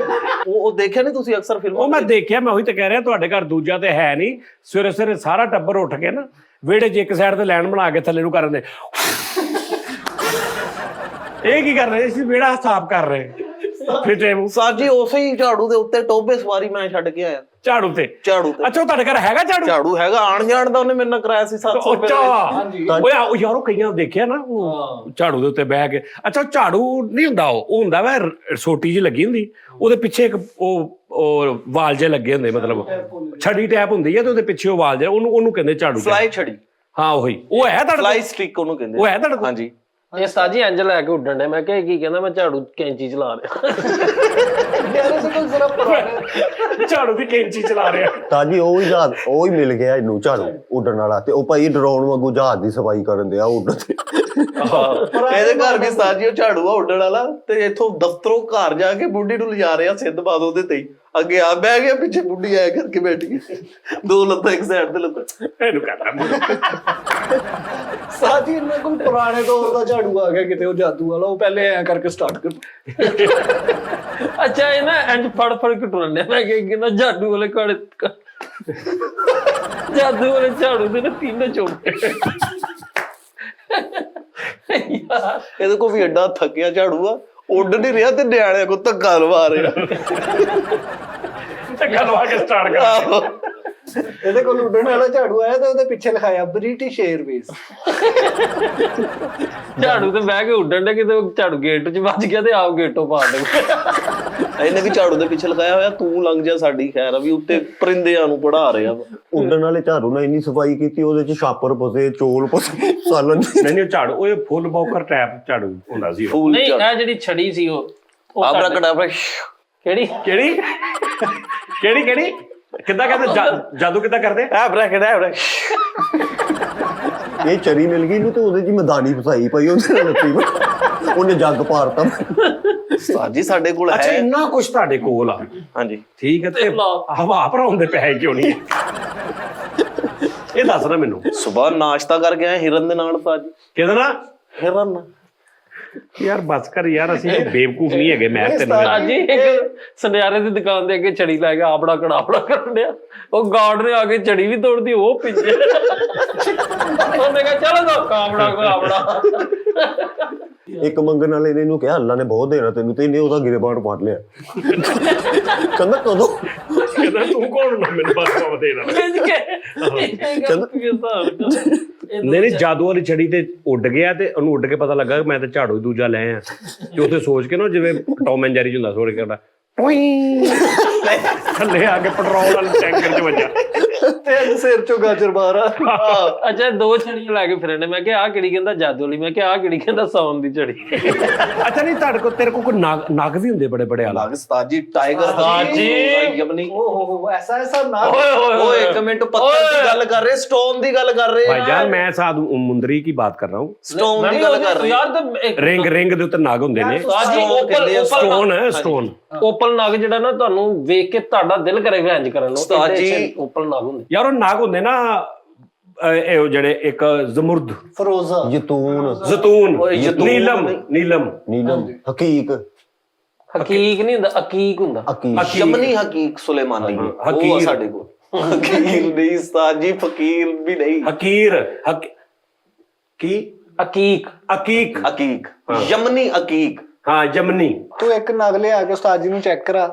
ਉਹ ਦੇਖਿਆ ਨਹੀਂ ਤੁਸੀਂ ਅਕਸਰ ਫਿਲਮਾਂ? ਉਹ ਮੈਂ ਦੇਖਿਆ, ਮੈਂ ਉਹੀ ਤਾਂ ਕਹਿ ਰਿਹਾ ਤੁਹਾਡੇ ਘਰ ਦੂਜਾ ਤੇ ਹੈ ਨਹੀਂ। ਸਵੇਰੇ ਸਵੇਰੇ ਸਾਰਾ ਟੱਬਰ ਉੱਠ ਕੇ ਨਾ ਵਿਹੜੇ 'ਚ ਇੱਕ ਸਾਈਡ ਤੇ ਲਾਈਨ ਬਣਾ ਕੇ ਥੱਲੇ ਨੂੰ ਕਰਨ ਦੇ। ਇਹ ਕੀ ਕਰ ਰਹੇ ਸੀ? ਵਿਹੜਾ ਸਾਫ਼ ਕਰ ਰਹੇ ਫਿੱਟੇ ਮੂੰਹ। ਸਾਜੀ ਉਸੇ ਹੀ ਝਾੜੂ ਦੇ ਉੱਤੇ ਟੋਬੇ ਸਵਾਰੀ ਮੈਂ ਛੱਡ ਕੇ ਆਇਆ। ਝਾੜੂ ਤੇ? ਝਾੜੂ ਤੇ। ਅੱਛਾ ਉਹ ਤੁਹਾਡੇ ਘਰ ਹੈਗਾ ਝਾੜੂ? ਝਾੜੂ ਹੈਗਾ, ਆਣ ਜਾਣ ਦਾ ਉਹਨੇ ਮੇਰੇ ਨਾਲ ਕਰਾਇਆ ਸੀ 700 ਰੁਪਏ। ਓਏ ਉਹ ਯਾਰੋ ਕਈਆਂ ਦੇਖਿਆ ਨਾ ਉਹ ਝਾੜੂ ਦੇ ਉੱਤੇ ਬਹਿ ਕੇ। ਅੱਛਾ ਉਹ ਝਾੜੂ ਨਹੀਂ ਹੁੰਦਾ, ਉਹ ਹੁੰਦਾ ਵਾ ਸੋਟੀ ਜਿਹੀ ਲੱਗੀ ਹੁੰਦੀ, ਉਹਦੇ ਪਿੱਛੇ ਇੱਕ ਉਹ ਵਾਲ ਜੇ ਲੱਗੇ ਹੁੰਦੇ, ਮਤਲਬ ਛੜੀ ਟੈਪ ਹੁੰਦੀ ਹੈ ਤੇ ਉਹਦੇ ਪਿੱਛੇ ਉਹ ਵਾਲ ਜੇ, ਉਹਨੂੰ ਕਹਿੰਦੇ ਝਾੜੂ। ਫਲਾਈ ਛੜੀ। ਹਾਂ ਉਹੀ। ਉਹ ਹੈ ਤੁਹਾਡੇ? ਫਲਾਈ ਸਟਿਕ ਉਹਨੂੰ ਕਹਿੰਦੇ। ਉਹ ਹੈ ਤੁਹਾਡੇ? ਹਾਂਜੀ। ਇਹ ਸਾਜੀ ਇੰਜ ਲੈ ਕੇ ਉੱਡਣ ਦੇ। ਮੈਂ ਕਿਹਾ ਕੀ ਕਹਿੰਦਾ, ਮੈਂ ਝਾੜੂ ਕੈਂਚੀ ਚਲਾ ਰਿਹਾ। ਝਾੜੂ ਦੀ ਕੈਂਚੀ ਚਲਾ ਰਿਹਾ। ਤਾਜੀ ਉਹ ਹੀ ਮਿਲ ਗਿਆ ਇਹਨੂੰ ਝਾੜੂ ਉੱਡਣ ਵਾਲਾ, ਤੇ ਉਹ ਭਾਈ ਡਰੋਨ ਵਾਂਗੂ ਜਹਾਜ਼ ਦੀ ਸਫਾਈ ਕਰਨ ਦਿਆ ਉੱਡਣ ਤੇ। ਇਹਦੇ ਘਰ ਵੀ ਸਾਜੀ ਉਹ ਝਾੜੂ ਆ ਉੱਡਣ ਵਾਲਾ, ਤੇ ਇੱਥੋਂ ਦਫ਼ਤਰੋਂ ਘਰ ਜਾ ਕੇ ਬੁੱਢੀ ਨੂੰ ਲਿਜਾ ਰਿਹਾ ਸਿੱਧ ਬਾਦ ਉਹਦੇ ਤੇ ਹੀ। ਅੱਗੇ ਆ ਬਹਿ ਗਿਆ, ਪਿੱਛੇ ਬੁੱਢੀ ਆਇਆ ਕਰਕੇ ਬੈਠ ਗਈ, ਦੋ ਲੱਤਾਂ ਇੱਕ ਸਾਈਡ ਤੇ ਲੱਤਾਂ। ਇਹਨੂੰ ਕਹਤਾ ਸਾਜੀ ਇਹਨਾਂ ਕੋਲ ਪੁਰਾਣੇ ਦੌਰ ਦਾ ਝਾੜੂ ਆ ਗਿਆ ਕਿਤੇ, ਉਹ ਜਾਦੂ ਵਾਲਾ। ਉਹ ਪਹਿਲੇ ਐ ਕਰਕੇ ਸਟਾਰਟ ਕਰ। ਅੱਛਾ ਇਹ ਨਾ ਇੰਜ ਫੜ ਕੇ ਟੁਰਨੇ। ਮੈਂ ਕਹਿੰਦਾ ਜਾਦੂ ਵਾਲੇ ਜਾਦੂ ਵਾਲੇ ਝਾੜੂ ਦੇ ਨਾ ਤਿੰਨ ਚੋਪੇ। ਇਹਦੇ ਕੋਲ ਵੀ ਐਡਾ ਥੱਕਿਆ ਝਾੜੂ ਆ, ਉੱਡ ਨਹੀਂ ਰਿਹਾ ਤੇ ਨਿਆਣਿਆਂ ਕੋ ਧੱਕਾ ਲਵਾ ਰਿਹਾ। ਧੱਕਾ ਲਵਾ ਕੇ ਸਟਾਰਟ ਕਰ। ਆਹੋ। ਇਹਦੇ ਕੋਲ ਉੱਡਣ ਵਾਲਾ ਝਾੜੂ ਆਇਆ ਤੇ ਉਹਦੇ ਪਿੱਛੇ ਲਿਖਾਇਆ ਬ੍ਰਿਟਿਸ਼ 에ਅਰਵੇਜ਼। ਝਾੜੂ ਤੇ ਬਹਿ ਕੇ ਉੱਡਣ ਦੇ, ਕਿਤੇ ਝਾੜੂ ਗੇਟ 'ਚ ਵੱਜ ਗਿਆ ਤੇ ਆਪ ਗੇਟੋਂ ਪਾੜ ਦੇ। ਇਹਨੇ ਵੀ ਝਾੜੂ ਦੇ ਪਿੱਛੇ ਲਗਾਇਆ ਹੋਇਆ, ਤੂੰ ਲੰਘ ਜਾ ਸਾਡੀ ਖੈਰ ਆ, ਵੀ ਉੱਤੇ ਪਰਿੰਦਿਆਂ ਨੂੰ ਪੜਾ ਰਿਹਾ ਵਾ। ਉੱਡਣ ਵਾਲੇ ਝਾੜੂ ਨਾਲ ਇੰਨੀ ਸਫਾਈ ਕੀਤੀ, ਉਹਦੇ ਚ ਛਾਪਰ ਫਸੇ, ਚੋਲ ਫਸੇ, ਸਾਲਨ। ਨਹੀਂ ਝਾੜੂ, ਉਹ ਫੁੱਲ ਬੌਕਰ ਟੈਪ ਝਾੜੂ ਹੁੰਦਾ ਸੀ ਉਹ। ਫੂਲ ਨਹੀਂ, ਇਹ ਜਿਹੜੀ ਛੜੀ ਸੀ ਉਹ ਆਬਰਾ ਤੁਹਾਡੇ- ਕਡਾਬਰਾ। ਕਿਹੜੀ ਕਿਹੜੀ ਕਿਹੜੀ ਕਿਹੜੀ ਕਿੱਦਾਂ ਕਹਿੰਦੇ ਜਾਦੂ ਕਿੱਦਾਂ ਕਰਦੇ? ਆਬਰਾ ਕਡਾਬਰਾ। ਇਹ ਚਰੀ ਮਿਲ ਗਈ ਨੂੰ ਤੇ ਉਹਦੇ ਚ ਮੈਦਾਨੀ ਫਸਾਈ ਪਈ, ਉਹਦੇ ਨਾਲ ਲੱਤੀ ਪਈ। ਉਹਨੇ ਜੱਗ ਪਾਰਤਾ। ਸਾਜੀ ਸਾਡੇ ਕੋਲ ਅੱਛਾ, ਹੈ। ਇੰਨਾ ਕੁਛ ਤੁਹਾਡੇ ਕੋਲ ਆ? ਹਾਂਜੀ ਠੀਕ ਹੈ, ਤੇ ਹਵਾ ਭਰਾਉਣ ਦੇ ਪੈਸੇ ਕਿਉਂ ਨਹੀਂ? ਇਹ ਦੱਸ ਨਾ ਮੈਨੂੰ। ਸਵੇਰ ਨਾਸ਼ਤਾ ਕਰਕੇ ਆਏ ਹਿਰਨ ਦੇ ਨਾਲ ਸਾਜੀ। ਕਿਹਦਾ ਨਾ? ਹਿਰਨ। ਯਾਰ ਬਸ ਕਰ ਯਾਰ, ਅਸੀਂ ਬੇਵਕੂਫ ਨਹੀਂ ਹੈਗੇ। ਮੈਂ ਤੈਨੂੰ ਅੱਜ ਹੀ ਇੱਕ ਸੁਨਿਆਰੇ ਦੀ ਦੁਕਾਨ ਦੇ ਅੱਗੇ ਛੜੀ ਲੈ ਕੇ ਆਪਣਾ ਕੜਾਪੜਾ ਕਰਨ ਡਿਆ, ਉਹ ਗਾਰਡ ਨੇ ਆ ਕੇ ਛੜੀ ਵੀ ਤੋੜਦੀ, ਉਹ ਪਿੱਛੇ ਉਹਨੇ ਕਿਹਾ ਚਲੋ ਦੋ ਕਾਪੜਾ। ਇੱਕ ਮੰਗਣ ਵਾਲੇ ਨੇ ਇਹਨੂੰ ਕਿਹਾ ਅੱਲਾ ਨੇ ਬਹੁਤ ਦੇਣਾ ਤੈਨੂੰ, ਤੇ ਇਹਨੇ ਉਹਦਾ ਗਿਰਬਾਨ ਫੜ ਲਿਆ। ਕਹਿੰਦਾ ਕਦੋਂ? ਕਹਿੰਦਾ ਤੂੰ ਕੌਣ ਨਾ ਮੈਨੂੰ ਬਸ ਕੰਮ ਦੇਣਾ। ਨਹੀਂ ਜਾਦੂ ਵਾਲੀ ਛੜੀ ਤੇ ਉੱਡ ਗਿਆ, ਤੇ ਉਹਨੂੰ ਉੱਡ ਕੇ ਪਤਾ ਲੱਗਾ ਕਿ ਮੈਂ ਤੇ ਝਾੜੂ ਦੂਜਾ ਲੈ ਆ, ਤੇ ਉੱਥੇ ਸੋਚ ਕੇ ਨਾ ਜਿਵੇਂ ਟੌਮ ਐਂਡ ਜੈਰੀ ਹੁੰਦਾ, ਸੋਚ ਕੇ ਕਰਦਾ ਥੱਲੇ ਆ ਕੇ ਪੈਟਰੋਲ ਵਾਲੇ ਟੈਂਕਰ 'ਚ ਵੱਜਾ ਤੇ ਸਿਰ ਚੋਂ ਗਾਜਰ ਬਾਹਰ ਆ। ਅੱਛਾ, ਦੋ ਛੜੀਆਂ ਲੈ ਕੇ ਫਿਰਨੇ। ਮੈਂ ਕਿਹਾ ਆਹ ਕਿਹੜੀ? ਕਹਿੰਦਾ ਜਾਦੂ ਵਾਲੀ। ਮੈਂ ਕਿਹਾ ਆਹ ਕਿਹੜੀ? ਕਹਿੰਦਾ ਸੌਣ ਦੀ ਛੜੀ। ਅੱਛਾ, ਨਹੀਂ ਤੁਹਾਡੇ ਕੋਲ ਤੇਰੇ ਕੋਲ ਕੋਈ ਨਗ ਵੀ ਹੁੰਦੇ ਬੜੇ ਬੜੇ ਆਲਾ? ਲੱਗ ਸਾਜੀ ਟਾਈਗਰ ਸਾਜੀ। ਯਮਨੀ। ਓਹ ਐਸਾ ਨਾ। ਓਏ ਇੱਕ ਮਿੰਟ, ਪੱਥਰ ਦੀ ਗੱਲ ਕਰ ਰਹੇ, ਸਟੋਨ ਦੀ ਗੱਲ ਕਰ ਰਹੇ। भाईजान मैं साधु मुंदरी की बात कर रहा हूँ। ਸਟੋਨ ਦੀ ਗੱਲ ਕਰ ਰਹੇ। ਯਾਰ ਤਾਂ रिंग रिंग ਦੇ ਉੱਤੇ ਨਗ ਹੁੰਦੇ ਨੇ। ਸਟੋਨ ਹੈ ਸਟੋਨ। ਓਪਲ ਨਗ ਜਿਹੜਾ ਨਾ, ਤੁਹਾਨੂੰ ਵੇਖ ਕੇ ਤੁਹਾਡਾ ਦਿਲ ਕਰੇਗਾ ਇੰਜ ਕਰਨ ਨੂੰ। ਸਾਜੀ। ਓਪਲ ਨਗ ਹੁੰਦੇ ਯਾਰ ਉਹ ਨਗ ਹੁੰਦੇ ਨਾ, ਇਹ ਜਿਹੜੇ ਇੱਕ ਜ਼ਮੁਰਦ, ਫਰੋਜ਼ਾ, ਜਤੂਨ, ਜ਼ੈਤੂਨ, ਓਏ ਜ਼ੈਤੂਨ ਨੀਲਮ, ਨੀਲਮ, ਨੀਲਮ, ਹਕੀਕ, ਹਕੀਕ ਨਹੀਂ ਹੁੰਦਾ, ਅਕੀਕ ਹੁੰਦਾ। ਹਕੀਕ। ਯਮਨੀ ਹਕੀਕ ਸੁਲੇਮਾਨੀ। ਹਕੀਰ। ਉਹ ਸਾਡੇ ਕੋਲ ਹਕੀਰ ਨਹੀਂ ਸਾਜੀ, ਫਕੀਰ ਵੀ ਨਹੀਂ। ਹਕੀਰ, ਕੀ ਅਕੀਕ। ਅਕੀਕ, ਹਕੀਕ ਯਮਨੀ ਹਕੀਕ। ਹਾਂ ਯਮਨੀ। ਤੂੰ ਇੱਕ ਨਗ ਲਿਆ ਕੇ ਉਸਤਾਦ ਜੀ ਨੂੰ ਚੈੱਕ ਕਰਾ,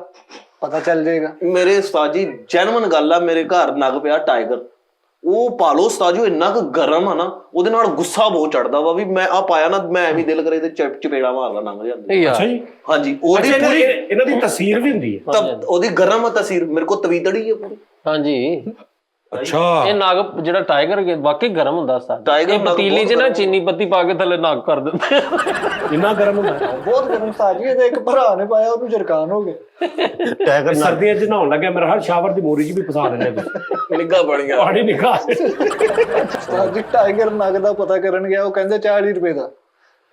ਪਤਾ ਚੱਲ ਜਾਏਗਾ। ਮੇਰੇ ਉਸਤਾਦ ਜੀ ਜੈਨੂਇਨ ਗੱਲ ਆ, ਮੇਰੇ ਘਰ ਨਗ ਪਿਆ ਟਾਈਗਰ, ਉਹ ਪਾਲੋ ਉਸਤਾਦ ਜੀ, ਇੰਨਾ ਕੁ ਗਰਮ ਆ ਨਾ, ਉਹਦੇ ਨਾਲ ਗੁੱਸਾ ਬਹੁਤ ਚੜਦਾ ਵਾ, ਵੀ ਮੈਂ ਆ ਪਾਇਆ ਨਾ, ਮੈਂ ਐਵੇਂ ਦਿਲ ਕਰੇ ਤੇ ਚਪੇੜਾ ਮਾਰਦਾ ਲੰਘ ਜਾਂਦਾ। ਅੱਛਾ ਜੀ। ਹਾਂਜੀ, ਉਹਦੀ ਪੂਰੀ ਇਹਨਾਂ ਦੀ ਤਸਵੀਰ ਵੀ ਹੁੰਦੀ ਹੈ। ਉਹਦੀ ਗਰਮ ਤਸਵੀਰ ਮੇਰੇ ਕੋਲ ਤਵੀਤੜੀ ਹੈ ਪੂਰੀ। ਹਾਂਜੀ, ਅੱਛਾ। ਇਹ ਨਗ ਜਿਹੜਾ ਟਾਈਗਰ ਵਾਕਈ ਗਰਮ ਹੁੰਦਾ ਸਾਡਾ। ਟਾਈਗਰ ਇਹ ਨਗ ਪਤੀਲੀ 'ਚ ਬਹੁਤ ਨਾ ਗਰਮ ਚੀਨੀ ਪੱਤੀ ਪਾ ਕੇ ਥੱਲੇ ਨਗ ਕਰ ਦਿੰਦੇ। ਇੰਨਾ ਗਰਮ ਹੁੰਦਾ? ਬਹੁਤ ਗਰਮ ਉਸਤਾਦ ਜੀ। ਇਹਦੇ ਇੱਕ ਭਰਾ ਨੇ ਪਾਇਆ, ਉਹਨੂੰ ਜਰਕਾਨ ਹੋ ਗਿਆ। ਟਾਈਗਰ ਸਰਦੀਆਂ 'ਚ ਨਹਾਉਣ ਲੱਗਿਆ ਮੇਰਾ ਹਰ ਸ਼ਾਵਰ ਦੀ ਮੋਰੀ 'ਚ ਵੀ ਫਸਾ ਦਿੰਦੇ ਤੁਸੀਂ। ਨਿੱਘਾ ਬਣ ਗਿਆ। ਪਾਣੀ ਨਿਕਾਲ। ਉਸਤਾਦ ਜੀ ਟਾਈਗਰ ਨਗ ਦਾ ਪਤਾ ਕਰਨ ਗਿਆ, ਉਹ ਕਹਿੰਦੇ 40 ਰੁਪਏ ਦਾ।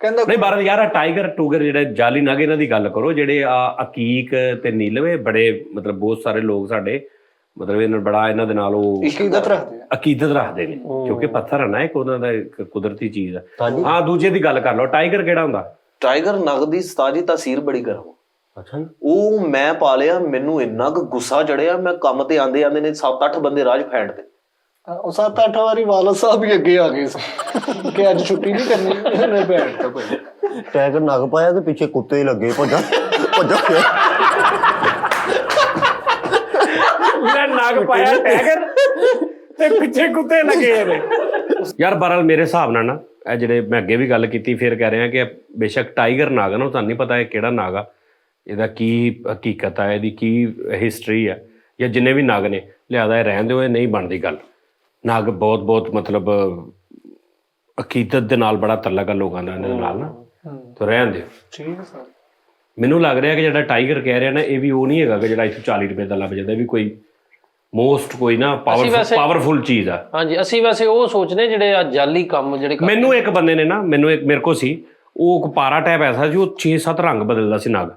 ਕਹਿੰਦਾ ਨਹੀਂ ਬਾਰ ਯਾਰ, ਟਾਈਗਰ ਟੂਗਰ ਜਿਹੜੇ ਜਾਲੀ ਨਗ, ਇਹਨਾਂ ਦੀ ਗੱਲ ਕਰੋ। ਜਿਹੜੇ ਆ ਅਕੀਕ ਤੇ ਨੀਲਮ, ਇਹ ਬੜੇ ਮਤਲਬ ਬਹੁਤ ਸਾਰੇ ਲੋਕ ਸਾਡੇ ਮਤਲਬ ਇਹਨਾਂ ਬੜਾ ਇਹਨਾਂ ਦੇ ਨਾਲ ਉਹ ਅਕੀਦਤ ਰੱਖਦੇ ਆ। ਅਕੀਦਤ ਰੱਖਦੇ ਨੇ, ਕਿਉਂਕਿ ਪੱਥਰ ਹੈ ਨਾ ਇੱਕ, ਉਹਨਾਂ ਦਾ ਇੱਕ ਕੁਦਰਤੀ ਚੀਜ਼ ਹੈ। ਹਾਂ, ਦੂਜੇ ਦੀ ਗੱਲ ਕਰ ਲਓ। ਟਾਈਗਰ ਕਿਹੜਾ ਹੁੰਦਾ? ਟਾਈਗਰ ਨਗ ਦੀ ਉਸਤਾਦ ਜੀ ਤਸੀਰ ਬੜੀ ਗਰਮ। ਅੱਛਾ ਜੀ। ਉਹ ਮੈਂ ਪਾ ਲਿਆ, ਮੈਨੂੰ ਇੰਨਾ ਕੁ ਗੁੱਸਾ ਚੜਿਆ, ਮੈਂ ਕੰਮ ਤੇ ਆਂਦੇ ਆਂਦੇ ਨੇ 7-8 ਬੰਦੇ ਰਾਜ ਫੈਂਡ ਤੇ। ਉਹ 7-8 ਵਾਰੀ ਵਾਲਦ ਸਾਹਿਬ ਵੀ ਅੱਗੇ ਆ ਗਏ ਸੀ ਕਿ ਅੱਜ ਛੁੱਟੀ ਨਹੀਂ ਕਰਨੀ, ਇਹਨੇ ਬੈਠ ਤਾਂ ਪਈ। ਟਾਈਗਰ ਨਗ ਪਾਇਆ ਤੇ ਪਿੱਛੇ ਕੁੱਤੇ ਲੱਗੇ ਭੱਜਾ। ਲੈ ਨਗ ਪਾਇਆ ਟਾਈਗਰ ਤੇ ਪਿੱਛੇ ਕੁੱਤੇ ਲੱਗੇ ਨੇ। ਯਾਰ ਬਹਰਹਾਲ ਮੇਰੇ ਹਿਸਾਬ ਨਾਲ ਨਾ, ਇਹ ਜਿਹੜੇ ਮੈਂ ਅੱਗੇ ਵੀ ਗੱਲ ਕੀਤੀ, ਫਿਰ ਕਹਿ ਰਿਹਾ ਕਿ ਬੇਸ਼ੱਕ ਟਾਈਗਰ ਨਗ ਨਾ, ਤੁਹਾਨੂੰ ਨਹੀਂ ਪਤਾ ਇਹ ਕਿਹੜਾ ਨਗ ਆ, ਇਹਦਾ ਕੀ ਹਕੀਕਤ ਆ, ਇਹਦੀ ਕੀ ਹਿਸਟਰੀ ਆ, ਜਾਂ ਜਿੰਨੇ ਵੀ ਨਗ ਨੇ, ਲਿਆਦਾ ਇਹ ਰਹਿਣ ਦਿਓ, ਇਹ ਨਹੀਂ ਬਣਦੀ ਗੱਲ। ਨਗ ਬਹੁਤ ਮਤਲਬ ਅਕੀਦਤ ਦੇ ਨਾਲ ਬੜਾ ਤਲਕ ਆ ਲੋਕਾਂ ਦਾ ਇਹਨਾਂ ਨਾਲ ਨਾ, ਤਾਂ ਰਹਿਣ ਦਿਓ। ਠੀਕ ਹੈ ਸਰ। ਮੈਨੂੰ ਲੱਗ ਰਿਹਾ ਕਿ ਜਿਹੜਾ ਟਾਈਗਰ ਕਹਿ ਰਿਹਾ ਨਾ, ਇਹ ਵੀ ਉਹ ਨਹੀਂ ਹੈਗਾ ਕਿ ਜਿਹੜਾ ਇੱਥੇ 40 ਰੁਪਏ ਦਾ ਲੱਭ ਜਾਂਦਾ, ਵੀ ਕੋਈ ਮੋਸਟ ਕੋਈ ਨਾ ਪਾਵਰਫੁਲ ਚੀਜ਼ ਆ। ਹਾਂਜੀ, ਅਸੀਂ ਵੈਸੇ ਉਹ ਸੋਚਦੇ ਜਿਹੜੇ ਆ ਜਾਲੀ ਕੰਮ ਜਿਹੜੇ ਮੈਨੂੰ ਇੱਕ ਬੰਦੇ ਨੇ ਨਾ, ਮੇਰੇ ਕੋਲ ਸੀ, ਉਹ ਇੱਕ ਪਾਰਾ ਟੈਪ ਐਸਾ ਸੀ, ਉਹ 6-7 ਰੰਗ ਬਦਲਦਾ ਸੀ ਨਗ।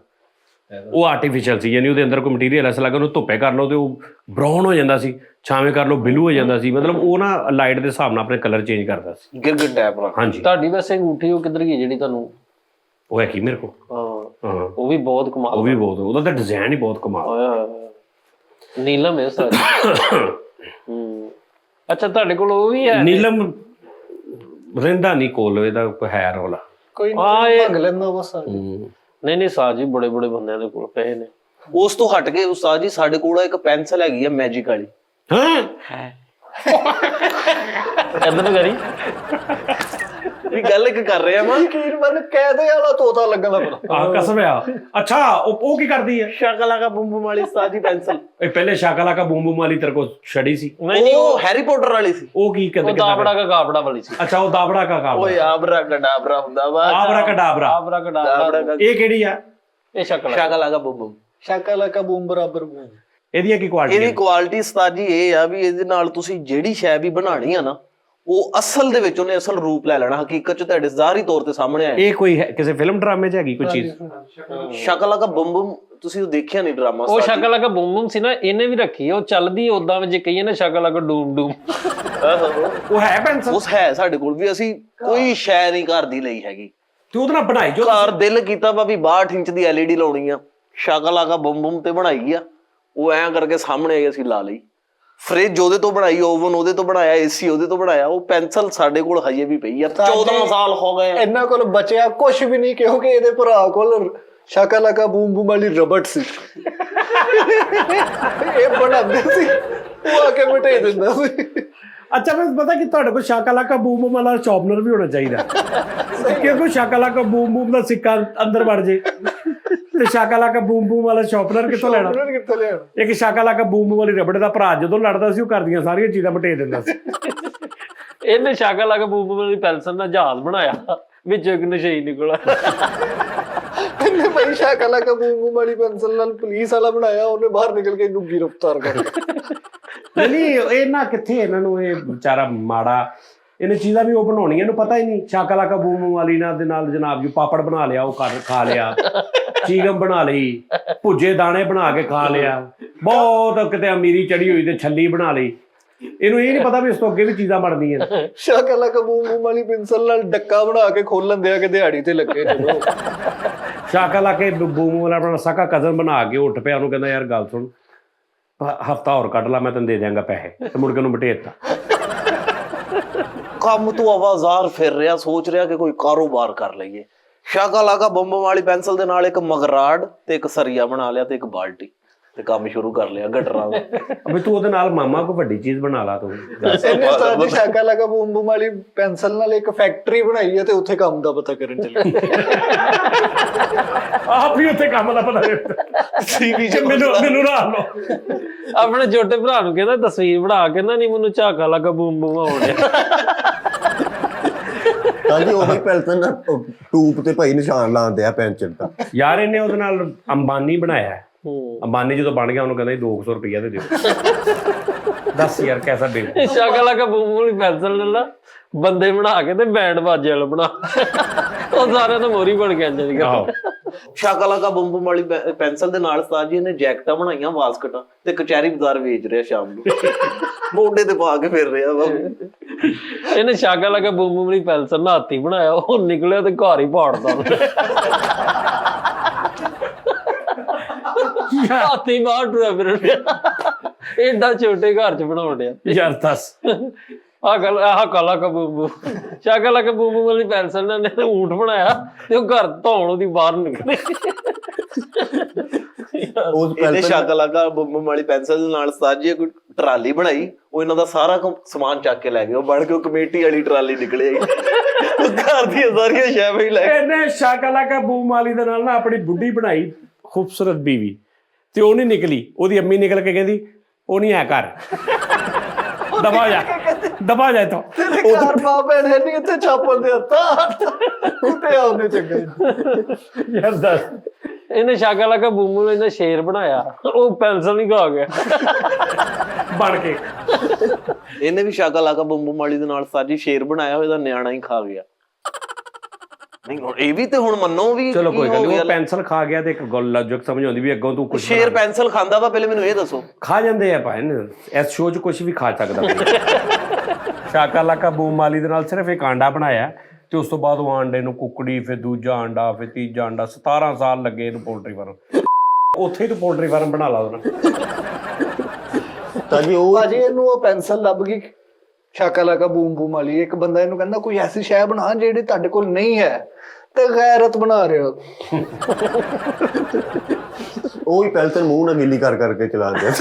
ਉਹ ਆਰਟੀਫੀਸ਼ੀਅਲ ਸੀ, ਯਾਨੀ ਉਹਦੇ ਅੰਦਰ ਕੋਈ ਮਟੀਰੀਅਲ ਐਸਾ ਲੱਗਾ, ਉਹਨੂੰ ਧੁੱਪੇ ਕਰ ਲਓ ਤੇ ਉਹ ਬਰਾਊਨ ਹੋ ਜਾਂਦਾ ਸੀ, ਛਾਵੇਂ ਕਰ ਲਓ ਬਲੂ ਹੋ ਜਾਂਦਾ ਸੀ, ਮਤਲਬ ਉਹ ਨਾ ਲਾਈਟ ਦੇ ਹਿਸਾਬ ਨਾਲ ਆਪਣੇ ਕਲਰ ਚੇਂਜ ਕਰਦਾ ਸੀ। ਗਿਰਗਿਟ ਟੈਪ ਨਾਲ। ਹਾਂਜੀ, ਤੁਹਾਡੀ ਵੈਸੇ ਅੰਗੂਠੀ ਉਹ ਕਿੱਧਰ ਗਈ ਜਿਹੜੀ ਤੁਹਾਨੂੰ? ਉਹ ਹੈ ਕੀ ਮੇਰੇ ਕੋਲ। ਹਾਂ, ਹਾਂ, ਉਹ ਵੀ ਬਹੁਤ ਕਮਾਲ। ਉਹ ਵੀ ਬਹੁਤ, ਉਹਦਾ ਤਾਂ ਡਿਜ਼ਾਈਨ ਹੀ ਬਹੁਤ ਕਮਾਲ। ਨੀਲਮ ਹੈ ਸਾਰੀ। ਅੱਛਾ, ਤੁਹਾਡੇ ਕੋਲ ਉਹ ਵੀ ਹੈ? ਨੀਲਮ ਰਹਿੰਦਾ ਨਹੀਂ ਕੋਲ, ਇਹਦਾ ਕੋਈ ਹੈ ਰੌਲਾ। ਕੋਈ ਹਾਂ, ਨਹੀਂ ਇਹ- ਭੰਗ ਲੈਂਦਾ ਬਸ। ਨਹੀਂ ਸਾਜ ਜੀ ਬੜੇ ਬੰਦਿਆਂ ਦੇ ਕੋਲ ਪਏ ਨੇ। ਉਸ ਤੋਂ ਹਟ ਕੇ ਉਸਤਾਦ ਜੀ ਸਾਡੇ ਕੋਲ ਇੱਕ ਪੈਨਸਲ ਹੈਗੀ ਆ ਮੈਜਿਕ ਵਾਲੀ। ਹਾਂ ਇਦਾਂ ਕਰੀ ਵੀ ਗੱਲ ਇੱਕ ਕਰ ਰਿਹਾ ਮੈਂ, ਯਕੀਨ ਮੰਨ ਕਹਿਦੇ ਵਾਲਾ ਤੋਤਾ ਲੱਗਣ ਦਾ ਪਤਾ। ਆ ਕਸਮ ਆ। ਅੱਛਾ ਉਹ ਕੀ ਕਰਦੀ ਹੈ? ਸ਼ਕਲਾ ਕਾ ਬੁੰਬੁਮ ਵਾਲੀ ਉਸਤਾਦ ਜੀ ਪੈਨਸਲ। ਇਹ ਪਹਿਲੇ ਸ਼ਾਕਲਾ ਕਾ ਬੂਮ ਬੂਮ ਵਾਲੀ ਤੇਰੇ ਕੋਲ ਛੜੀ ਸੀ, ਨਹੀਂ ਉਹ ਹੈਰੀ ਪੋਟਰ ਵਾਲੀ ਸੀ। ਉਹ ਕੀ ਕਹਿੰਦੇ? ਉਹ ਦਾਬੜਾ ਕਾ ਕਾਬੜਾ ਵਾਲੀ ਸੀ। ਅੱਛਾ ਉਹ ਦਾਬੜਾ ਕਾ ਕਾਬੜਾ। ਓਏ ਆਬਰਾ ਕਡਾਬਰਾ ਹੁੰਦਾ ਵਾ। ਆਬਰਾ ਕਡਾਬਰਾ। ਆਬਰਾ ਕਡਾਬਰਾ ਇਹ ਕਿਹੜੀ ਆ? ਇਹ ਸ਼ਕਲ ਸ਼ਕਲਾ ਕਾ ਬੁੰਬੁਮ। ਸ਼ਕਲ ਕਾ ਬੂਮ ਬਰਾਬਰ ਬੂਮ। ਇਹਦੀਆਂ ਕੀ ਕੁਆਲਿਟੀ? ਇਹਦੀ ਕੁਆਲਿਟੀ ਉਸਤਾਦ ਜੀ ਇਹ ਆ ਵੀ ਇਹਦੇ ਨਾਲ ਤੁਸੀਂ ਜਿਹੜੀ ਸ਼ੈ ਵੀ ਬਣਾਣੀ ਆ ਨਾ, ਉਹ ਅਸਲ ਦੇ ਵਿੱਚ ਉਹਨੇ ਅਸਲ ਰੂਪ ਲੈ ਲੈਣਾ, ਹਕੀਕਤ ਚ ਤੁਹਾਡੇ ਜ਼ਾਹਰੀ ਤੌਰ ਤੇ ਸਾਹਮਣੇ ਆਏ। ਇਹ ਕੋਈ ਕਿਸੇ ਫਿਲਮ ਡਰਾਮੇ 'ਚ ਹੈਗੀ ਕੋਈ ਚੀਜ਼? ਸ਼ਕਲਾ ਕਾ ਬੁੰਬੁਮ ਤੁਸੀਂ ਉਹ ਦੇਖਿਆ ਨਹੀਂ ਡਰਾਮਾ? ਉਹ ਸ਼ਕਲ ਕਾ ਬੂਮ ਬੂਮ ਸੀ ਨਾ, ਇਹਨੇ ਵੀ ਰੱਖੀ ਆ। ਉਹ ਚੱਲਦੀ ਉਦਾਂ ਵਿੱਚ ਕਹੀਏ ਨਾ ਸ਼ਕਲ ਕਾ ਡੂਮ ਡੂਮ। ਉਹ ਹੈ ਪੈਨਸਲ? ਉਸ ਹੈ ਸਾਡੇ ਕੋਲ ਵੀ, ਅਸੀਂ ਕੋਈ ਸ਼ੈ ਨਹੀਂ ਘਰ ਦੀ ਲਈ ਹੈਗੀ। ਤੇ ਉਹਦੇ ਨਾਲ ਬਣਾਈ ਜੋ ਘਰ ਦਿਲ ਕੀਤਾ ਵਾ ਵੀ 62 ਇੰਚ ਦੀ LED ਲਾਉਣੀ ਆ, ਸ਼ਕਲਾ ਕਾ ਬੁੰਬੁਮ ਤੇ ਬਣਾਈ ਆ। ਉਹ ਐਂ ਕਰਕੇ ਸਾਹਮਣੇ ਆਈ, ਅਸੀਂ ਲਾ ਲਈ। ਫ੍ਰਿਜ ਉਹਦੇ ਤੋਂ ਬਣਾਈ, ਓਵਨ ਉਹਦੇ ਤੋਂ ਬਣਾਇਆ, AC ਉਹਦੇ ਤੋਂ ਬਣਾਇਆ। ਉਹ ਪੈਨਸਲ ਸਾਡੇ ਕੋਲ ਹਜੇ ਵੀ ਪਈ ਆ, 14 ਸਾਲ ਹੋ ਗਏ। ਇਹਨਾਂ ਕੋਲ ਬਚਿਆ ਕੁਝ ਵੀ ਨਹੀਂ ਕਿਉਂਕਿ ਇਹਦੇ ਭਰਾ ਕੋਲ ਸ਼ਕਲ ਕਾ ਬੂਮ ਬੂਮ ਵਾਲੀ ਰਬੜ ਸੀ। ਇਹ ਬਣਾਉਂਦੇ ਸੀ, ਉਹ ਆ ਕੇ ਮਿਟੇ ਦਿੰਦਾ ਸੀ। ਅੱਛਾ ਮੈਂ ਪਤਾ ਕਿ ਤੁਹਾਡੇ ਕੋਲ ਸ਼ਾਕਾਲਾ ਕਾ ਬੂਮ ਬੂਮ ਵਾਲਾ ਸ਼ਾਰਪਨਰ ਵੀ ਹੋਣਾ ਚਾਹੀਦਾ, ਕਿਉਂਕਿ ਸ਼ਾਕਾਲਾ ਕਾ ਬੂਮ ਬੂਮ ਦਾ ਸਿੱਕਾ ਅੰਦਰ ਵੜ ਜੇ ਤੇ ਸ਼ਾਕਾਲਾ ਕਾ ਬੂਮ ਬੂਮ ਵਾਲਾ ਸ਼ਾਰਪਨਰ ਕਿੱਥੋਂ ਲੈਣਾ? ਕਿੱਥੋਂ ਲੈਣਾ? ਇੱਕ ਸ਼ਾਕਾਲਾ ਕਾ ਬੂਮ ਬੂਮ ਵਾਲੀ ਰਬੜ ਦਾ ਭਰਾ ਜਦੋਂ ਲੜਦਾ ਸੀ ਉਹ ਕਰਦੀਆਂ ਸਾਰੀਆਂ ਚੀਜ਼ਾਂ ਮਟੇ ਦਿੰਦਾ ਸੀ। ਇਹਨੇ ਸ਼ਕਲ ਕਾ ਬੂਮ ਬੂਮ ਵਾਲੀ ਪੈਨਸਲ ਨਾਲ ਜਹਾਜ਼ ਬਣਾਇਆ, ਵਿੱਚ ਇੱਕ ਨਸ਼ਈ ਨਿਕਲਾ। ਇਹਨੇ ਭਾਈ ਸ਼ਕਲ ਕਾ ਬੂਮ ਬੂਮ ਵਾਲੀ ਪੈਨਸਲ ਨਾਲ ਪੁਲਿਸ ਵਾਲਾ ਬਣਾਇਆ, ਉਹਨੇ ਬਾਹਰ ਨਿਕਲ ਕੇ ਇਹਨੂੰ ਗ੍ਰਿਫਤਾਰ ਕਰ ਲਿਆ। ਨਹੀਂ ਇਹ ਨਾ ਕਿੱਥੇ ਇਹਨਾਂ ਨੂੰ, ਇਹ ਵਿਚਾਰਾ ਮਾੜਾ, ਇਹਨੇ ਚੀਜ਼ਾਂ ਵੀ ਉਹ ਬਣਾਉਣੀਆਂ, ਇਹਨੂੰ ਪਤਾ ਹੀ ਨਹੀਂ। ਸ਼ਾਕਾਲਾ ਕਾ ਬੂਮ ਬੂਮ ਵਾਲੀ ਨਾਲ ਦੇ ਨਾਲ ਜਨਾਬ ਜੀ ਪਾਪੜ ਬਣਾ ਲਿਆ, ਉਹ ਖਾ ਲਿਆ, ਚੀਗਮ ਬਣਾ ਲਈ, ਭੁੱਜੇ ਦਾਣੇ ਬਣਾ ਕੇ ਖਾ ਲਿਆ, ਬਹੁਤ ਕਿਤੇ ਅਮੀਰੀ ਚੜੀ ਹੋਈ ਤੇ ਛੱਲੀ ਬਣਾ ਲਈ। ਇਹਨੂੰ ਇਹ ਨਹੀਂ ਪਤਾ ਵੀ ਇਸ ਤੋਂ ਅੱਗੇ ਵੀ ਚੀਜ਼ਾਂ ਬਣਦੀਆਂ ਨੇ। ਸ਼ਕਲ ਕਾ ਬੂਮ ਬੂਮ ਵਾਲੀ ਪੈਨਸਲ ਨਾਲ ਡੱਕਾ ਬਣਾ ਕੇ ਖੋਲਣ ਦਿਆ ਕਿ ਦਿਹਾੜੀ ਤੇ ਲੱਗੇ ਜਦੋਂ। ਸ਼ਾਕਾਲਾ ਕੇ ਬੂਮ ਵਾਲਾ ਆਪਣਾ ਸਕਾ ਕਜ਼ਨ ਬਣਾ ਕੇ ਉੱਠ ਪਿਆ, ਉਹਨੂੰ ਕਹਿੰਦਾ ਯਾਰ ਗੱਲ ਸੁਣ, ਹਫਤਾ ਹੋਰ ਕੱਢ ਲਾ, ਮੈਂ ਤੈਨੂੰ ਦੇ ਦਿਆਂਗਾ ਪੈਸੇ, ਤੇ ਮੁੜ ਕੇ ਉਹਨੂੰ ਮਟੇਤਾ। ਕੰਮ ਤੋਂ ਆਵਾਜ਼ਾਰ ਫਿਰ ਰਿਹਾ, ਸੋਚ ਰਿਹਾ ਕਿ ਕੋਈ ਕਾਰੋਬਾਰ ਕਰ ਲਈਏ। ਸ਼ਕਲਾ ਕਾ ਬੰਬਮ ਵਾਲੀ ਪੈਨਸਲ ਦੇ ਨਾਲ ਇੱਕ ਮਗਰਾੜ ਤੇ ਇੱਕ ਸਰੀਆ ਬਣਾ ਲਿਆ ਤੇ ਇੱਕ ਬਾਲਟੀ, ਤੇ ਕੰਮ ਸ਼ੁਰੂ ਕਰ ਲਿਆ ਗਟਰਾਂ ਦਾ। ਅਬੇ ਤੂੰ ਉਹਦੇ ਨਾਲ ਮਾਮਾ ਕੋਈ ਵੱਡੀ ਚੀਜ਼ ਬਣਾ ਲਾ ਤੂੰ। ਇਹਨੇ ਸਾਡੀ ਸ਼ਕਲ ਕਾ ਬੂਮ ਬੂਮ ਵਾਲੀ ਪੈਨਸਲ ਨਾਲ ਇੱਕ ਫੈਕਟਰੀ ਬਣਾਈ ਹੈ ਤੇ ਉੱਥੇ ਕੰਮ ਦਾ ਪਤਾ ਕਰਨ ਚੱਲੇ। ਆਪ ਵੀ ਉੱਥੇ ਕੰਮ ਦਾ ਪਤਾ ਮੈਨੂੰ ਨਾ ਲਓ। ਆਪਣੇ ਛੋਟੇ ਭਰਾ ਨੂੰ ਕਹਿੰਦਾ ਤਸਵੀਰ ਬਣਾ, ਕਹਿੰਦਾ ਨਹੀਂ ਮੈਨੂੰ ਝਾਕਾ ਲੱਗਾ ਬੂਮ ਬੂਮ ਆਉਣਿਆ। ਹਾਂਜੀ ਉਹੀ ਪੈਨਸਲ ਨਾਲ ਟੂਬ ਤੇ ਭਾਈ ਨਿਸ਼ਾਨ ਲਾਉਂਦੇ ਆ ਪੈਨਸਲ ਦਾ। ਯਾਰ ਇਹਨੇ ਉਹਦੇ ਨਾਲ ਅੰਬਾਨੀ ਬਣਾਇਆ। ਅੰਬਾਨੀ ਜਦੋਂ ਬਣ ਗਿਆ ਉਹਨੂੰ ਕਹਿੰਦਾ 200 ਰੁਪਇਆ ਦੇ ਦਿਓ। ਦੱਸ ਯਾਰ ਕੈਸਾ ਦੇ ਸ਼ਕਲ ਲੱਗਾ ਬੂਮ ਬੂਮ ਵਾਲੀ ਪੈਨਸਲ ਨਾਲ ਨਾ ਬੰਦੇ ਬਣਾ ਕੇ ਤੇ ਬੈਂਡ ਬਾਜੇ ਵਾਲਾ ਬਣਾ, ਉਹ ਸਾਰਿਆਂ ਦਾ ਮੋਰੀ ਬਣ ਗਿਆ ਜੀ। ਸ਼ਕਲਾ ਕਾ ਬੰਬਮ ਵਾਲੀ ਪੈਨਸਲ ਦੇ ਨਾਲ ਉਸਤਾਦ ਜੀ ਨੇ ਜੈਕਟਾਂ ਬਣਾਈਆਂ, ਵਾਸਕਟਾਂ, ਤੇ ਕਚਹਿਰੀ ਬਾਜ਼ਾਰ ਵੇਚ ਰਿਹਾ ਸ਼ਾਮ ਨੂੰ, ਮੋਢੇ ਤੇ ਪਾ ਕੇ ਫਿਰ ਰਿਹਾ ਵਾ। ਇਹਨੇ ਸ਼ਕਲ ਲੱਗਾ ਬੂਮ ਬੂਮ ਵਾਲੀ ਪੈਨਸਲ ਨਾਲ ਹਾਥੀ ਬਣਾਇਆ, ਉਹ ਨਿਕਲਿਆ ਤੇ ਘਰ ਹੀ ਪਾੜਦਾ। ਹਾਥੀ ਬਾਹਰ ਟੁਰਿਆ ਫਿਰਨ ਡਿਆ, ਏਡਾ ਛੋਟੇ ਘਰ ਚ ਬਣਾਉਣ ਡਿਆ। ਯਾਰ ਦੱਸ ਆਹ ਕਾਲਾ ਕਬੂਬੂ ਸ਼ਕਲ ਕਬੂਬੂ ਵਾਲੀ ਪੈਨਸਲ ਨਾਲ ਨੇ ਊਂਠ ਬਣਾਇਆ ਤੇ ਉਹ ਘਰ ਧੌਣ ਉਹਦੀ ਬਾਹਰ ਨਿਕਲੇ। ਉਸ ਇਹਨੇ ਪੈਨਸਲ ਸ਼ਕਲਾ ਕਾ ਬੰਬਮ ਵਾਲੀ ਪੈਨਸਲ ਦੇ ਨਾਲ ਉਸਤਾਦ ਜੀ ਕੋਈ ਟਰਾਲੀ ਬਣਾਈ, ਉਹ ਇਹਨਾਂ ਦਾ ਸਾਰਾ ਸਮਾਨ ਚੱਕ ਕੇ ਲੈ ਗਏ। ਉਹ ਬਣ ਕੇ ਉਹ ਕਮੇਟੀ ਵਾਲੀ ਟਰਾਲੀ ਨਿਕਲੇ ਆਈ, ਘਰ ਦੀਆਂ ਸਾਰੀਆਂ ਸ਼ੈ ਵੀ ਲੈ ਗਏ। ਇਹਨੇ ਸ਼ਾਕਾਲਾ ਕਾ ਬੂਮ ਵਾਲੀ ਦੇ ਨਾਲ ਨਾ ਆਪਣੀ ਬੁੱਢੀ ਬਣਾਈ ਖੂਬਸੂਰਤ ਬੀਵੀ, ਤੇ ਉਹ ਨਹੀਂ ਨਿਕਲੀ। ਉਹਦੀ ਅੰਮੀ ਨਿਕਲ ਕੇ ਕਹਿੰਦੀ ਉਹ ਨਹੀਂ ਆ ਕਰ, ਦਬਾ ਜਾ ਇੱਥੋਂ। ਘਰ ਮਾਂ ਭੈਣ ਹੈ ਨਹੀਂ ਇੱਥੇ ਛਾਪਣ ਦੇ ਹੱਥਾਂ ਤੇ ਆਉਣੇ ਚੰਗੇ। ਯਾਰ ਦੱਸ ਇਹਨੇ ਸ਼ਕਲ ਲੱਗਾ ਬੂਮੂ ਨੇ ਇਹਦਾ ਸ਼ੇਰ ਬਣਾਇਆ, ਉਹ ਪੈਨਸਲ ਨਹੀਂ ਖਾ ਗਿਆ ਬਣ ਕੇ। ਇਹਨੇ ਵੀ ਸ਼ਕਲਾ ਕਾ ਬੰਬਮ ਵਾਲੀ ਦੇ ਨਾਲ ਉਸਤਾਦ ਜੀ ਸ਼ੇਰ ਬਣਾਇਆ, ਉਹਦਾ ਨਿਆਣਾ ਹੀ ਖਾ ਗਿਆ। ਨਹੀਂ ਹੁਣ ਇਹ ਵੀ ਤੇ ਹੁਣ ਮੰਨੋ ਵੀ ਚਲੋ ਕੋਈ ਗੱਲ ਨਹੀਂ, ਉਹ ਪੈਨਸਲ ਖਾ ਗਿਆ ਤੇ ਇੱਕ ਗੱਲ ਲੌਜਿਕ ਸਮਝ ਆਉਂਦੀ ਵੀ ਅੱਗੋਂ ਤੂੰ ਕੁਝ ਸ਼ੇਰ ਪੈਨਸਲ ਖਾਂਦਾ ਵਾ, ਪਹਿਲੇ ਮੈਨੂੰ ਇਹ ਦੱਸੋ। ਖਾ ਜਾਂਦੇ ਆ ਭਾਈ, ਇਸ ਸ਼ੋਅ 'ਚ ਕੁਝ ਵੀ ਖਾ ਸਕਦਾ। ਸ਼ਾਕਾਲਾ ਕਾ ਬੂਮ ਵਾਲੀ ਦੇ ਨਾਲ ਸਿਰਫ ਇੱਕ ਆਂਡਾ ਬਣਾਇਆ, ਤੇ ਉਸ ਤੋਂ ਬਾਅਦ ਉਹ ਆਂਡੇ ਨੂੰ ਕੁੱਕੜੀ, ਫਿਰ ਦੂਜਾ ਆਂਡਾ, ਫਿਰ ਤੀਜਾ ਆਂਡਾ। 17 ਸਾਲ ਲੱਗੇ ਇਹਨੂੰ ਪੋਲਟਰੀ ਫਾਰਮ। ਉੱਥੇ ਹੀ ਤੂੰ ਪੋਲਟਰੀ ਫਾਰਮ ਬਣਾ ਲਾ ਉਹਦਾ। ਤਾਂ ਜੀ ਉਹ ਭਾਜੀ ਇਹਨੂੰ ਉਹ ਪੈਨਸਲ ਲੱਭ ਗਈ ਸ਼ਾਕਾ ਲਾਕਾ ਬੂਮ ਬੂਮ ਵਾਲੀ, ਇੱਕ ਬੰਦਾ ਇਹਨੂੰ ਕਹਿੰਦਾ ਕੋਈ ਐਸੀ ਸ਼ੈ ਬਣਾ ਜਿਹੜੀ ਤੁਹਾਡੇ ਕੋਲ ਨਹੀਂ ਹੈ, ਤੇ ਗੈਰਤ ਬਣਾ ਰਿਹਾ। ਉਹ ਹੀ ਪੈਨਸਲ ਮੂੰਹ ਨਾਲ ਗਿੱਲੀ ਕਰ ਕਰਕੇ ਚਲਾ ਦਿਆ।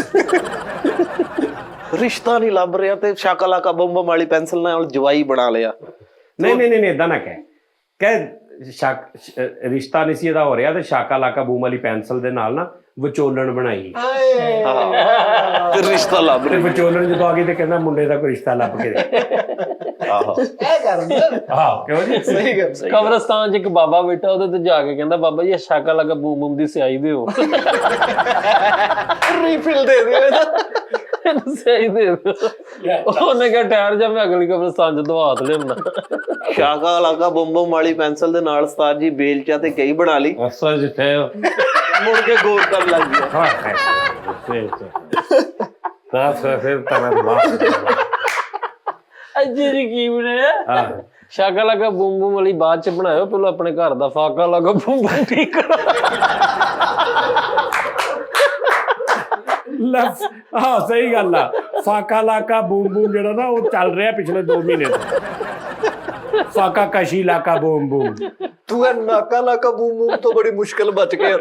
ਰਿਸ਼ਤਾ ਨਹੀਂ ਲੱਭ ਰਿਹਾ ਤੇ ਸ਼ਾਕਾ ਲਾਕਾ ਬੰਮ ਬੰਮ ਵਾਲੀ ਪੈਨਸਲ ਨਾਲ ਜਵਾਈ ਬਣਾ ਲਿਆ। ਨਹੀਂ ਇਦਾਂ ਨਾ ਕਹਿ ਰਿਸ਼ਤਾ ਨਹੀਂ ਸੀ ਇਹਦਾ ਹੋ ਰਿਹਾ ਤੇ ਸ਼ਾਕਾ ਲਾਕਾ ਬੂਮ ਵਾਲੀ ਪੈਨਸਲ ਦੇ ਨਾਲ ਨਾ ਵਿਚੋਲਣ ਬਣਾਈ। ਤੇ ਰਿਸ਼ਤਾ ਲੱਭ ਤੇ ਰਿਹਾ। ਵਿਚੋਲਣ ਜਦੋਂ ਆ ਗਈ ਤੇ ਕਹਿੰਦਾ ਮੁੰਡੇ ਦਾ ਕੋਈ ਰਿਸ਼ਤਾ ਲੱਭ ਕੇ ਦੇ। ਆਹੋ ਇਹ ਕਰਦਾ ਆਹ ਕਿਉਂ ਜੀ? ਸਹੀ ਗੱਲ। ਕਬਰਸਤਾਨ 'ਚ ਇੱਕ ਬਾਬਾ ਬੈਠਾ, ਉਹਦੇ ਤੇ ਜਾ ਕੇ ਕਹਿੰਦਾ ਬਾਬਾ ਜੀ ਇਹ ਸ਼ਾਕਾ ਲਾਕਾ ਬੂਮ ਬੂਮ ਦੀ ਸਿਆਹੀ ਦਿਓ। ਰੀਫਿਲ ਦੇ ਦਿਓ ਇਹਦਾ। ਇਹਨੂੰ ਸਿਆਹੀ ਦੇ ਦਿਓ। ਉਹਨੇ ਕਿਹਾ ਠਹਿਰ ਜਾ, ਮੈਂ ਅਗਲੀ ਕਬਰਸਤਾਨ 'ਚ ਦਵਾ ਤੇ ਲਿਆਉਣਾ। ਸ਼ਾਕਾ ਲਾਕਾ ਬੰਮ ਬੰਮ ਵਾਲੀ ਪੈਨਸਲ ਦੇ ਨਾਲ ਉਸਤਾਦ ਜੀ ਬੇਲਚਾ ਤੇ ਕਈ ਬਣਾ ਲਈ, ਅਸਲ ਜਿੱਥੇ ਮੁੜ ਕੇ ਗੌਰ ਕਰਨ ਲੱਗ ਗਿਆ। ਫਿਰ ਤਰ੍ਹਾਂ ਅੱਜੇ ਜੀ ਕੀ ਬਣਿਆ? ਸ਼ਾਕਾ ਲਾਕਾ ਬੂਮ ਬੂਮ ਵਾਲੀ ਬਾਅਦ 'ਚ ਬਣਾਇਓ, ਪਹਿਲਾਂ ਆਪਣੇ ਘਰ ਦਾ ਫਾਕਾ ਲਾਕਾ ਬੂਮ ਬੂਮ ਠੀਕ ਕਰੋ। ਹਾਂ ਸਹੀ ਗੱਲ ਆ। ਫਾਕਾ ਲਾਕਾ ਬੂਮ ਬੂਮ ਜਿਹੜਾ ਨਾ ਉਹ ਚੱਲ ਰਿਹਾ ਪਿਛਲੇ 2 ਮਹੀਨੇ ਤੋਂ। ਫਾਕਾ ਕਸ਼ੀ ਲਾਕਾ ਬੂਮ ਬੂਮ। ਤੂੰ ਇਹ ਨਾਕਾ ਲਾਕਾ ਬੂਮ ਬੂਮ ਤੋਂ ਬੜੀ ਮੁਸ਼ਕਲ ਬਚ ਕੇ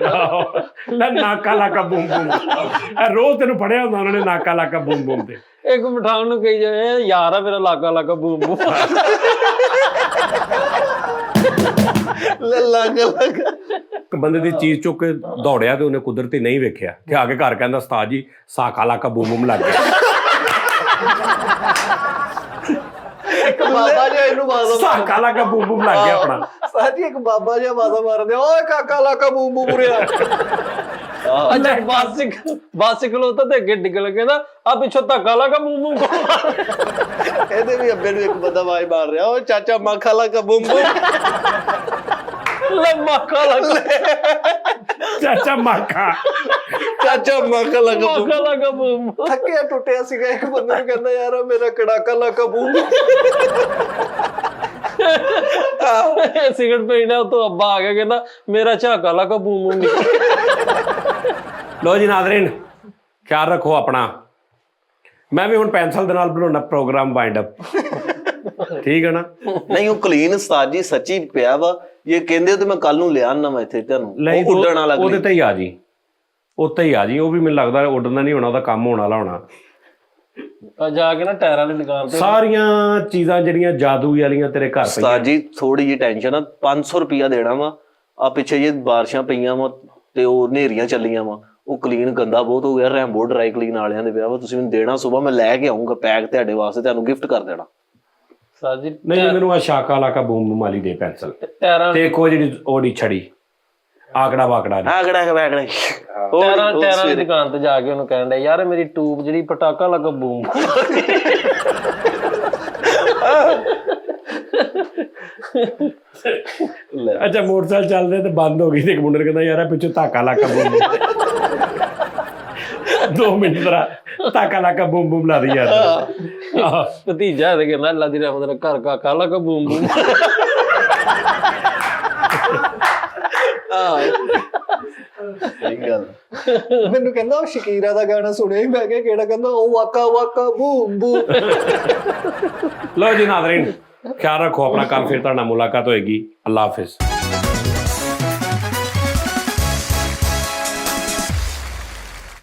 ਲੈ ਨਾਕਾ ਲਾਕਾ ਬੂਮ ਬੂਮ। ਰੋਜ਼ ਤੈਨੂੰ ਪੜਿਆ ਹੁੰਦਾ ਉਹਨਾਂ ਨੇ ਨਾਕਾ ਲਾਕਾ ਬੂਮ ਬੂਮ ਤੇ। ਇੱਕ ਪਠਾਨ ਨੂੰ ਕਹੀ ਜਾਏ ਯਾਰ ਆ ਮੇਰਾ ਲਾਕਾ ਲਾਕਾ ਬੂਮ ਬੂਮ। ਲਾਕਾ ਲਾਕਾ ਇੱਕ ਬੰਦੇ ਦੀ ਚੀਜ਼ ਚੁੱਕ ਕੇ ਦੌੜਿਆ ਤੇ ਉਹਨੇ ਕੁਦਰਤੀ ਨਹੀਂ ਵੇਖਿਆ ਕਿ ਆ ਕੇ ਘਰ ਕਹਿੰਦਾ ਉਸਤਾਦ ਜੀ ਸਾਕਾ ਲਾਕਾ ਬੂਮ ਬੂਮ ਲੱਗ ਗਿਆ। ਇੱਕ ਬਾਬਾ ਜਿਹਾ ਇਹਨੂੰ ਬਾਜ਼ਾ ਸਾਕਾ ਲਾਕਾ ਬੂਮ ਬੂਮ ਲੱਗ ਗਿਆ ਆਪਣਾ। ਸਾਜੀ ਇੱਕ ਬਾਬਾ ਜਿਹਾ ਬਾਜ਼ਾ ਮਾਰਦੇ, ਓਏ ਕਾਕਾ ਲਾਕਾ ਬੂਮ ਬੂਮ ਰਿਆ। ਅੱਛਾ ਬਾਸ ਖਲੋਤਾ ਤੇ ਅੱਗੇ ਡਿੱਗਣ ਕਹਿੰਦਾ ਆ ਪਿੱਛੋਂ ਧੱਕਾ ਲਾਕਾ ਬੂਮ ਬੂਮ। ਇਹਦੇ ਵੀ ਅੱਬੇ ਨੂੰ ਇੱਕ ਬੰਦਾ ਆਵਾਜ਼ ਮਾਰ ਰਿਹਾ, ਓ ਚਾਚਾ ਮਾਖਾ ਲਾਕਾ ਬੰਮ ਬੰਮ। ਮਾਖਾ ਲਾਕਾ ਚਾਚਾ ਮਾਖਾ ਚਾਚਾ ਮਾਖਾ ਲਾਕਾ ਬੰਮ। ਮਾਖਾ ਲਾਕਾ ਬੂਮ। ਥੱਕਿਆ ਟੁੱਟਿਆ ਸੀਗਾ, ਇੱਕ ਬੰਦੇ ਨੂੰ ਕਹਿੰਦਾ ਯਾਰ ਆਹ ਮੇਰਾ ਕੜਾਕਾ ਲਾਕਾ ਬੂਮ। ਸਿਗਰਟ ਪੀਣਾ ਉਤੋਂ ਅੱਬਾ ਆ ਗਿਆ ਕਹਿੰਦਾ ਮੇਰਾ ਝਾਕਾ ਲਾਕਾ ਬੂਮ ਬੂਮ। ਲੋ ਜੀ ਨਾਜ਼ਰੀਨ ਖਿਆਲ ਰੱਖੋ ਆਪਣਾ। ਮੈਂ ਵੀ ਹੁਣ ਪੈਨਸਲ ਦੇ ਨਾਲ ਬਣਾਉਣਾ ਪ੍ਰੋਗਰਾਮ ਵਾਈਂਡ ਅਪ। ਠੀਕ ਹੈ ਨਾ? ਨਹੀਂ ਉਹ ਕਲੀਨ ਉਸਤਾਦ ਜੀ ਸੱਚੀ ਪਿਆ ਵਾ। ਇਹ ਕਹਿੰਦੇ ਤੇ ਮੈਂ ਕੱਲ ਨੂੰ ਲਿਆ ਨਾ ਮੈਂ ਇੱਥੇ ਤੁਹਾਨੂੰ। ਉਹ ਉੱਡਣ ਵਾਲਾ ਉਹਦੇ ਤੇ ਹੀ ਆ ਜੀ, ਉੱਤੇ ਹੀ ਆ ਜੀ। ਉਹ ਵੀ ਮੈਨੂੰ ਲੱਗਦਾ ਉੱਡਣਾ ਨਹੀਂ ਹੋਣਾ, ਉਹਦਾ ਕੰਮ ਹੋਣ ਵਾਲਾ ਹੋਣਾ। ਜਾ ਕੇ ਨਾ ਟਾਇਰਾਂ ਦੀ ਦੁਕਾਨ ਤੇ ਸਾਰੀਆਂ ਚੀਜ਼ਾਂ ਜਿਹੜੀਆਂ ਜਾਦੂ ਵਾਲੀਆਂ ਤੇਰੇ ਘਰ ਪਈਆਂ। ਉਸਤਾਦ ਜੀ ਥੋੜੀ ਜਿਹੀ ਟੈਨਸ਼ਨ ਆ, 500 ਰੁਪਿਆ ਦੇਣਾ ਵਾ। ਆ ਪਿੱਛੇ ਜੇ ਬਾਰਿਸ਼ਾਂ ਪਈਆਂ ਵਾ ਤੇ ਉਹ ਹਨੇਰੀਆਂ ਚੱਲੀਆਂ ਵਾ, ਉਹ ਕਲੀਨ ਗੰਦਾ ਬਹੁਤ ਹੋ ਗਿਆ। ਰੈਂਬੋ ਡਰਾਈ ਕਲੀਨ ਵਾਲਿਆਂ ਦੇ ਪਿਆ ਵਾ, ਤੁਸੀਂ ਮੈਨੂੰ ਦੇਣਾ। ਸੁਬਾਹ ਮੈਂ ਲੈ ਕੇ ਆਉਂਗਾ ਪੈਕ ਤੁਹਾਡੇ ਵਾਸਤੇ, ਤੁਹਾਨੂੰ ਗਿਫਟ ਕਰ ਦੇਣਾ। ਸਾਜੀ ਨਹੀਂ ਮੈਨੂੰ ਆ ਸ਼ਾਕਾ ਲਾਕਾ ਬੂਮ ਬੂਮ ਵਾਲੀ ਦੇ ਪੈਨਸਲ ਟਾਇਰਾਂ ਤੇ ਕੋਈ ਜਿਹੜੀ ਉਹਦੀ ਛੜੀ ਆਕੜਾ ਵਾਕੜਾ ਦੀ। ਆਗੜਾ ਵੈਗੜਾ ਟਾਇਰਾਂ ਦੀ ਦੁਕਾਨ ਤੇ ਜਾ ਕੇ ਉਹਨੂੰ ਕਹਿਣ ਡਿਆ ਯਾਰ ਮੇਰੀ ਟੂਬ ਜਿਹੜੀ ਪਟਾਕਾ ਲੱਗਾ ਬੂਮ। ਅੱਛਾ ਮੋਟਰਸਾਈਕਲ ਚੱਲਦੇ ਤੇ ਬੰਦ ਹੋ ਗਈ ਤੇ ਇੱਕ ਮੁੰਡੇ ਨੇ ਕਹਿੰਦਾ ਯਾਰ ਪਿੱਛੇ ਧਾਕਾ ਲਾਕਾ ਬੂਮ 2 ਮਿੰਟ ਤਰਾ ਧਾਕਾ ਲਾਕਾ ਬੂਮ ਬੂਮ ਲਾ ਦੀ ਯਾਰ। ਭਤੀਜਾ ਤੇ ਕਹਿੰਦਾ ਅੱਲਾ ਦੀ ਰਹਿਮਤ ਨਾਲ ਘਰ ਕਾਕਾ ਲੱਗਾ ਬੂਮ ਬੂਮ। ਸਹੀ ਗੱਲ। ਮੈਨੂੰ ਕਹਿੰਦਾ ਉਹ ਸ਼ਕੀਰਾ ਦਾ ਗਾਣਾ ਸੁਣਿਆ ਹੀ, ਮੈਂ ਕਿਹਾ ਕਿਹੜਾ? ਕਹਿੰਦਾ ਉਹ ਵਾਕਾ ਵਾਕਾ ਬੂਮ ਬੂਮ। ਲਓ ਜੀ ਨਾਜ਼ਰੀਨ ਖਿਆਲ ਰੱਖੋ ਆਪਣਾ। ਕੱਲ ਫਿਰ ਤੁਹਾਡਾ ਮੁਲਾਕਾਤ ਹੋਏਗੀ। ਅੱਲਾ ਹਾਫਿਜ਼।